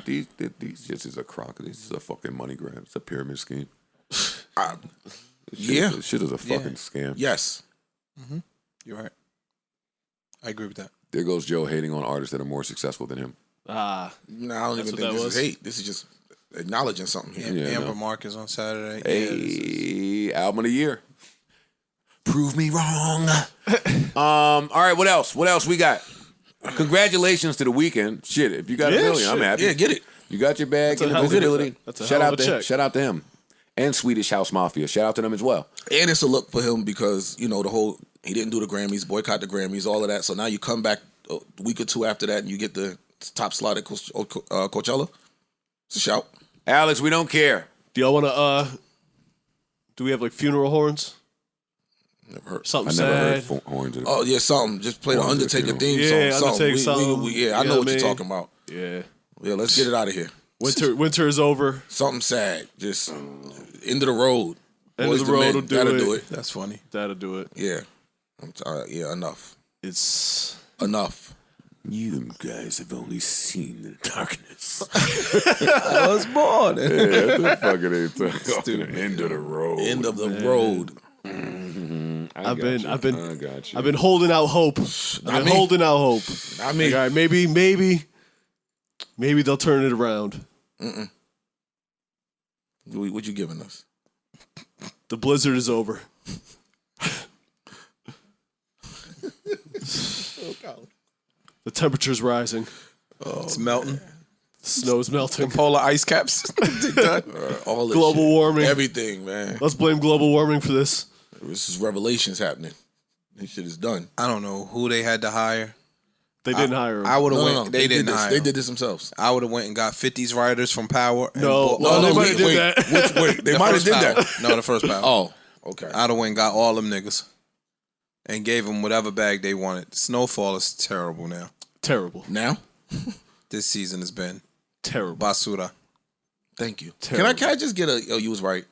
this shit, these shits is a crock. This is a fucking money grab. It's a pyramid scheme. Shit is a fucking scam. Yes. You're right. I agree with that. There goes Joe hating on artists that are more successful than him. No, I don't even think this is hate. This is just acknowledging something here. Yeah, Amber no. Mark is on Saturday. Hey, album of the year. Prove me wrong. All right, what else? What else we got? Congratulations to The Weeknd. Shit, if you got $1 million, I'm happy. Yeah, get it. You got your bag, That's a get the hell of a- visibility. that's a Shout hell out of a to check. shout out to him. And Swedish House Mafia. Shout out to them as well. And it's a look for him because, the whole, he didn't do the Grammys, boycott the Grammys, all of that. So now you come back a week or two after that and you get the top slot at Coachella. It's a shout. Alex, we don't care. Do y'all want to, do we have like funeral horns? Never heard. Something I never sad. heard horns. Oh, yeah, something. Just play the Horns at a Undertaker funeral. theme Yeah, song. Undertaker song. Yeah, I You know know what what I you're mean? talking about. Yeah. Yeah, let's get it out of here. Winter is over. Something sad. Just end of the road. End Boys of the to road Men. will do That'll it. do it. That's funny. That'll do it. Yeah. Yeah, enough. It's... Enough. You guys have only seen the darkness. I was born. Yeah, that's fucking it. End of the road. End of the road. I got you. I've been holding out hope. I've been holding out hope. I mean, Like, all right, maybe they'll turn it around. What you giving us? The blizzard is over. The temperature's rising. It's melting. The snow's melting. Polar ice caps. All this Global shit. warming. Everything, man. Let's blame global warming for this. This is revelations happening. This shit is done. I don't know who they had to hire. They didn't hire him. I would have No, went. They didn't did this. hire. They him. did this themselves. I would have went and got 50s writers from Power. And No, bought- they might have did that. Wait, they The might have first did Power. that. No, the first Power. Oh, okay. I'd have went and got all them niggas and gave them whatever bag they wanted. Snowfall is terrible now. Terrible. Now? This season has been Terrible. basura. Thank you. Terrible. Can I just get a, you was right.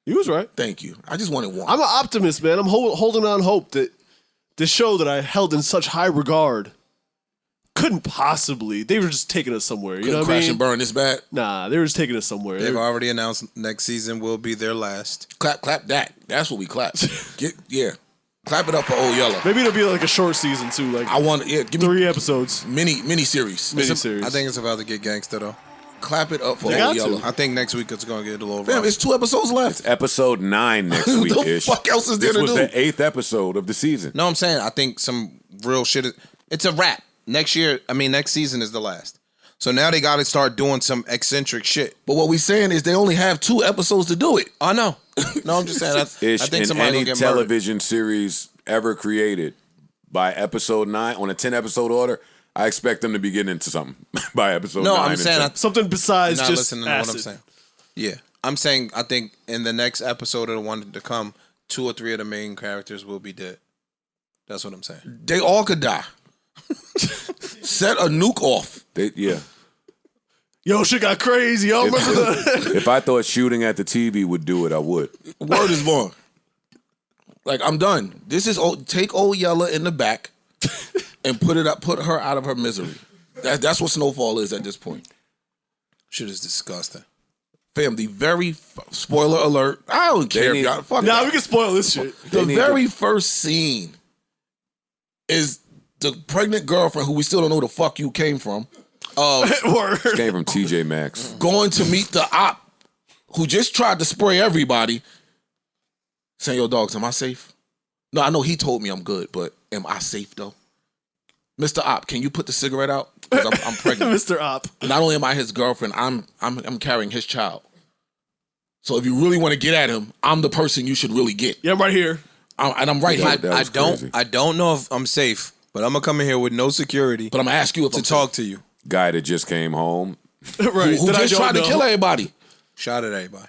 He was right. Thank you. I just wanted one. I'm an optimist, man. I'm holding on hope that this show that I held in such high regard couldn't possibly. They were just taking us somewhere. You know what I crash mean? and burn this bad. Nah, they were just taking us somewhere. They've already announced next season will be their last. Clap that. That's what we clap. Clap it up for Old Yeller. Maybe it'll be like a short season too. Like I want give me 3 episodes. mini series. Miniseries. I think it's about to get gangster though. Clap it up for They Old got to. Yeller. I think next week it's gonna get a little Fam, rough. it's 2 episodes left. Episode 9 next What week the ish. fuck else is there This to was do? the 8th episode of the season. No, I'm saying I think some real shit. It's a wrap. Next season is the last. So now they got to start doing some eccentric shit. But what we saying is they only have 2 episodes to do it. I know. No, I'm just saying. I Ish, think in somebody any will get murdered. television series ever created by episode 9 on a 10-episode order, I expect them to be getting into something by episode 9. No, I'm and saying 10. Something besides not just listening to acid. what I'm saying. Yeah, I'm saying I think in the next episode of the one to come, 2 or 3 of the main characters will be dead. That's what I'm saying. They all could die. Set a nuke off. Yeah. Yo, shit got crazy. Yo, remember the If I thought shooting at the TV would do it, I would. Word is born. Like, I'm done. This is take Old Yeller in the back and put her out of her misery. That's what Snowfall is at this point. Shit is disgusting. Fam, the very spoiler alert. I don't care. need- Y'all, fuck Nah, that. we can spoil this shit. The very first scene is the pregnant girlfriend who we still don't know who the fuck you came from. Word. Came from TJ Maxx. Going to meet the op who just tried to spray everybody, saying, yo, dogs, am I safe? No, I know he told me I'm good, but am I safe, though? Mr. Op, can you put the cigarette out? Because I'm pregnant. Mr. Op. Not only am I his girlfriend, I'm carrying his child. So if you really want to get at him, I'm the person you should really get. Yeah, I'm right here. I'm right here. I don't know if I'm safe, but I'm gonna come in here with no security. But I'm gonna ask you if to I'm talk safe. to you. Guy that just came home. Right. Who just tried to kill everybody. Shot at everybody.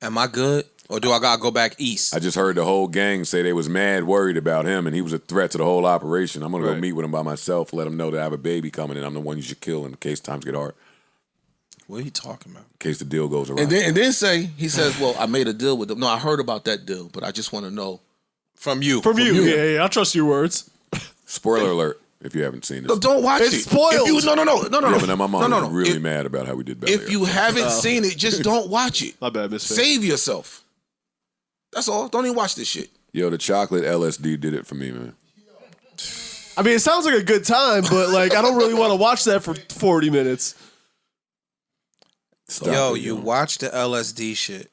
Am I good? Or do I gotta go back east? I just heard the whole gang say they was mad worried about him and he was a threat to the whole operation. I'm gonna go meet with him by myself, let him know that I have a baby coming and I'm the one you should kill in case times get hard. What are you talking about? In case the deal goes around. And then he says, well, I made a deal with them. No, I heard about that deal, but I just want to know. From you. Yeah, I trust your words. Spoiler alert if you haven't seen this. No, don't watch it. It's spoiled. Yeah, but my mom was really mad about how we did B.I.B.L.E. If you haven't seen it, just don't watch it. My bad, Miss Faye. Save yourself. That's all. Don't even watch this shit. Yo, the chocolate LSD did it for me, man. I mean, it sounds like a good time, but like I don't really want to watch that for 40 minutes. You watch the LSD shit.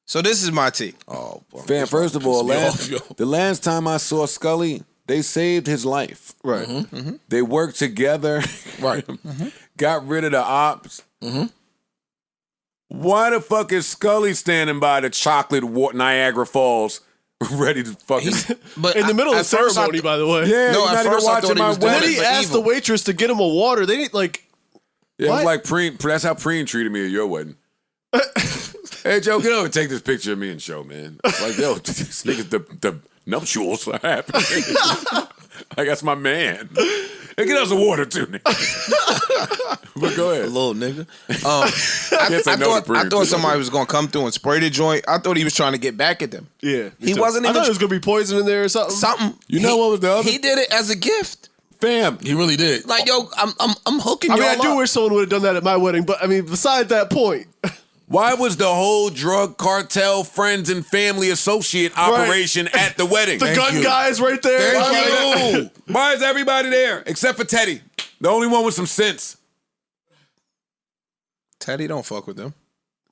So this is my take. Oh, fam, first of all, the last time I saw Scully, they saved his life. Right. Mm-hmm. They worked together. Right. Got rid of the ops. Why the fuck is Scully standing by the chocolate Niagara Falls, ready to fucking... But in the middle of the first ceremony, by the way. Yeah, No, at first I thought he was doing Then it he for asked evil. the waitress to get him a water. They need like... Yeah, it was What? like Preen. That's how Preen treated me at your wedding. Hey, Joe, get over and take this picture of me and show, man. Like, yo, this nigga, the nuptials are happening. Like, that's my man. Hey, get us a water, too, nigga. But go ahead. Little nigga. I thought somebody was gonna come through and spray the joint. I thought he was trying to get back at them. Yeah. He wasn't I even. thought there was going to be poison in there or something. Something. You know what was the other? He did it as a gift. Fam. He really did. Like, yo, I'm hooking I you mean, I all do up. wish someone would have done that at my wedding, but I mean, beside that point... Why was the whole drug cartel friends and family associate operation at the wedding? The gun guys right there. Thank you. Why is everybody there except for Teddy? The only one with some sense. Teddy don't fuck with them.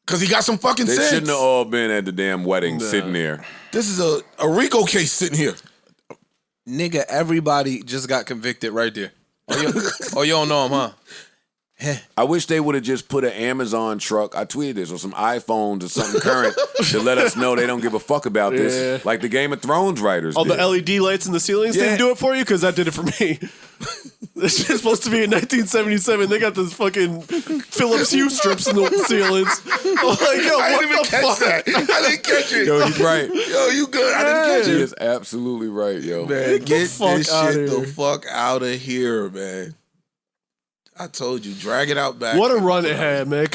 Because he got some fucking They sense. shouldn't have all been at the damn wedding sitting there. This is a RICO case sitting here. Nigga, everybody just got convicted right there. Oh, you don't know him, huh? I wish they would have just put an Amazon truck. I tweeted this or some iPhones or something current to let us know they don't give a fuck about this. Like the Game of Thrones writers. All did. the LED lights in the ceilings didn't do it for you? Because that did it for me. This shit's supposed to be in 1977. They got this fucking Philips Hue strips in the ceilings. I'm like, yo, what the fuck? I didn't catch it. Yo, he's right. Yo, you good? I didn't catch He it. is absolutely right, yo. Man, get this fuck outta shit the here. fuck out of here, man. I told you, drag it out back. What a run it had, man.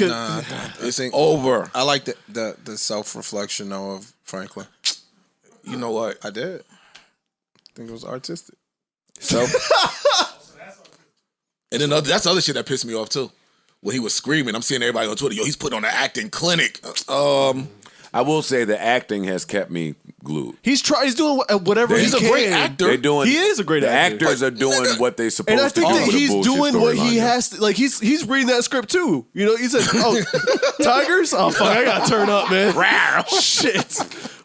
This ain't over. I like the self-reflection, though, of Franklin. You know what? I did. I think it was artistic. And then that's the other shit that pissed me off too. When he was screaming, I'm seeing everybody on Twitter, yo, he's putting on an acting clinic. I will say the acting has kept me glued. He's doing whatever He's he a can. great actor. They're doing. He is a great the actor. The actors are doing what they supposed And I to think do. that with a he's bullshit doing what he storyline. has to. Like he's reading that script too. You know, he said, "Oh, tigers! Oh fuck, I gotta turn up, man." Shit.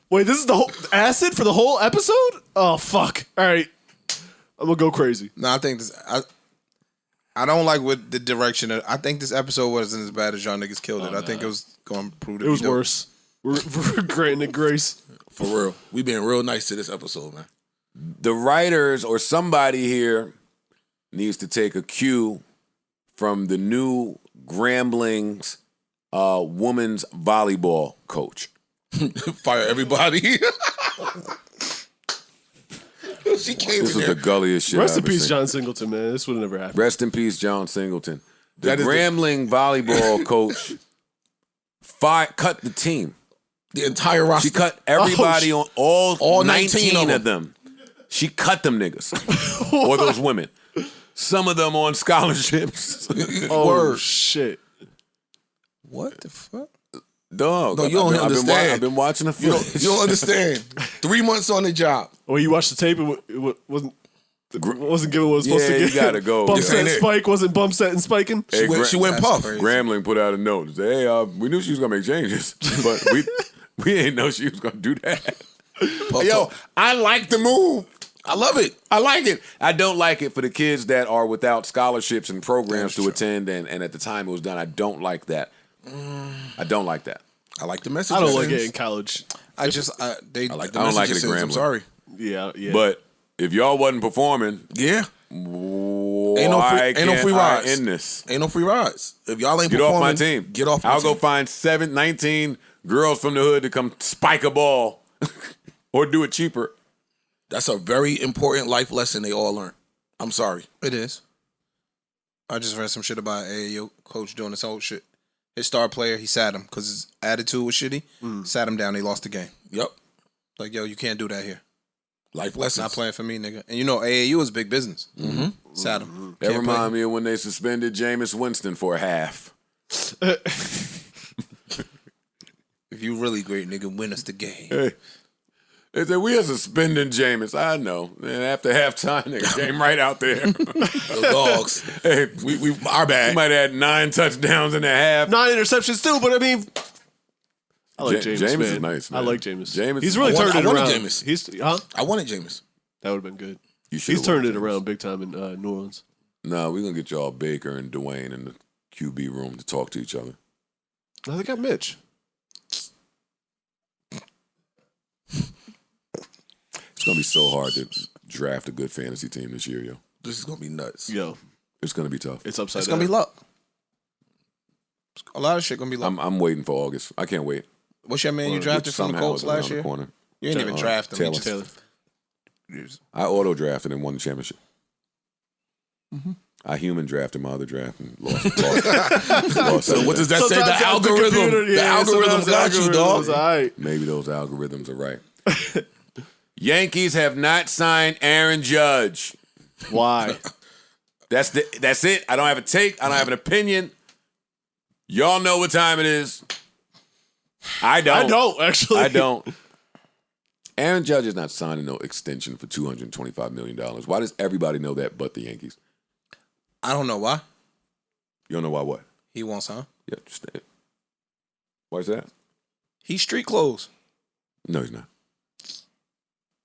Wait, this is the whole acid for the whole episode? Oh fuck! All right, I'm gonna go crazy. No, I think this. I don't like what the direction. I think this episode wasn't as bad as y'all niggas killed it. I think it was going to prove to be It was dope. worse. We're granting it grace. For real. We being real nice to this episode, man. The writers or somebody here needs to take a cue from the new Gramblings women's volleyball coach. Fire everybody. She came This in was there. the gulliest shit. Rest I've in ever peace, seen. John Singleton, man. This would have never happened. Rest in peace, John Singleton. The That is the- Grambling volleyball coach cut the team. The entire roster. She cut everybody on all 19 of of them. She cut them niggas or those women. Some of them on scholarships. Oh shit! What the fuck? Dog. No, you don't understand. I've been watching the You film. don't understand. 3 months on the job. Oh, you watched the tape and it wasn't. Wasn't giving what it was supposed to give. you gotta go. Bump set and spike wasn't bump set and spiking. She went puff. Grambling put out a note. Say, hey, we knew she was gonna make changes, but we didn't know she was gonna do that. Yo, I like the move. I love it. I like it. I don't like it for the kids that are without scholarships and programs to attend, and at the time it was done. I don't like that. I don't like that. I like the message. I don't like it in college. I like the I don't like it at Grambling. I'm sorry. Yeah. But if y'all wasn't performing, ain't no free rides. In this, ain't no free rides. If y'all ain't get performing, off my team. Get off. I'll go find 19 girls from the hood to come spike a ball, or do it cheaper. That's a very important life lesson they all learn. I'm sorry. It is. I just read some shit about AAU coach doing this whole shit. His star player, he sat him because his attitude was shitty. Sat him down. They lost the game. Yep. Like, yo, you can't do that here. Life lessons. Not playing for me, nigga. And you know, AAU is big business. Sat him. That remind me of when they suspended Jameis Winston for a half. If you really great, nigga, win us the game. Hey. They said, we are suspending Jameis. I know. And after halftime, they came right out there. The dogs. Hey, we our bad. We might have had 9 touchdowns in a half. 9 interceptions too, but I mean, I like Jameis. Jameis man. is nice, man. I like Jameis. Jameis. He's really turned it around. Jameis. I wanted Jameis. That would have been good. He's turned it around big time in New Orleans. No, we're going to get y'all Baker and Dwayne in the QB room to talk to each other. No, they got Mitch. It's going to be so hard to draft a good fantasy team this year, yo. This is going to be nuts. Yo. It's going to be tough. It's upside It's down. going to be luck. A lot of shit going to be luck. I'm waiting for August. I can't wait. What's your man you drafted from the Colts last year? Corner. You ain't even drafted him. Taylor. I auto-drafted and won the championship. I human drafted my other draft and lost. So what does that say? The algorithm. The algorithm got you, dog. Right. Maybe those algorithms are right. Yankees have not signed Aaron Judge. Why? That's it. I don't have a take. I don't have an opinion. Y'all know what time it is. I don't. Actually. I don't. Aaron Judge is not signing no extension for $225 million. Why does everybody know that but the Yankees? I don't know why. You don't know why what? He wants, huh? Yeah, just why is that? He's street clothes. No, he's not.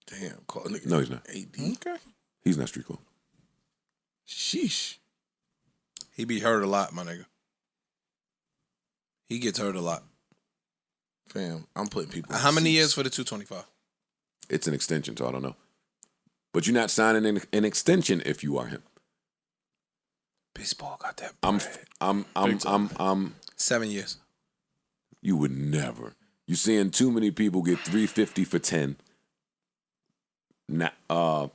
Damn. Call nigga. No, he's not. Okay. He's not street clothes. Sheesh. He be hurt a lot, my nigga. He gets hurt a lot. Fam, I'm putting people. How many years for the 225? It's an extension, so I don't know. But you're not signing an extension if you are him. Baseball got that. I'm 7 years. You would never. You're seeing too many people get $350 for 10. Not, for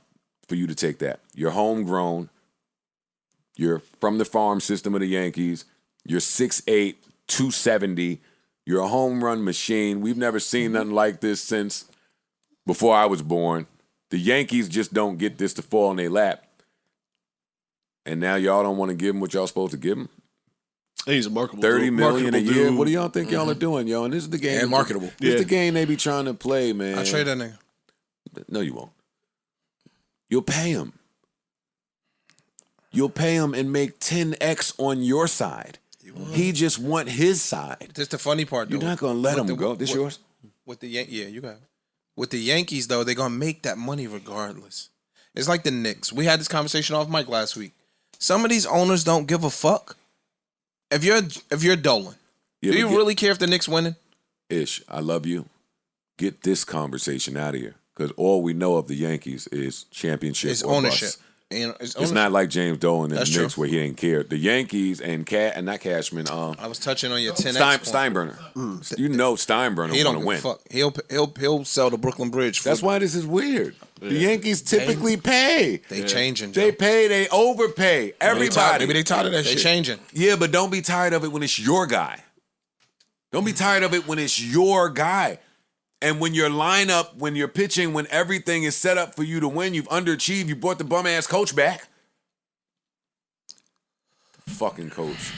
you to take that. You're homegrown. You're from the farm system of the Yankees. You're 6'8", 270. You're a home run machine. We've never seen nothing like this since before I was born. The Yankees just don't get this to fall in their lap. And now y'all don't want to give him what y'all supposed to give him? He's a marketable $30 million a year. dude. What do y'all think y'all are doing, yo? And this is the game. And marketable. This is the game they be trying to play, man. I trade that nigga. No, you won't. You'll pay him. You'll pay him and make 10x on your side. He just want his side. That's the funny part, though. You're not going to let him go. This yours? With the yeah, you got it. With the Yankees, though, they're going to make that money regardless. It's like the Knicks. We had this conversation off mic last week. Some of these owners don't give a fuck. If you're Dolan, do you really care if the Knicks winning? Ish, I love you. Get this conversation out of here. Because all we know of the Yankees is championship It's or ownership. bust. It's not like James Dolan and That's the Knicks true. where he didn't care. The Yankees and not Cashman. I was touching on your 10X Steinbrenner. You know Steinbrenner He want don't to give a win. fuck. He'll sell the Brooklyn Bridge. That's why this is weird. The Yankees typically pay. They changing. Joe. They pay. They overpay. Everybody. Maybe they tired of that shit. They changing. Yeah, but don't be tired of it when it's your guy. Don't be tired of it when it's your guy. And when your lineup, when you're pitching, when everything is set up for you to win, you've underachieved, you brought the bum-ass coach back. Fucking coach.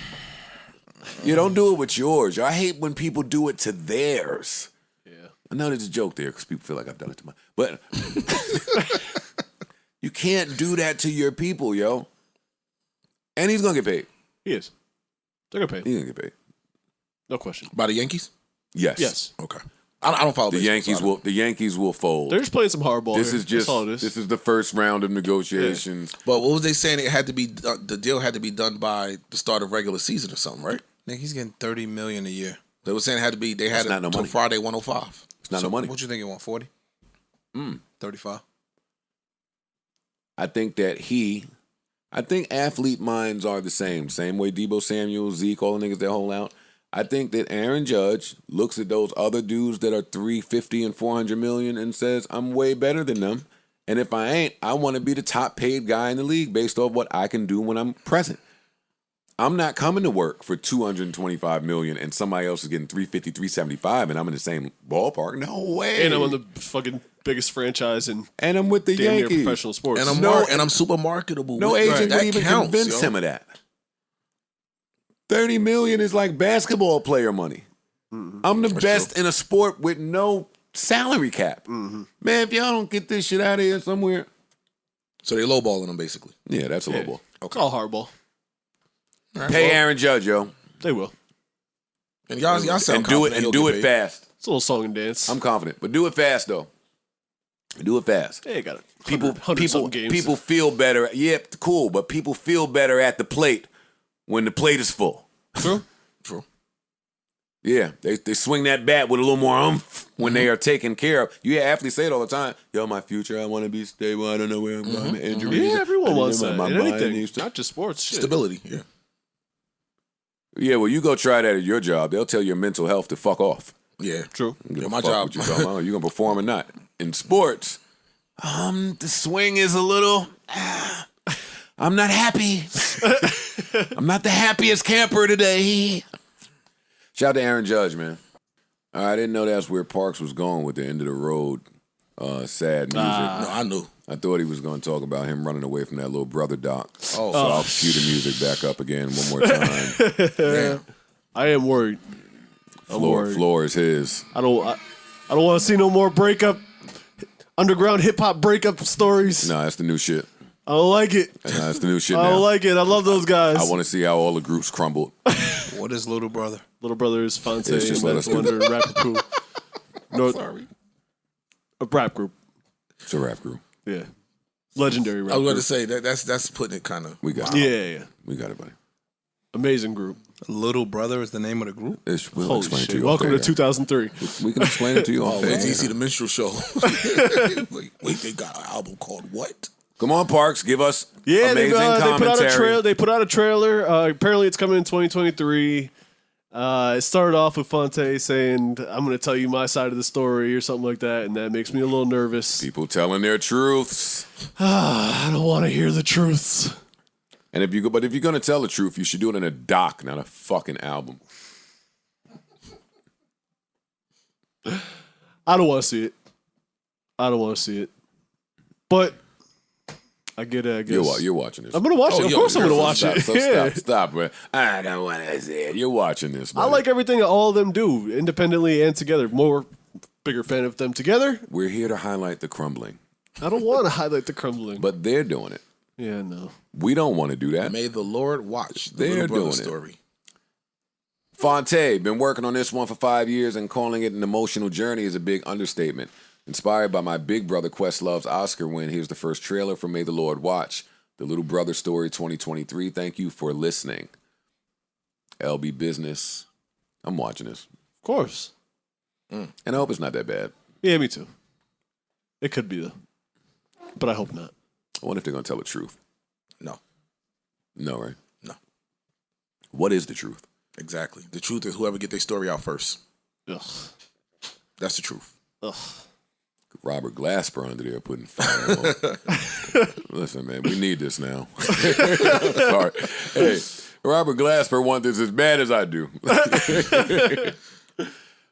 You don't do it with yours. I hate when people do it to theirs. Yeah. I know there's a joke there because people feel like I've done it to my... But You can't do that to your people, yo. And he's gonna get paid. He is. They're gonna pay. He's gonna get paid. No question. By the Yankees? Yes. Yes. Okay. I don't follow The baseball, Yankees so I will. The Yankees will fold. They're just playing some hardball. This here. is just. That's all it is. This is the first round of negotiations. But what was they saying? It had to be the deal had to be done by the start of regular season or something, right? Nigga, he's getting $30 million a year. They were saying it had to be. They had That's not it no until money. Friday 105. It's not no money. What you think you want? 40? 35? I think athlete minds are the same. Same way Debo Samuel, Zeke, all the niggas that hold out. I think that Aaron Judge looks at those other dudes that are $350 and $400 million and says, I'm way better than them. And if I ain't, I want to be the top paid guy in the league based off what I can do when I'm present. I'm not coming to work for $225 million and somebody else is getting $350, $375 and I'm in the same ballpark. No way. And I'm on the fucking biggest franchise in and I'm with the damn near Yankees. professional sports. And I'm super marketable. No with agent that would even counts, convince him of that. $30 million is like basketball player money. I'm the best in a sport with no salary cap. Man, if y'all don't get this shit out of here somewhere. So they lowballing them basically. Yeah, that's a lowball. It's all hardball. Right, Pay Aaron Judge, yo. They will. And y'all sound And do it confident and he'll do get it paid. fast. It's a little song and dance. I'm confident, but do it fast though. Do it fast. Yeah, got it. People feel better. Yeah, cool, but people feel better at the plate when the plate is full. True. Yeah, they swing that bat with a little more oomph when they are taken care of. You hear athletes say it all the time. Yo, my future, I want to be stable. I don't know where I'm going. Injuries. Yeah, everyone wants that. My In mind anything, needs to- not just sports. Shit. Stability. Yeah. Yeah, well, you go try that at your job. They'll tell your mental health to fuck off. Yeah. True. Yeah, my job. You going to perform or not. In sports, the swing is a little... I'm not happy. I'm not the happiest camper today. Shout out to Aaron Judge, man. I didn't know that's where Parks was going with the end of the road. Sad music. No, I knew. I thought he was going to talk about him running away from that little brother doc. Oh. So I'll cue the music back up again one more time. Yeah. I am worried. Floor is his. I don't want to see no more underground hip hop breakup stories. No, that's the new shit. I don't like it. No, that's the new shit I now. don't like it. I love those guys. I want to see how all the groups crumbled. What is Little Brother? Little Brother is Fonte It's just and let us Matt do Wonder rap group. Sorry. A rap group. It's a rap group. Yeah. Legendary rap I was going group. to say that's putting it kind of. We got it. Yeah. We got it, buddy. Amazing group. Little Brother is the name of the group? We'll Holy explain it to shit. you. Welcome off to air. 2003. We can explain it to you all. Wait till you see the minstrel show. Wait, they got an album called what? Come on, Parks. Give us Yeah, amazing commentary. They put out a trailer. Apparently, it's coming in 2023. It started off with Fonte saying, "I'm going to tell you my side of the story" or something like that, and that makes me a little nervous. People telling their truths. I don't want to hear the truths. And if you're going to tell the truth, you should do it in a doc, not a fucking album. I don't want to see it. But I get it. I guess You're watching this. I'm gonna watch it. Of course, I'm gonna watch it. Stop, man. I don't want to see it. You're watching this. I buddy. like everything all of them do, independently and together. Bigger fan of them together. We're here to highlight the crumbling, I don't want to highlight the crumbling. but they're doing it. Yeah, no. We don't want to do that. May the Lord watch the They're Little Brother doing it. story. Fonte, been working on this one for 5 years, and calling it an emotional journey is a big understatement. Inspired by my big brother Questlove's Oscar win, here's the first trailer for May the Lord Watch, the Little Brother Story 2023. Thank you for listening. LB Business. I'm watching this. Of course. And I hope it's not that bad. Yeah, me too. It could be though, but I hope not. I wonder if they're going to tell the truth. No. No, right? No. What is the truth? Exactly. The truth is whoever get their story out first. Ugh. That's the truth. Ugh. Robert Glasper under there putting fire on. Listen, man, we need this now. Sorry. Hey, Robert Glasper wants this as bad as I do.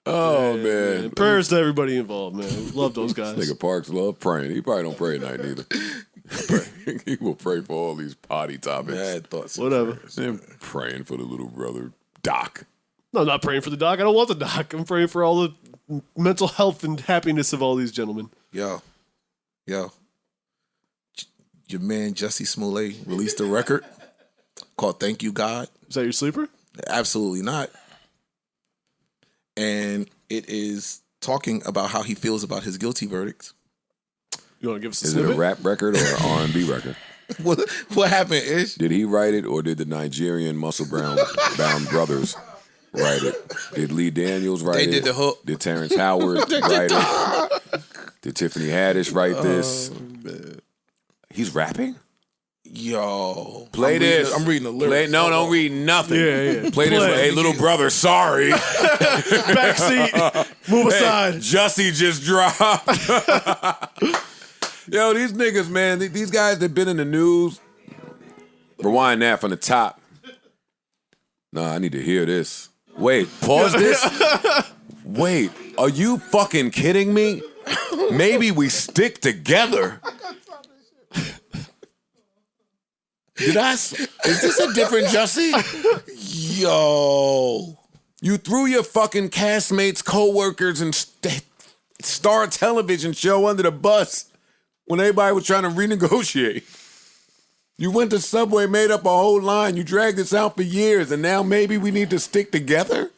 Oh, man. Prayers to everybody involved, man. Love those guys. Nigga Parks love praying. He probably don't pray at night neither. He will pray for all these potty topics. Bad thoughts. Whatever. And praying for the little brother, Doc. No, I'm not praying for the doc. I don't want the doc. I'm praying for all the mental health and happiness of all these gentlemen. Yo. your man Jussie Smollett released a record called "Thank You God." Is that your sleeper? Absolutely not. And it is talking about how he feels about his guilty verdicts. You want to give us a Is snippet? it a rap record or an R&B record? What happened, Ish? Did he write it or did the Nigerian Muscle Bound brothers write it? Did Lee Daniels write it? They did the hook. Did Terrence Howard write it? Did Tiffany Haddish write this? He's rapping? Yo. Play this. I'm reading the lyrics. Don't read nothing. Yeah. Play this. Hey, little brother, sorry. Backseat. Move aside. Hey, Jussie just dropped. Yo, these niggas, man, these guys that been in the news. Rewind that from the top. Nah, I need to hear this. Wait, pause this. Wait, are you fucking kidding me? Maybe we stick together. Is this a different Jussie? Yo. You threw your fucking castmates, co-workers, and Star Television show under the bus when everybody was trying to renegotiate. You went to Subway, made up a whole line. You dragged this out for years, and now maybe we need to stick together?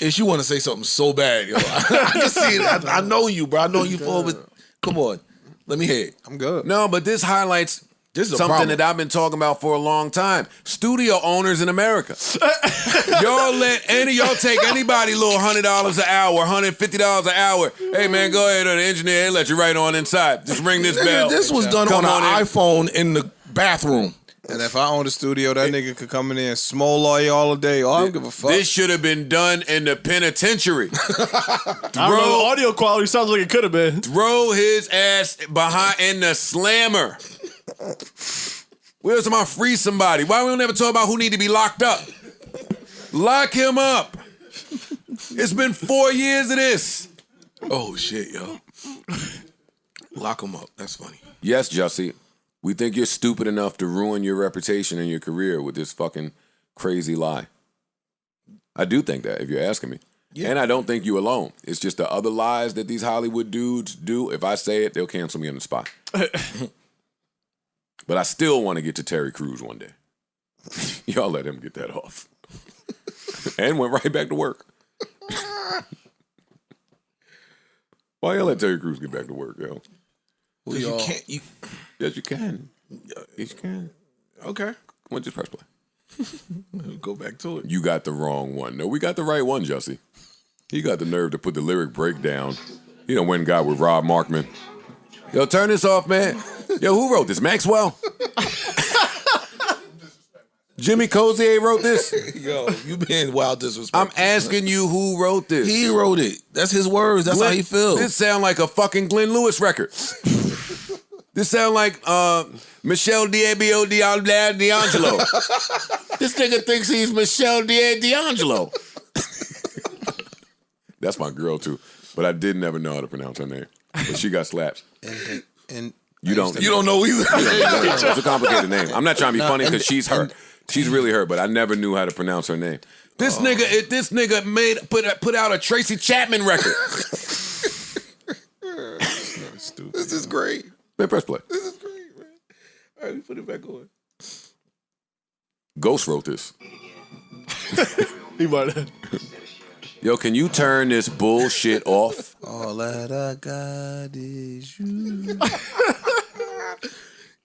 Ish, you want to say something so bad, yo. I can see it. I know you, bro. I know you for it. Come on. Let me hear it. I'm good. No, but this highlights something that I've been talking about for a long time. Studio owners in America. Y'all take anybody little $100 an hour, $150 an hour. Hey man, go ahead on the engineer, let you right on inside. Just ring this bell. This was done on an iPhone in the bathroom. And if I owned a studio, that nigga could come in there and small lawyer all day. Oh, I don't give a fuck. This should have been done in the penitentiary. I don't know, the audio quality sounds like it could have been. Throw his ass behind in the slammer. Where's my free somebody? Why we don't ever talk about who need to be locked up? Lock him up. It's been 4 years of this. Oh shit, yo. Lock him up. That's funny. Yes, Jussie. We think you're stupid enough to ruin your reputation and your career with this fucking crazy lie. I do think that, if you're asking me. Yeah. And I don't think you alone. It's just the other lies that these Hollywood dudes do. If I say it, they'll cancel me on the spot. But I still want to get to Terry Crews one day. Y'all let him get that off. And went right back to work. Why y'all let Terry Crews get back to work, yo? Well, you can't. Yes, you can. Yes, you can. Okay. Come on, just press play. Go back to it. You got the wrong one. No, we got the right one, Jussie. He got the nerve to put the lyric breakdown. He done went and got with Rob Markman. Yo, turn this off, man. Yo, who wrote this? Maxwell? Jimmy Cozier wrote this? Yo, you being wild disrespectful. I'm asking you who wrote this. He wrote it. That's his words. That's how he feels. This sound like a fucking Glenn Lewis record. This sound like Michelle D'Angelo. This nigga thinks he's Michelle D'Angelo. That's my girl too, but I did never know how to pronounce her name. But she got slaps. And you don't know either. It's a complicated name. I'm not trying to be funny because she's her. She's really her, but I never knew how to pronounce her name. This nigga put out a Tracy Chapman record. This is great. Man, press play. This is great, man. All right, we put it back on. Ghost wrote this. He might have. Yo, can you turn this bullshit off? All that I got is you.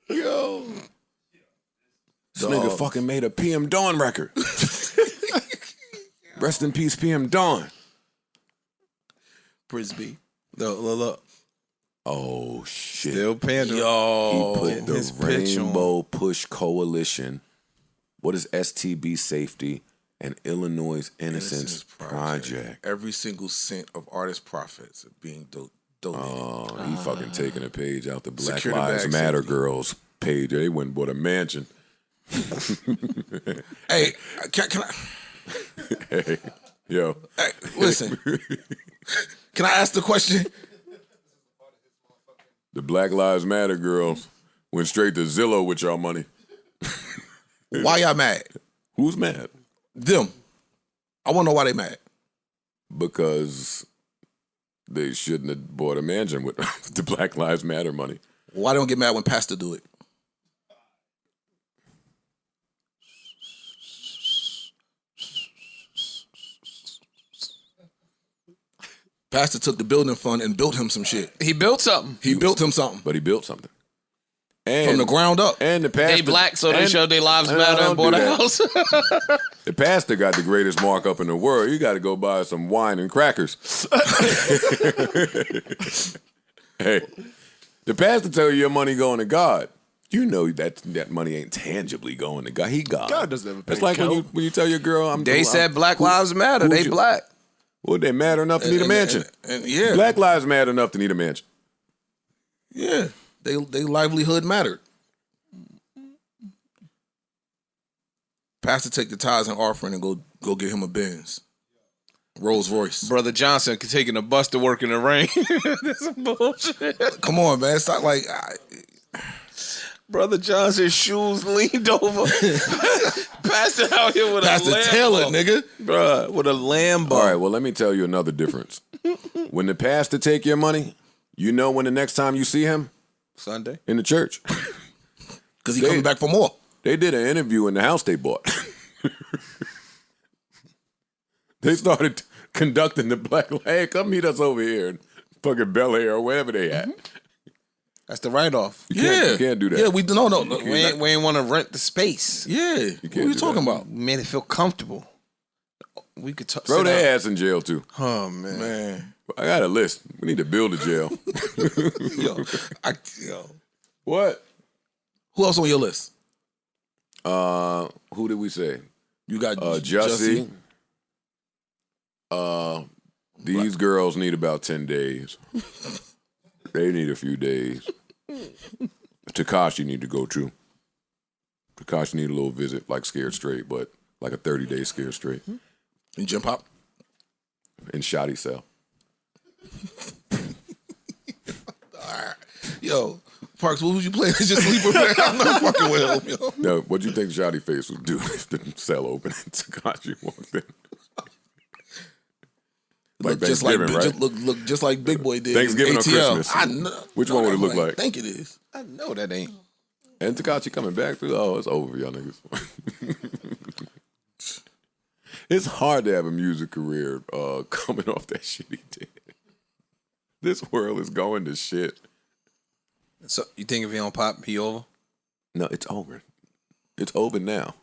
Yo. This nigga fucking made a PM Dawn record. Rest in peace, PM Dawn. Frisbee. Look. Oh, shit. Still pandering. Yo. He put the his pitch Rainbow on. Push Coalition. What is STB Safety and Illinois Innocence Project? Every single cent of artist profits are being donated. Oh, he fucking taking a page out the Black Secure the Lives bag Matter safety. girls page. They went and bought a mansion. Hey, can I? Hey, yo. Hey, listen. Can I ask the question? The Black Lives Matter girls went straight to Zillow with y'all money. Why y'all mad? Who's mad? Them. I want to know why they mad. Because they shouldn't have bought a mansion with the Black Lives Matter money. Why don't get mad when Pastor do it? Pastor took the building fund and built him some shit. He built something. He built him something. But he built something. And, from the ground up. And the pastor... They black, so they showed their lives matter and bought a house. The pastor got the greatest markup in the world. You got to go buy some wine and crackers. Hey, the pastor tell you your money going to God. You know that money ain't tangibly going to God. He God. God doesn't have a bank It's like account. when you tell your girl, They said Black Lives Matter. They black. Well, they matter enough to need a mansion. Yeah. Black lives matter enough to need a mansion. Yeah. They livelihood mattered. Pastor take the tithes and offering and go get him a Benz. Rolls Royce. Brother Johnson taking a bus to work in the rain. That's some bullshit. Come on, man. It's not like... Brother Johnson's shoes leaned over. Pastor out here with Pastor a Lambo. Taylor, nigga. Bruh, with a Lambo. All right, well, let me tell you another difference. When the pastor take your money, you know when the next time you see him? Sunday. In the church. Because he coming back for more. They did an interview in the house they bought. They started conducting the black, hey, come meet us over here in fucking Bel Air or wherever they at. That's the write-off. You can't do that. Yeah, we We ain't want to rent the space. Yeah. What are you talking about? We made it feel comfortable. We could throw their ass in jail too. Oh man. I got a list. We need to build a jail. Yo. What? Who else on your list? Who did we say? You got Jussie. These girls need about 10 days. They need a few days. Tekashi need to go too. Tekashi need a little visit, like Scared Straight, but like a 30-day Scared Straight. And Jim Pop? In Shotty Cell. Alright. Yo, Parks, what was you playing? Just sleeper, man. I'm not fucking with him, yo. No, what do you think Shotty Face would do if the cell opened and Tekashi walked in? Like just like right? look just like Big Boy did. Thanksgiving or ATL. Christmas? I know. Which one would it look like? I think it is. I know that ain't. And Tekashi coming back too. Oh, it's over for y'all niggas. It's hard to have a music career coming off that shit he did. This world is going to shit. So you think if he don't pop, he over? No, it's over. It's over now.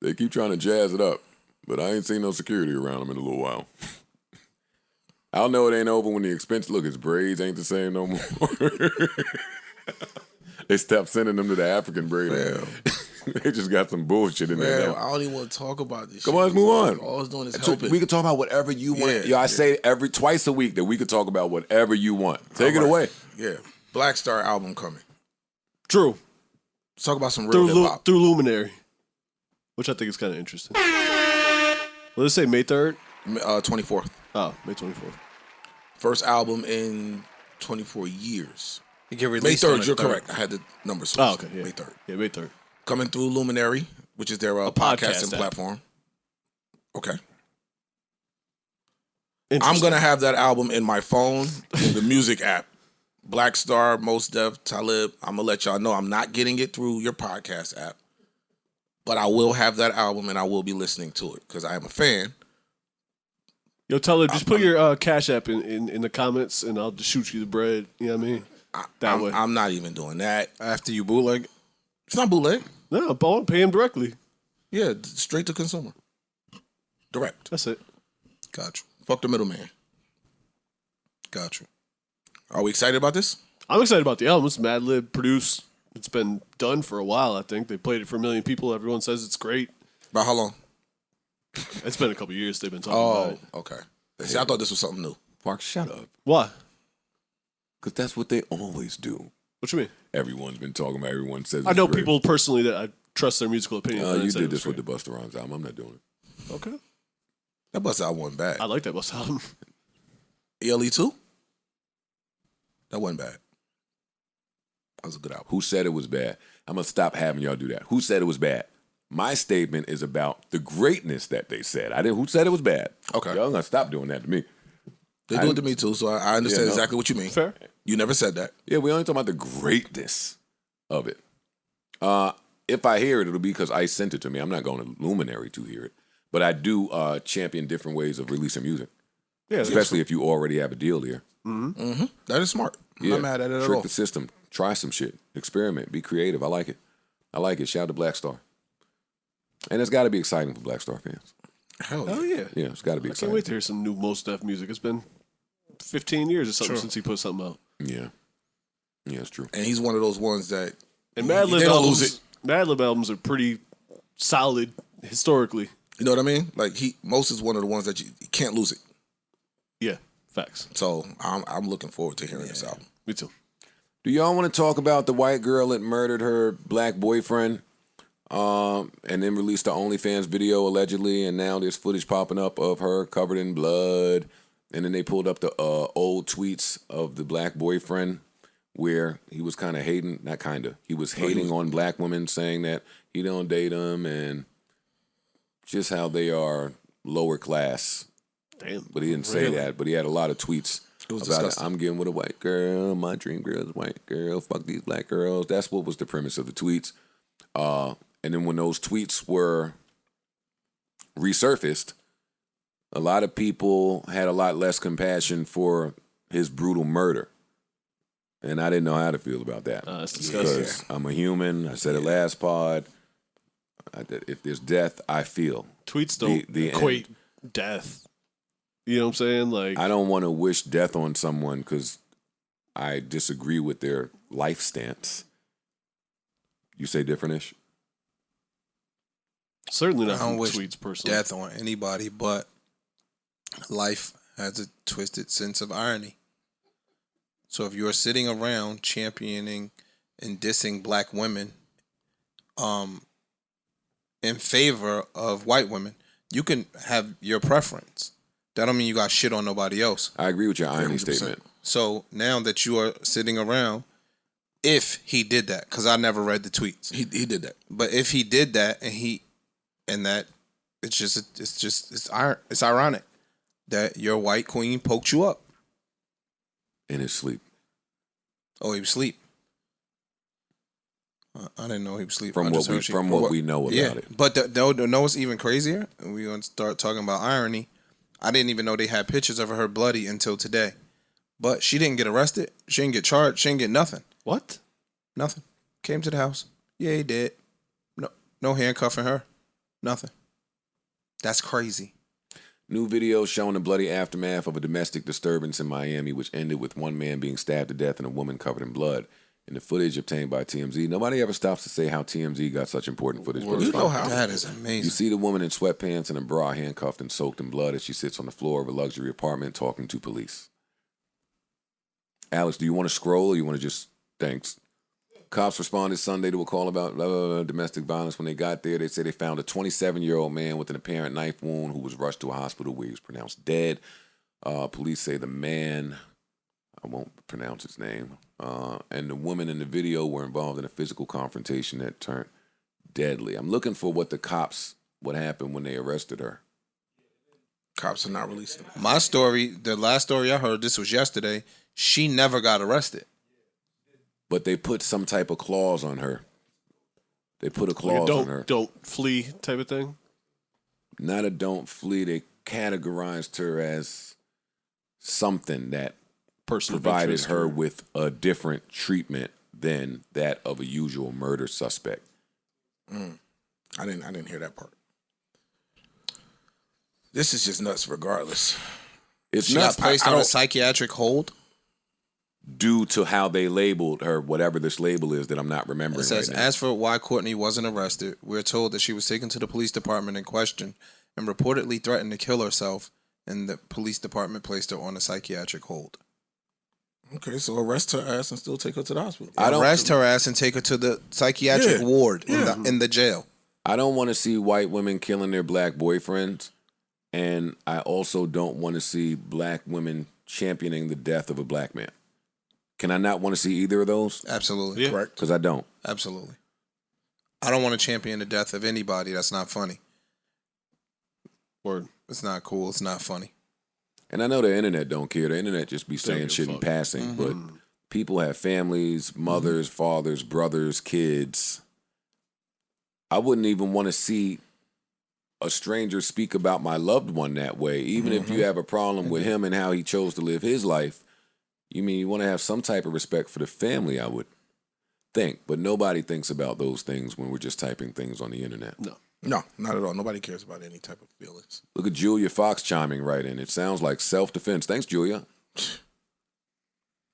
They keep trying to jazz it up, but I ain't seen no security around him in a little while. I'll know it ain't over when the expense. Look, his braids ain't the same no more. They stopped sending them to the African braid. They just got some bullshit in there. I don't even want to talk about this. Come on, let's move on. All it's doing is So helping. we can talk about whatever you want. Yeah, I say twice a week that we could talk about whatever you want. Take it away. Yeah, Black Star album coming. True. Let's talk about some real hip hop. Through Luminary, which I think is kind of interesting. Let's say May 3rd? 24th. Oh, May 24th. First album in 24 years. It get May released 3rd, on the you're 3rd. correct. I had the numbers switched. Oh, okay. Yeah. May 3rd. Yeah, May 3rd. Coming through Luminary, which is their podcasting platform. Okay. I'm going to have that album in my phone, in the music app. Black Star, Mos Def, Talib. I'm going to let y'all know I'm not getting it through your podcast app. But I will have that album and I will be listening to it because I am a fan. Yo, Talib, just put your Cash App in the comments and I'll just shoot you the bread. You know what I mean? I'm not even doing that. After you bootleg? It's not bootleg. No, I'll pay him directly. Yeah, straight to consumer. Direct. That's it. Gotcha. Fuck the middleman. Gotcha. Are we excited about this? I'm excited about the album. It's Mad Lib produced. It's been done for a while, I think. They played it for 1 million people. Everyone says it's great. About how long? It's been a couple years they've been talking about it. Okay. See, I thought this was something new. Mark, shut up. Why? Because that's what they always do. What you mean? Everyone's been talking about. Everyone says I know it's great. people personally that I trust their musical opinion. You did this with the Busta Rhymes album. I'm not doing it. Okay. That Busta album wasn't bad. I like that Busta album. ELE 2? That wasn't bad. That was a good album. Who said it was bad? I'm going to stop having y'all do that. Who said it was bad? My statement is about the greatness that they said. I didn't. Who said it was bad? Okay. Y'all going to stop doing that to me. They do it to me too, so I understand exactly what you mean. Fair. You never said that. Yeah, we only talking about the greatness of it. If I hear it, it'll be because Ice sent it to me. I'm not going to Luminary to hear it. But I do champion different ways of releasing music. Yeah, especially if you already have a deal here. Mm-hmm. That is smart. I'm not mad at it at all. Trick the system. Try some shit. Experiment. Be creative. I like it. Shout out to Black Star. And it's got to be exciting for Black Star fans. Hell yeah. Yeah, it's got to be I exciting. can't wait to hear some new Mos Def music. It's been 15 years or something since he put something out. Yeah. Yeah, it's true. And he's one of those ones that... And Madlib albums are pretty solid historically. You know what I mean? Like, Mos is one of the ones that you can't lose it. Yeah, facts. So I'm looking forward to hearing this album. Me too. Do y'all want to talk about the white girl that murdered her black boyfriend and then released the OnlyFans video allegedly, and now there's footage popping up of her covered in blood, and then they pulled up the old tweets of the black boyfriend where he was kind of hating, not kind of, he was hating on black women, saying that he don't date them and just how they are lower class. Damn. But he didn't say that, but he had a lot of tweets about disgusting. I'm getting with a white girl, my dream girl is a white girl, fuck these black girls. That's what was the premise of the tweets. And then when those tweets were resurfaced, a lot of people had a lot less compassion for his brutal murder. And I didn't know how to feel about that. That's disgusting. Because I'm a human. I said it last pod. If there's death, I feel. Tweets don't equate death. You know what I'm saying? Like, I don't want to wish death on someone because I disagree with their life stance. You say different-ish? Certainly not I don't from wish tweets personally. death on anybody, but life has a twisted sense of irony. So if you're sitting around championing and dissing black women in favor of white women, you can have your preference. That don't mean you got shit on nobody else. I agree with your irony 100%. statement. So now that you are sitting around, if he did that, because I never read the tweets, he did that. But if he did that, it's ironic that your white queen poked you up in his sleep. Oh, he was asleep. I didn't know he was asleep. From what we know about it. But know what's even crazier? And we're going to start talking about irony. I didn't even know they had pictures of her bloody until today. But she didn't get arrested. She didn't get charged. She didn't get nothing. What? Nothing. Came to the house. Yeah, he did. No handcuffing her. Nothing. That's crazy. New video showing the bloody aftermath of a domestic disturbance in Miami, which ended with one man being stabbed to death and a woman covered in blood. In the footage obtained by TMZ, nobody ever stops to say how TMZ got such important footage. You know how that is amazing. You see the woman in sweatpants and a bra handcuffed and soaked in blood as she sits on the floor of a luxury apartment talking to police. Alex, do you want to scroll or you want to just... Thanks. Cops responded Sunday to a call about domestic violence. When they got there, they said they found a 27-year-old man with an apparent knife wound who was rushed to a hospital where he was pronounced dead. Police say the man, I won't pronounce his name, and the woman in the video were involved in a physical confrontation that turned deadly. I'm looking for what happened when they arrested her. Cops are not releasing it. My story, the last story I heard, this was yesterday, she never got arrested. But they put some type of clause on her. They put a clause on her. Don't flee type of thing? Not a don't flee. They categorized her as something that provided her with a different treatment than that of a usual murder suspect. I didn't hear that part. This is just nuts regardless. It's she nuts. got placed on a psychiatric hold due to how they labeled her, whatever this label is that I'm not remembering. It says, right now. as for why Courtney wasn't arrested, we're told that she was taken to the police department in question and reportedly threatened to kill herself, and the police department placed her on a psychiatric hold. Okay, so arrest her ass and still take her to the hospital. Arrest her ass and take her to the psychiatric ward in the jail. I don't want to see white women killing their black boyfriends, and I also don't want to see black women championing the death of a black man. Can I not want to see either of those? Absolutely. Yeah. Correct. Because I don't. Absolutely. I don't want to champion the death of anybody. That's not funny. Word. It's not cool. It's not funny. And I know the internet don't care. The internet just be saying shit in passing. Mm-hmm. But people have families, mothers, fathers, brothers, kids. I wouldn't even want to see a stranger speak about my loved one that way, even if you have a problem with him and how he chose to live his life. You mean you want to have some type of respect for the family, I would think. But nobody thinks about those things when we're just typing things on the internet. No, not at all. Nobody cares about any type of feelings. Look at Julia Fox chiming right in. It sounds like self-defense. Thanks, Julia.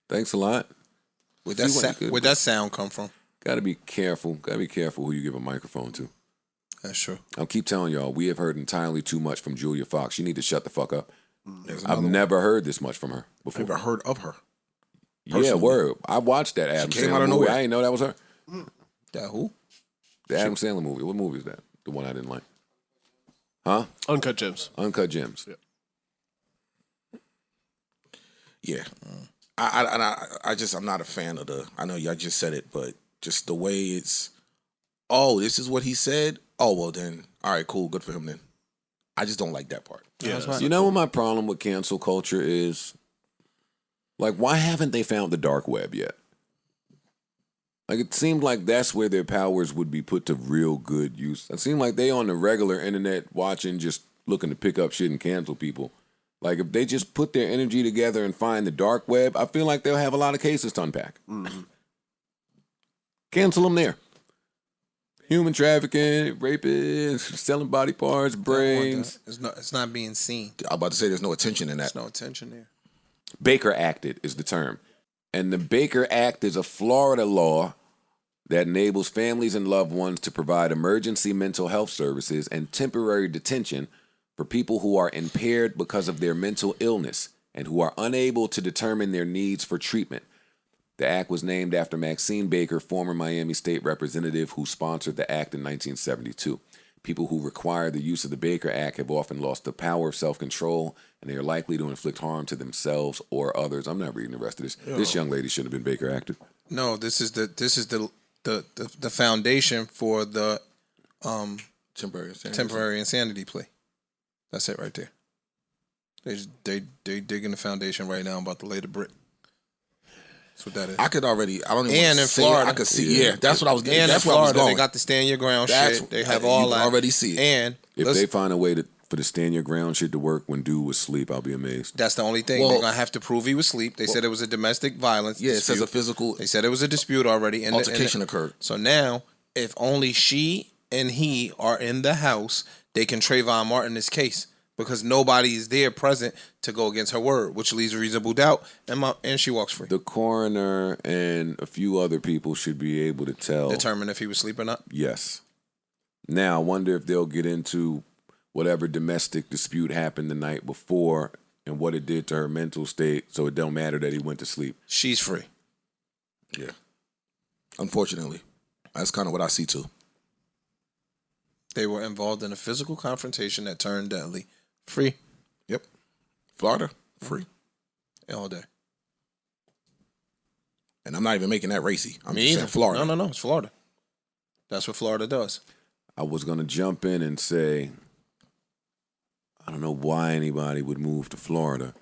Thanks a lot. Where'd that sound come from? Got to be careful. Got to be careful who you give a microphone to. That's true. I'll keep telling y'all, we have heard entirely too much from Julia Fox. You need to shut the fuck up. I've never heard this much from her before. Never heard of her. Yeah, word. I watched that Adam came out Sandler of movie. nowhere. I didn't know that was her. That who? The Adam Sandler movie. What movie is that? The one I didn't like. Huh? Uncut Gems. Uncut Gems. Yeah. I'm not a fan of the, I know y'all just said it, but just the way it's, oh, this is what he said? Oh, well then, all right, cool, good for him then. I just don't like that part. Yeah. You know what my problem with cancel culture is? Like, why haven't they found the dark web yet? Like, it seemed like that's where their powers would be put to real good use. It seemed like they on the regular internet watching, just looking to pick up shit and cancel people. Like, if they just put their energy together and find the dark web, I feel like they'll have a lot of cases to unpack. Cancel them there. Human trafficking, rapists, selling body parts, brains. It's not being seen. I'm about to say there's no attention in that. There's no attention there. Baker Acted is the term. And the Baker Act is a Florida law that enables families and loved ones to provide emergency mental health services and temporary detention for people who are impaired because of their mental illness and who are unable to determine their needs for treatment. The act was named after Maxine Baker, former Miami State representative who sponsored the act in 1972. People who require the use of the Baker Act have often lost the power of self-control, and they are likely to inflict harm to themselves or others. I'm not reading the rest of this. This young lady shouldn't have been Baker acted. No, this is the foundation for the temporary insanity plea. That's it right there. They digging the foundation right now. I'm about to lay the brick. That's what that is. I don't even and in Florida, I could see. Yeah, that's what I was getting. And that's in where I was Florida, going. they got the stand your ground shit. They have all that. Already see it. And if they find a way for the stand your ground shit to work when dude was asleep, I'll be amazed. That's the only thing. They're gonna have to prove he was asleep. They said it was a domestic violence. Yeah, dispute. it says a physical. They said it was a dispute already. And altercation occurred. So now, if only she and he are in the house, they can Trayvon Martin this case. Because nobody is there present to go against her word, which leaves reasonable doubt, and she walks free. The coroner and a few other people should be able to determine if he was asleep or not? Yes. Now, I wonder if they'll get into whatever domestic dispute happened the night before and what it did to her mental state, so it don't matter that he went to sleep. She's free. Yeah. Unfortunately. That's kind of what I see, too. They were involved in a physical confrontation that turned deadly. Free. Yep. Florida, free. All day. And I'm not even making that racy. I'm just saying Florida. No. It's Florida. That's what Florida does. I was going to jump in and say, I don't know why anybody would move to Florida,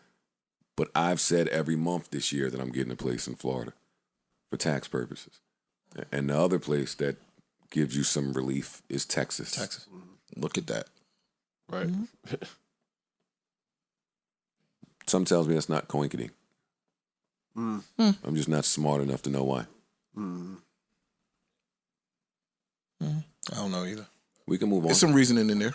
but I've said every month this year that I'm getting a place in Florida for tax purposes. And the other place that gives you some relief is Texas. Texas. Look at that. Right. Mm-hmm. Some tells me that's not coinciding. I'm just not smart enough to know why. I don't know either. We can move on. There's some reasoning in there.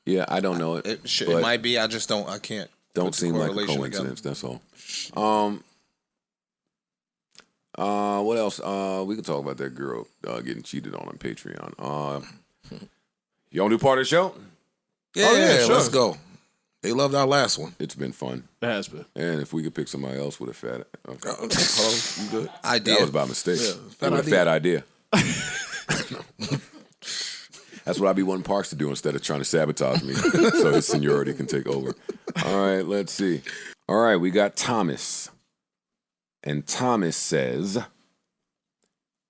Yeah, I don't know it. It might be. I just don't. I can't. Don't seem like a coincidence. That's all. What else? We can talk about that girl getting cheated on Patreon. You want to do part of the show? Yeah, sure. Let's go. They loved our last one. It's been fun. It has been. And if we could pick somebody else with a fat... Okay. Hello, you good? Idea. That was by mistake. Yeah, With a fat idea. That's what I be wanting Parks to do instead of trying to sabotage me so his seniority can take over. All right, let's see. All right, we got Thomas. And Thomas says,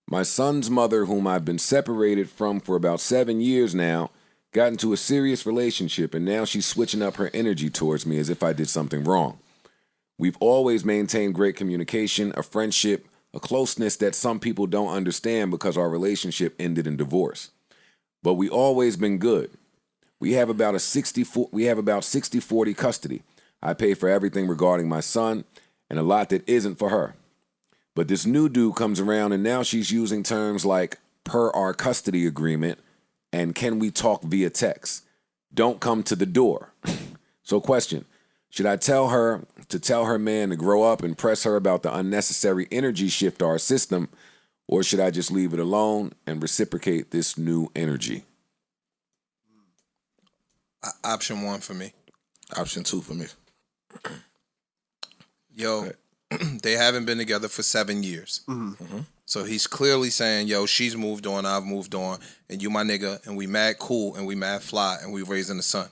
my son's mother, whom I've been separated from for about 7 years now, got into a serious relationship, and now she's switching up her energy towards me as if I did something wrong. We've always maintained great communication, a friendship, a closeness that some people don't understand because our relationship ended in divorce. But we always been good. We have about 60-40 custody. I pay for everything regarding my son and a lot that isn't for her. But this new dude comes around and now she's using terms like per our custody agreement and can we talk via text? Don't come to the door. So question, should I tell her to tell her man to grow up and press her about the unnecessary energy shift to our system, or should I just leave it alone and reciprocate this new energy? Option 1 for me. Option 2 for me. Yo, they haven't been together for 7 years. So he's clearly saying, yo, she's moved on, I've moved on, and you my nigga, and we mad cool, and we mad fly, and we raising the son.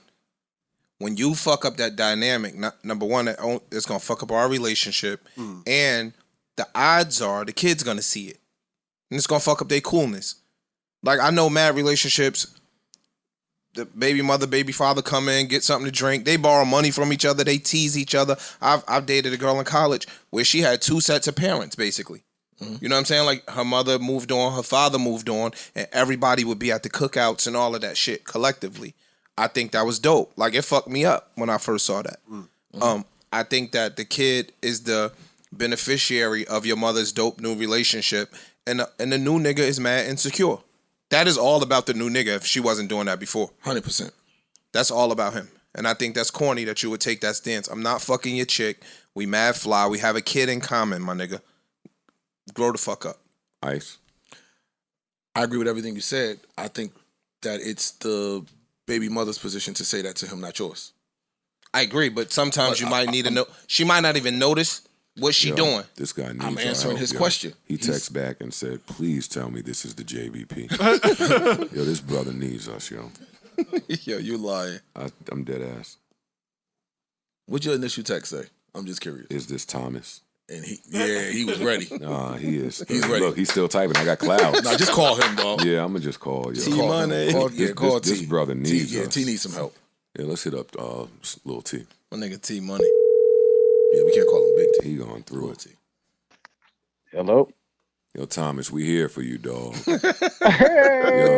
When you fuck up that dynamic, number one, it's going to fuck up our relationship, and the odds are the kid's going to see it. And it's going to fuck up their coolness. Like, I know mad relationships, the baby mother, baby father come in, get something to drink. They borrow money from each other. They tease each other. I've dated a girl in college where she had 2 sets of parents, basically. You know what I'm saying? Like, her mother moved on, her father moved on, and everybody would be at the cookouts and all of that shit collectively. I think that was dope. Like, it fucked me up when I first saw that. I think that the kid is the beneficiary of your mother's dope new relationship, and the new nigga is mad insecure. That is all about the new nigga if she wasn't doing that before. 100%. That's all about him. And I think that's corny that you would take that stance. I'm not fucking your chick. We mad fly. We have a kid in common, my nigga. Grow the fuck up. Ice. I agree with everything you said. I think that it's the baby mother's position to say that to him, not yours. I agree, but sometimes you might need to know. She might not even notice what she doing. This guy needs I'm answering his yo. question. He texts back and said, please tell me this is the JBP. Yo, this brother needs us, yo. Yo, you lying. I'm dead ass. What'd your initial text say? I'm just curious. Is this Thomas? And he was ready. Nah, he is. He's ready. Look, he's still typing. I got clouds. Nah, just call him, dog. Yeah, I'm gonna just call. Yo. T-Money. Call This T. brother needs us. T needs some help. Yeah, let's hit up little T. My nigga T-Money. Yeah, we can't call him Big T. He going through it. T. Hello? Yo, Thomas, we here for you, dog. Hey!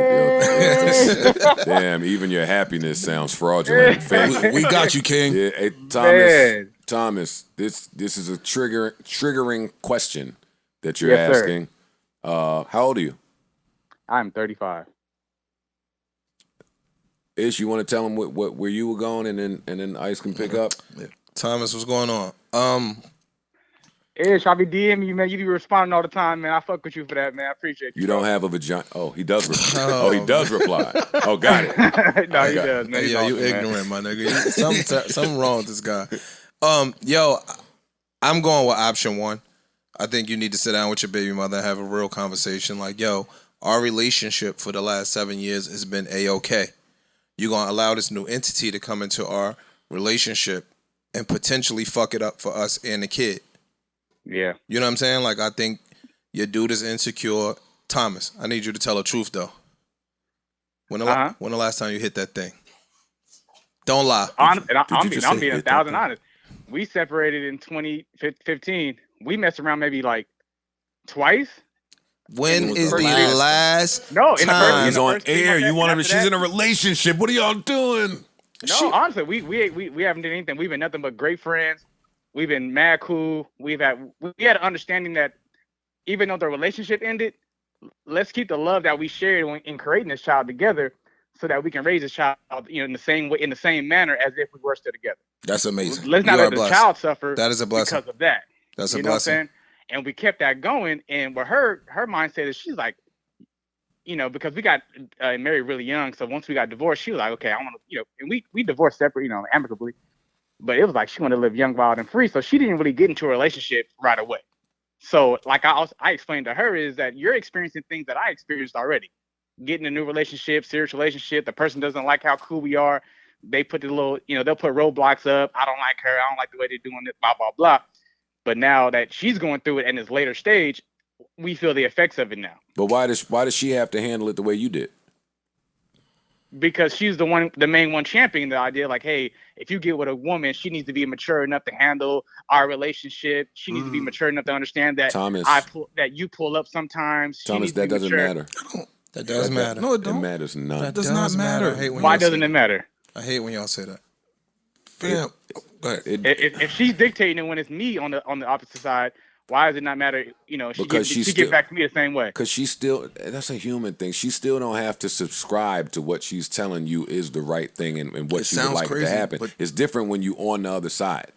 Damn, even your happiness sounds fraudulent and fake. We got you, King. Yeah, hey, Man. Thomas, this is a triggering question that you're Yes, sir. asking. How old are you? I'm 35. Ish, you want to tell him where you were going, and then Ice can pick up. Yeah. Thomas, what's going on? Ish, I'll be DMing you, man. You be responding all the time, man. I fuck with you for that, man. I appreciate you. You don't have a vagina. Oh, he does. He does reply. Oh, got it. No, he does, man. He's Yeah, you awesome, man. ignorant, my nigga. Something wrong with this guy. Yo, I'm going with option 1. I think you need to sit down with your baby mother and have a real conversation. Like, yo, our relationship for the last 7 years has been A-okay. You're going to allow this new entity to come into our relationship and potentially fuck it up for us and the kid. Yeah. You know what I'm saying? Like, I think your dude is insecure. Thomas, I need you to tell the truth, though. When the last time you hit that thing? Don't lie. I'm being 1,000 honest. We separated in 2015. We messed around maybe like twice. When is the last time? He's on air. You want him to, she's in a relationship. What are y'all doing? No, honestly, we haven't done anything. We've been nothing but great friends. We've been mad cool. We had an understanding that even though the relationship ended, let's keep the love that we shared in creating this child together, so that we can raise this child, in the same way, in the same manner as if we were still together. That's amazing. Let's not let the child suffer. That is a blessing because of that. That's a blessing. What I'm saying? And we kept that going. And with her mindset is, she's like, because we got married really young. So once we got divorced, she was like, okay, I want to, and we divorced separate, amicably. But it was like she wanted to live young, wild, and free. So she didn't really get into a relationship right away. So like I explained to her is that you're experiencing things that I experienced already. Getting a new relationship, serious relationship. The person doesn't like how cool we are. They put the little, they'll put roadblocks up. I don't like her. I don't like the way they're doing it, blah, blah, blah. But now that she's going through it in this later stage, we feel the effects of it now. But why does she have to handle it the way you did? because she's the main one championing the idea. Like, hey, if you get with a woman, she needs to be mature enough to handle our relationship. She needs to be mature enough to understand that that you pull up sometimes. Thomas, that doesn't matter. That does matter. No, it don't. It matters none. That does not matter. Why doesn't it matter? I hate when y'all say that. Fam, go ahead. If she's dictating it when it's me on the opposite side, why does it not matter? You know, she get back to me the same way. Because that's a human thing. She still don't have to subscribe to what she's telling you is the right thing and what she would like to happen. It's different when you on the other side.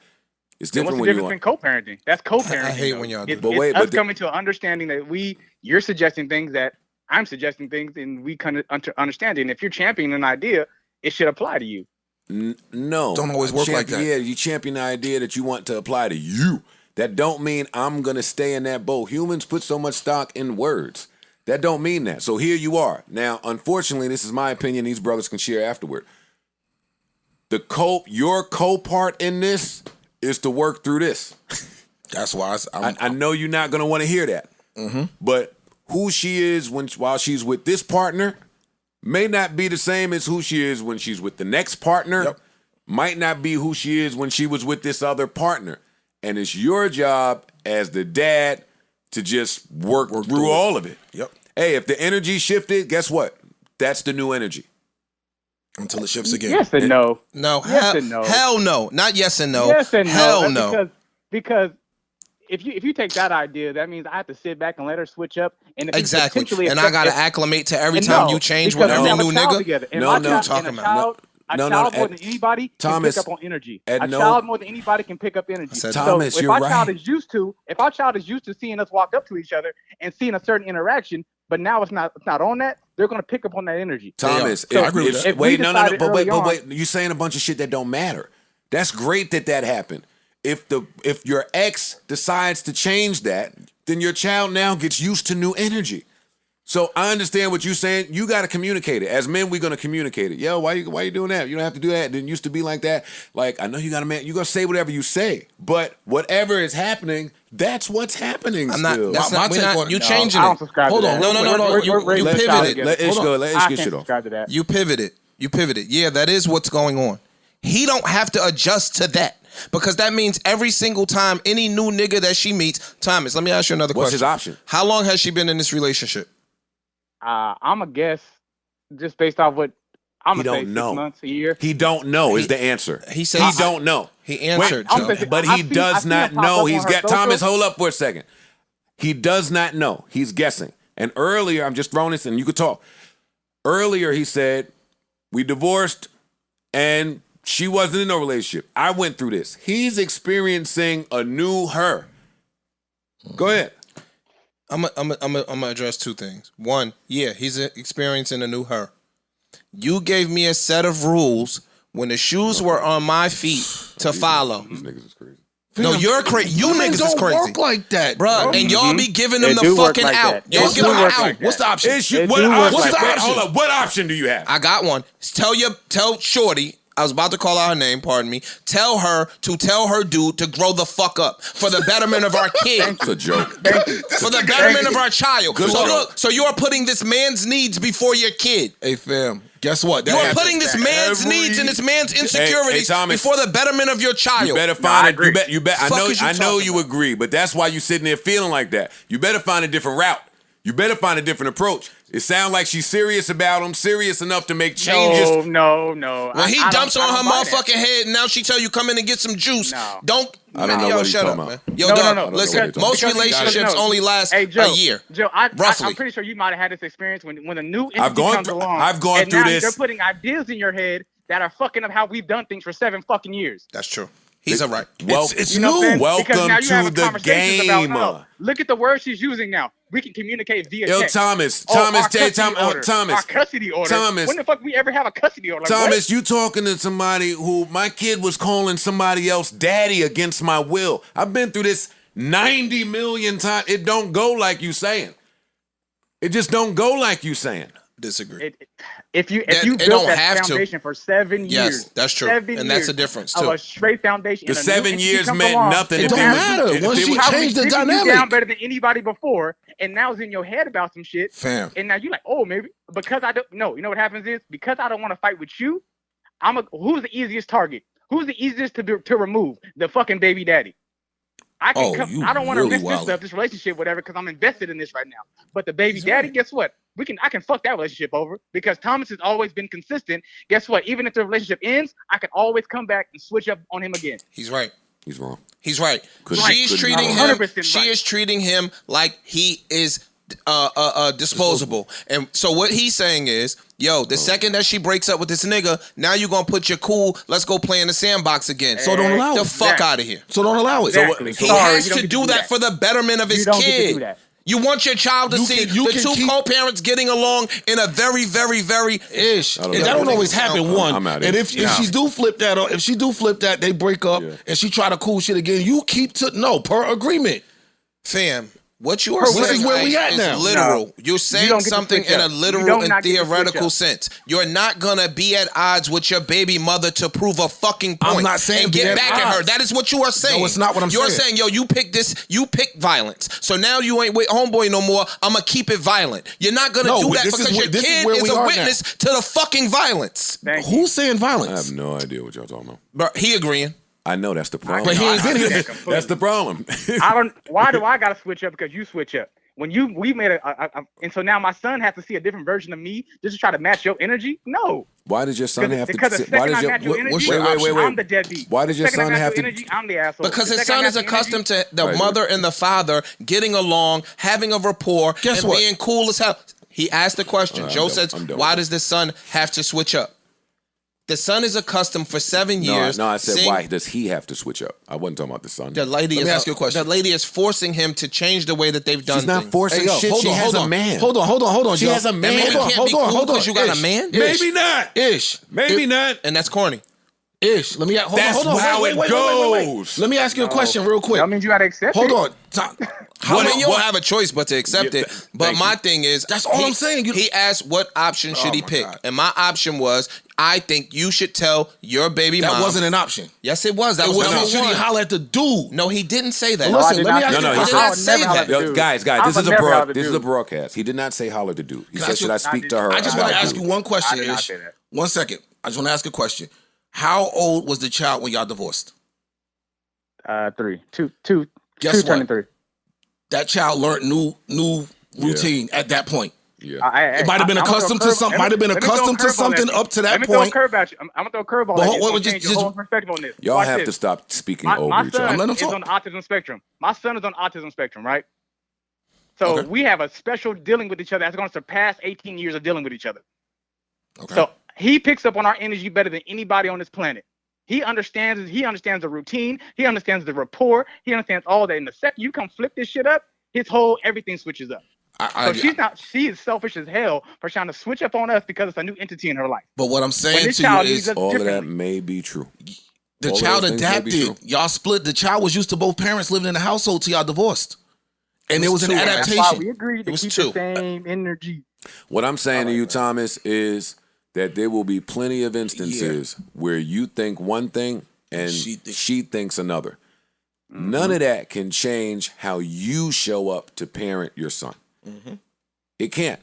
It's different when you're between co-parenting. That's co-parenting. I hate when y'all do that. It's us coming to an understanding that you're suggesting things that I'm suggesting things, and we kind of understand it. And if you're championing an idea, it should apply to you. No. Don't always work like that. Yeah, you champion the idea that you want to apply to you. That don't mean I'm going to stay in that boat. Humans put so much stock in words. That don't mean that. So here you are. Now, unfortunately, this is my opinion. These brothers can share afterward. Your co-part in this is to work through this. That's why I know you're not going to want to hear that. Mm-hmm. But who she is while she's with this partner may not be the same as who she is when she's with the next partner. Yep. Might not be who she is when she was with this other partner. And it's your job as the dad to just work through all of it. Yep. Hey, if the energy shifted, guess what? That's the new energy. Until it shifts again. Yes and no. No. Yes and no. Hell no. Not yes and no. Yes and hell no. no. Because if you take that idea, that means I have to sit back and let her switch up. And exactly. And I got to acclimate to every time you change with every new nigga. No, talking about. A child more than anybody can pick up on energy. A child more than anybody can pick up energy. Thomas, so if our child is used to seeing us walk up to each other and seeing a certain interaction, but now it's not on that, they're going to pick up on that energy. Thomas, wait, you're saying a bunch of shit that don't matter. That's great that happened. If your ex decides to change that, then your child now gets used to new energy. So I understand what you're saying. You got to communicate it. As men, we're going to communicate it. Yo, why you doing that? You don't have to do that. It didn't used to be like that. Like, I know you got a man. You're going to say whatever you say. But whatever is happening, that's what's happening still. You changing it. I don't subscribe to that. No. You pivoted. Let Ish go. Let Ish get shit off. You pivoted. Yeah, that is what's going on. He don't have to adjust to that. Because that means every single time any new nigga that she meets, Thomas, let me ask you another question. What's his option? How long has she been in this relationship? I'm a guess, just based off what I'm gonna say. 6 months, a year. He don't know is the answer. He said he don't know. He answered, but he does not know. He's got Thomas. Hold up for a second. He does not know. He's guessing. And earlier, I'm just throwing this, and you could talk. Earlier, he said we divorced, and she wasn't in no relationship. I went through this. He's experiencing a new her. Go ahead. I'm gonna address two things. One, yeah, he's experiencing a new her. You gave me a set of rules when the shoes were on my feet to follow. These niggas is crazy. No, you're crazy. You niggas is crazy. Don't work like that, bro. And y'all be giving them the fucking out. Y'all give them out. What's the option? Hold up. What option do you have? I got one. Tell Shorty. I was about to call out her name, pardon me. Tell her to tell her dude to grow the fuck up for the betterment of our kid. It's a joke. For the betterment of our child. So you are putting this man's needs before your kid. Hey, fam, guess what? You are putting this man's needs and this man's insecurities before the betterment of your child. You better find I know you agree, but that's why you sitting there feeling like that. You better find a different route. You better find a different approach. It sounds like she's serious about him, serious enough to make changes. No. Well, he dumps on her motherfucking head, and now she tell you come in and get some juice. No. I don't know what he's talking about. Yo, dog, listen, most relationships only last a year. Joe, roughly. I'm pretty sure you might have had this experience when a new entity comes along. I've gone through this. They're putting ideas in your head that are fucking up how we've done things for 7 fucking years. That's true. He's all right. It's new. Welcome to the game. Look at the words she's using now. We can communicate via text. Thomas, our custody order. Thomas. When the fuck we ever have a custody order? Like, Thomas, you talking to somebody who my kid was calling somebody else daddy against my will. I've been through this 90 million times. It don't go like you saying. It just don't go like you saying. Disagree. If you It built don't that have to. foundation for 7 years, Yes, that's true. 7 And that's years the difference, of too. a straight foundation. The and a 7 new years entity comes meant along, nothing. and It don't now matter. you- Once she she probably changed the treated you dynamic. down better than anybody before, and now it's in your head about some shit. Fam. And now you're like, oh, maybe because I don't. No, you know what happens is because I don't want to fight with you. Who's the easiest target? Who's the easiest to remove? The fucking baby daddy. I can I don't want to risk this relationship, whatever, because I'm invested in this right now. But the baby daddy, guess what? I can fuck that relationship over because Thomas has always been consistent. Guess what? Even if the relationship ends, I can always come back and switch up on him again. He's right. He's wrong. He's right. Couldn't- She's couldn't- treating him. 100% She right. is treating him like he is disposable. And so what he's saying is, yo, the second that she breaks up with this nigga, now you're gonna put your cool, let's go play in the sandbox again. So don't allow the it. fuck out of here. So don't allow it. Exactly. He Sorry, has you don't to get do that for the betterment of his don't get to kid. do that. You want your child to You see can- you the can two keep- co-parents getting along in a very, very, very ish. don't And know. that don't always happen. One, I'm out and here. if she do flip that, they break up, and she try to cool shit again. You keep per agreement. Fam, what you are This saying is where we at is now. literal. No. You're You saying don't get to something switch in a up. You literal don't and not get to switch theoretical up. sense. You're not gonna be at odds with your baby mother to prove a fucking point. I'm not saying and be get at back at her. odds. That is what you are saying. No, it's not what I'm You're saying. saying, yo, you pick this, you pick violence. So now you ain't with homeboy no more. I'ma keep it violent. You're not gonna No, do that this is because where- your this is kid where is we a are witness to the fucking violence. Who's saying I violence? have no idea what y'all talking about. Bro, he agreeing. I know that's the problem. But he ain't been here. That's the problem. Why do I gotta switch up? Because you switch up. When we made and so now my son has to see a different version of me just to try to match your energy. No, Why does your son have to? because the Why second does I your match your energy, wait? I'm the deadbeat. Why does your The second I son match have your to? energy, I'm the asshole. Because The his second I son match is your accustomed to the Right. mother and the father getting along, having a rapport, Guess and what? being cool as hell. He asked the question. All right, Joe I'm says, done. I'm done why with does the son have to switch up? The son is accustomed for 7 years. No, I said seeing- why does he have to switch up? I wasn't talking about the son. The lady Let is me ask you a question. The lady is forcing him to change the way that they've done She's not things. forcing Hey, yo, shit. hold She on, has hold a on. man. Hold on, She Joe. has a man. Maybe Hold on, can't hold be on, cool hold on. 'cause you got a Ish, man? Maybe not. Ish. Maybe not. And that's corny. Ish. Let me hold That's on. how Wait, it wait. goes. Let me ask you a question real quick. That means you gotta accept Hold it. on. I mean, you don't have a choice but to accept Yeah, it. But thank my you. thing is, That's all I'm saying. He asked what option should he my pick, God. and my option was, I think you should tell your baby That mom. wasn't an option. Yes, it was. That It was was number should he one. holler at the dude? No, he didn't say that. Listen, I did let me not- ask you No, a he question. said- I would never holler at the Yo, dude. guys, I this would is a never holler at the this is a dude. broadcast. He did not say holler to do. He Can I said, ask should you- I speak to her? I just want to about ask you? you one I question, did not Ish. say that. 1 second. I just want to ask a question. How old was the child when y'all divorced? 3, 2, Guess 2 turning what? 3. That child learned new routine at that point. Yeah. It might have been accustomed to something. Might have been accustomed to something up to that Let me throw a point. curve at you. I'm gonna throw a curveball But at hold- you. wait, It's gonna change your whole perspective on this. Y'all Watch have this. to stop speaking My over each son other. is on the autism spectrum. My son is on autism spectrum, right? So Okay. we have a special dealing with each other that's going to surpass 18 years of dealing with each other. Okay. So he picks up on our energy better than anybody on this planet. He understands the routine. He understands the rapport. He understands all that. And the second you come flip this shit up, his whole everything switches up. So she is selfish as hell for trying to switch up on us because it's a new entity in her life. But what I'm When saying this to you child is needs us All of that differently. may be true. the all of child those things may be adapted. true. Y'all split. The child was used to both parents living in the household till y'all divorced. And there was an two, right? That's adaptation. why we agreed to was keep two. the same energy. What I'm saying to you, Thomas, is that there will be plenty of instances where you think one thing and she thinks another. None of that can change how you show up to parent your son. It can't.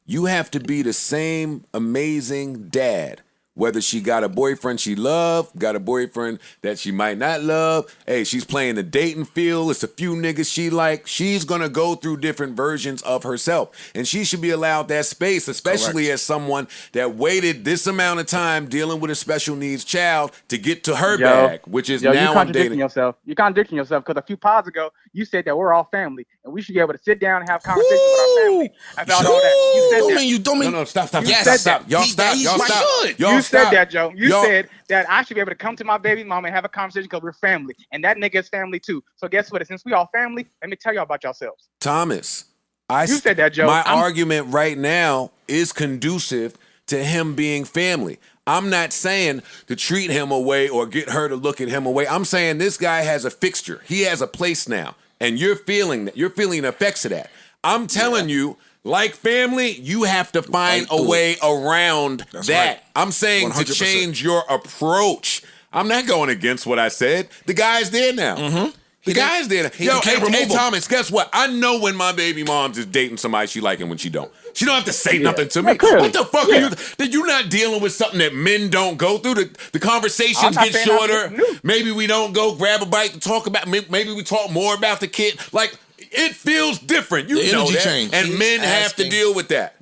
You have to be the same amazing dad. Whether she got a boyfriend she love, got a boyfriend that she might not love. Hey, she's playing the dating field. It's a few niggas she like. She's going to go through different versions of herself. And she should be allowed that space, especially as someone that waited this amount of time dealing with a special needs child to get to her bag, which is Yo, now you're I'm contradicting dating. yourself. You're contradicting yourself because a few pods ago you said that we're all family and we should be able to sit down and have conversations with our family about all that. You said that. No, stop. You said Stop. that. Y'all stop. Y'all stop. Y'all You said stop. that, Joe. You Y'all- said that I should be able to come to my baby mama and have a conversation because we're family. And that nigga is family too. So guess what? Since we all family, let me tell y'all about yourselves. Thomas, You said that, Joe. My I'm- argument right now is conducive to him being family. I'm not saying to treat him away or get her to look at him away. I'm saying this guy has a fixture. He has a place now. And you're feeling that. You're feeling the effects of that. I'm telling you, Like family, you have to find a way around that. Right. I'm saying 100%. to change your approach. I'm not going against what I said. The guy's there now. Mm-hmm. The guy's there now. You can't remove him. Thomas, guess what? I know when my baby mom's is dating somebody she like and when she don't. She don't have to say nothing to me. clearly. What the fuck are you? That you not dealing with something that men don't go through? The conversations I'm not get saying shorter. I'm new. Maybe we don't go grab a bite to talk about. Maybe we talk more about the kid. Like, it feels different. You The know energy that. change. And He's men have to asking deal with that.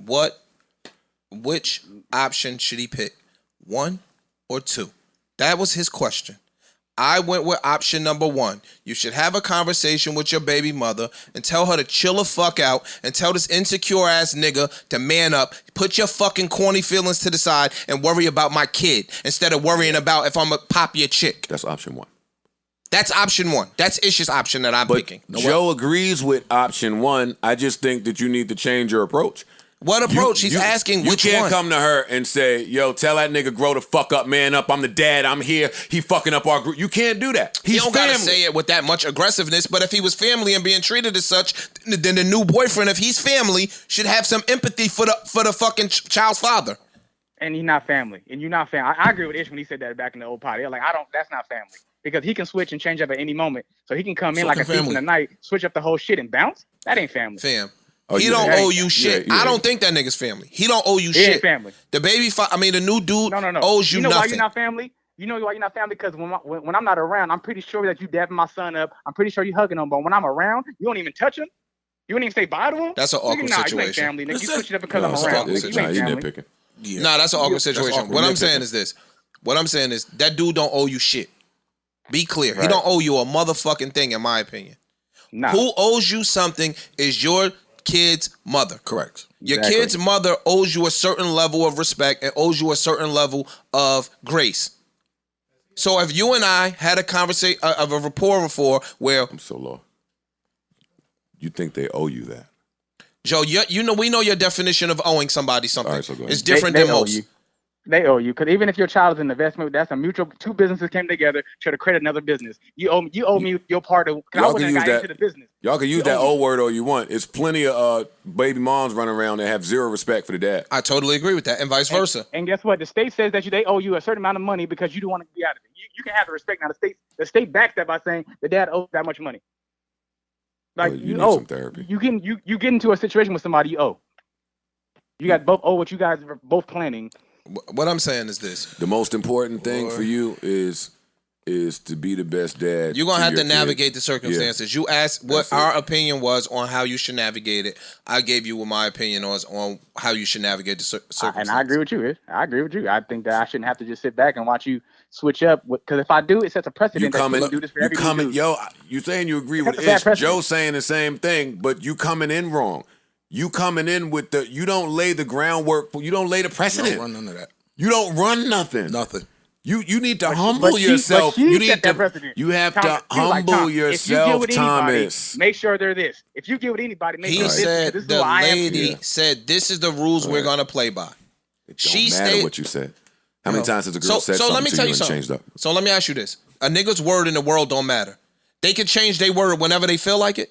Which option should he pick? 1 or 2? That was his question. I went with option number 1. You should have a conversation with your baby mother and tell her to chill the fuck out and tell this insecure ass nigga to man up. Put your fucking corny feelings to the side and worry about my kid instead of worrying about if I'm a pop your chick. That's option 1. That's option 1. That's Ish's option that I'm picking. Joe agrees with option 1. I just think that you need to change your approach. What approach? He's asking which one. You can't come to her and say, yo, tell that nigga grow the fuck up, man up. I'm the dad. I'm here. He fucking up our group. You can't do that. He don't family. gotta say it with that much aggressiveness, but if he was family and being treated as such, then the new boyfriend, if he's family, should have some empathy for the fucking child's father. And he's not family. And you're not family. I agree with Ish when he said that back in the old party. Like, that's not family. Because he can switch and change up at any moment. So he can come in like a thief in the night, switch up the whole shit and bounce. That ain't family. Fam. Oh, he don't owe you shit. I don't think that nigga's family. He don't owe you shit. Ain't family. The the new dude owes you know nothing. Why you're not family? You know why you're not family? Because when I'm not around, I'm pretty sure that you dapping my son up. I'm pretty sure you hugging him. But when I'm around, you don't even touch him. You don't even say bye to him. That's an awkward situation. You ain't family. Nigga. You switch it up because I'm around. You ain't family. Yeah. Nah, that's an awkward situation. What I'm saying is this. What I'm saying is that dude don't owe you shit. Be clear. Right. He don't owe you a motherfucking thing, in my opinion. Nah. Who owes you something is your kid's mother. Correct. Your kid's mother owes you a certain level of respect and owes you a certain level of grace. So if you and I had a conversation of a rapport before where I'm so low. You think they owe you that? Joe, we know your definition of owing somebody something. Right, so it's different than most. They owe you, because even if your child is an investment, that's a mutual. Two businesses came together to create another business. You owe me your part of. I wasn't got into the business. Y'all can use that old word all you want. It's plenty of baby moms running around that have zero respect for the dad. I totally agree with that, and vice versa. And guess what? The state says that they owe you a certain amount of money because you don't want to be out of it. You can have the respect. Now the state backs that by saying the dad owes that much money. Like you need some therapy. You get into a situation with somebody you owe. You got both owe what you guys are both planning. What I'm saying is this: the most important thing for you is to be the best dad. You're gonna have to navigate the circumstances. Yeah. You asked what our opinion was on how you should navigate it. I gave you what my opinion was on how you should navigate the circumstances. And I agree with you. I agree with you. I think that I shouldn't have to just sit back and watch you switch up. Because if I do, it sets a precedent that you do this for everybody. You saying you agree with Ish. Joe saying the same thing, but you coming in wrong. You coming in with you don't lay the groundwork. You don't lay the precedent. You don't run none of that. You don't run nothing. Nothing. You need to humble yourself. You have to humble yourself, Thomas. Make sure they're this. If you get with anybody, make sure this is the lady said this is the rules we're gonna play by. She stated what you said. How many times has a girl said something let me tell you and changed up? So let me ask you this. A nigga's word in the world don't matter. They can change their word whenever they feel like it.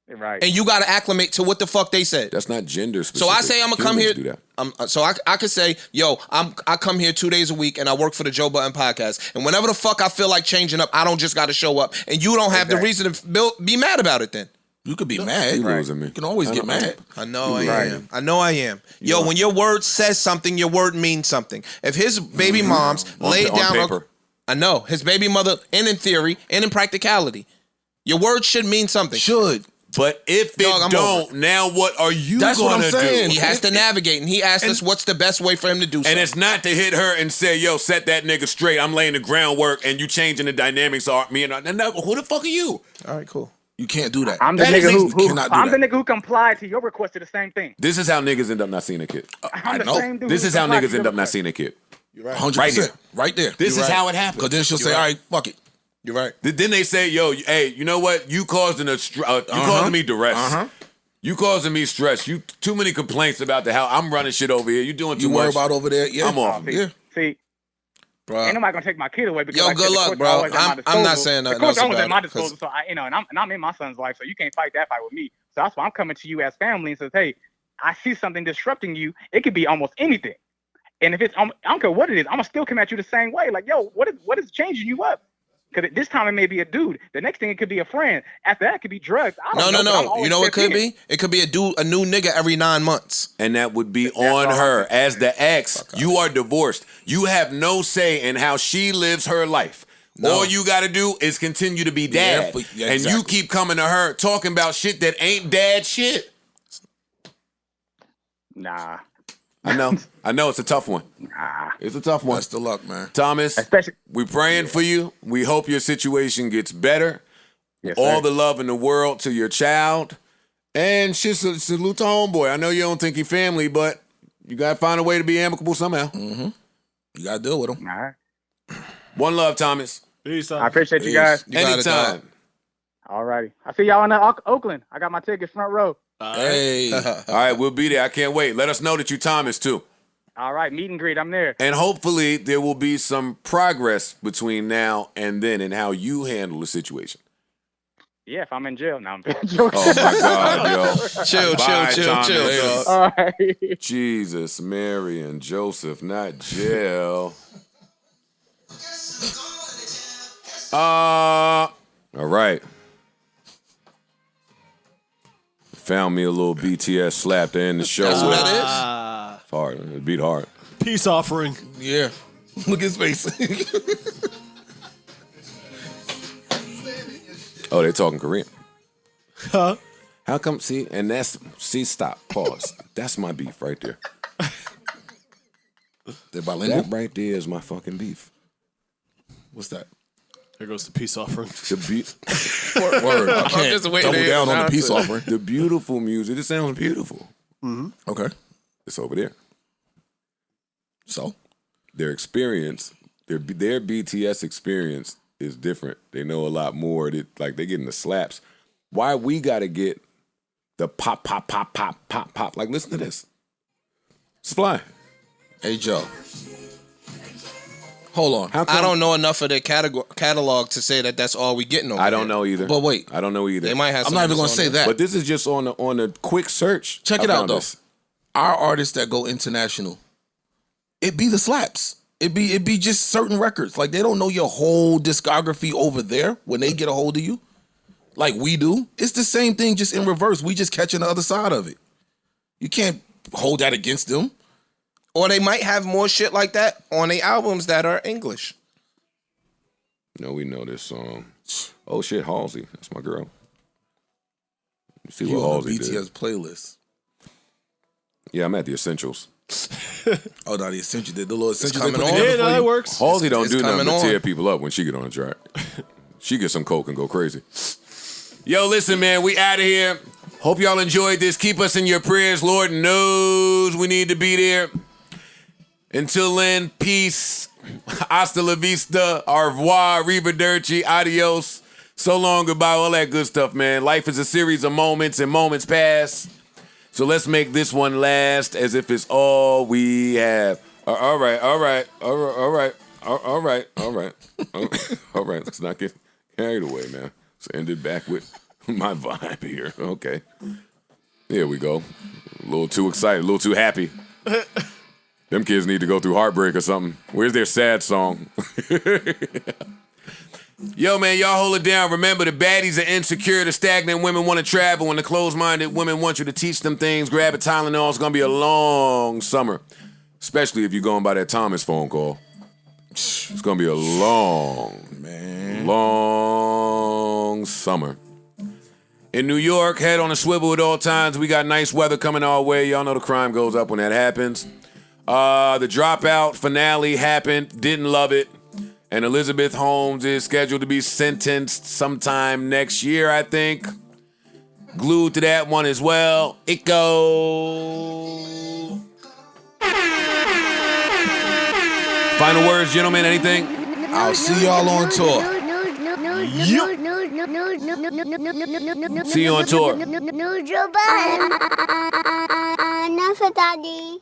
Right. And you got to acclimate to what the fuck they said. That's not gender specific. So I say I'm going to come here. So I could say, yo, I come here 2 days a week and I work for the Joe Budden podcast. And whenever the fuck I feel like changing up, I don't just got to show up. And you don't have the reason to be mad about it then. You could be mad. You can always get mad. I know I am. Yo, when your word says something, your word means something. If his baby mom's laid down paper. I know. His baby mother, and in theory, and in practicality, your word should mean something. Should. But if it don't, now what are you going to do? He has to navigate, and he asked us what's the best way for him to do something. And it's not to hit her and say, yo, set that nigga straight. I'm laying the groundwork, and you changing the dynamics of me and who the fuck are you? All right, cool. You can't do that. I'm the nigga who complied to your request to the same thing. This is how niggas end up not seeing a kid. I know. This is how niggas end up not seeing a kid. You're right. 100%. Right there. This is how it happens. Because then she'll say, all right, fuck it. You're right. Then they say, yo, hey, you know what? You causing causing me duress. You causing me stress. You too many complaints about the how I'm running shit over here. You doing too much. You worry about over there? Yeah. I'm off. See, bro. Ain't nobody gonna take my kid away because good luck, bro. I'm not saying nothing else about at my disposal. So and I'm in my son's life, so you can't fight that fight with me. So that's why I'm coming to you as family and says, hey, I see something disrupting you, it could be almost anything. And if it's, I don't care what it is, I'm gonna still come at you the same way. Like, yo, what is changing you up? Because this time it may be a dude. The next thing it could be a friend. After that, it could be drugs. I don't know. No. You know what it could be? It could be a new nigga every 9 months. And that would be on her. As the ex, you are divorced. You have no say in how she lives her life. No. All you got to do is continue to be dad. Yeah, and you keep coming to her talking about shit that ain't dad shit. Nah. I know it's a tough one. Nah. It's a tough one. Best of luck, man. Thomas, we're praying for you. We hope your situation gets better. Yes, all sir. the love in the world to your child. And shit, salute to homeboy. I know you don't think he family, but you got to find a way to be amicable somehow. Mm-hmm. You got to deal with him. All right. One love, Thomas. Peace. I appreciate you guys. Anytime. All righty. I see y'all in Oakland. I got my tickets front row. Hey. All right, we'll be there. I can't wait. Let us know that you Thomas, too. All right, meet and greet. I'm there. And hopefully there will be some progress between now and then in how you handle the situation. Yeah, if I'm in jail. Now I'm joking. Oh, my God, yo. Chill. Thomas. All right. Jesus, Mary, and Joseph, not jail. All right. Found me a little BTS slap to end the show. That's what with. that is? It's hard. It beat hard. Peace offering. Yeah. Look at his face. Oh, they're talking Korean. Huh? How come? Stop. Pause. That's my beef right there. They're bilingual? That right there is my fucking beef. What's that? There goes the peace offering. Word. I can't double down on the peace offering. The beautiful music. It sounds beautiful. Mm-hmm. Okay. It's over there. So? Their experience, their BTS experience is different. They know a lot more. They're getting the slaps. Why we got to get the pop, pop, pop, pop, pop, pop? Like, listen to this. It's fly. Hey, Joe. Hold on. I don't know enough of their catalog to say that that's all we getting over I don't know either. But wait. I don't know either. They might have. I'm not even going to say that. But this is just on a quick search. Check it out, though. Our artists that go international, it be the slaps. It be just certain records. Like, they don't know your whole discography over there when they get a hold of you. Like we do. It's the same thing, just in reverse. We just catching the other side of it. You can't hold that against them. Or they might have more shit like that on their albums that are English. No, we know this song. Oh shit, Halsey. That's my girl. Let's see You what on Halsey the BTS did. playlist. Yeah, I'm at the Essentials. Oh, no, the Essentials did the little Essentials. coming they put on. together Yeah, for no, you? that works. Halsey don't do nothing coming but on. tear people up when she get on the track. She get some coke and go crazy. Yo, listen, man, we out of here. Hope y'all enjoyed this. Keep us in your prayers. Lord knows we need to be there. Until then, peace. Hasta la vista. Au revoir. Arrivederci. Adios. So long, goodbye. All that good stuff, man. Life is a series of moments, and moments pass. So let's make this one last as if it's all we have. All right. Let's not get carried away, man. Let's end it back with my vibe here. Okay. Here we go. A little too excited, a little too happy. Them kids need to go through heartbreak or something. Where's their sad song? Yo, man, y'all hold it down. Remember, the baddies are insecure. The stagnant women want to travel. And the closed-minded women want you to teach them things. Grab a Tylenol. It's going to be a long summer. Especially if you're going by that Thomas phone call. It's going to be a long summer. In New York, head on a swivel at all times. We got nice weather coming our way. Y'all know the crime goes up when that happens. The Dropout finale happened. Didn't love it. And Elizabeth Holmes is scheduled to be sentenced sometime next year, I think. Glued to that one as well. Iko. Final words, gentlemen, anything? I'll see y'all on tour. See you on tour. Joe Budden. Enough, Daddy.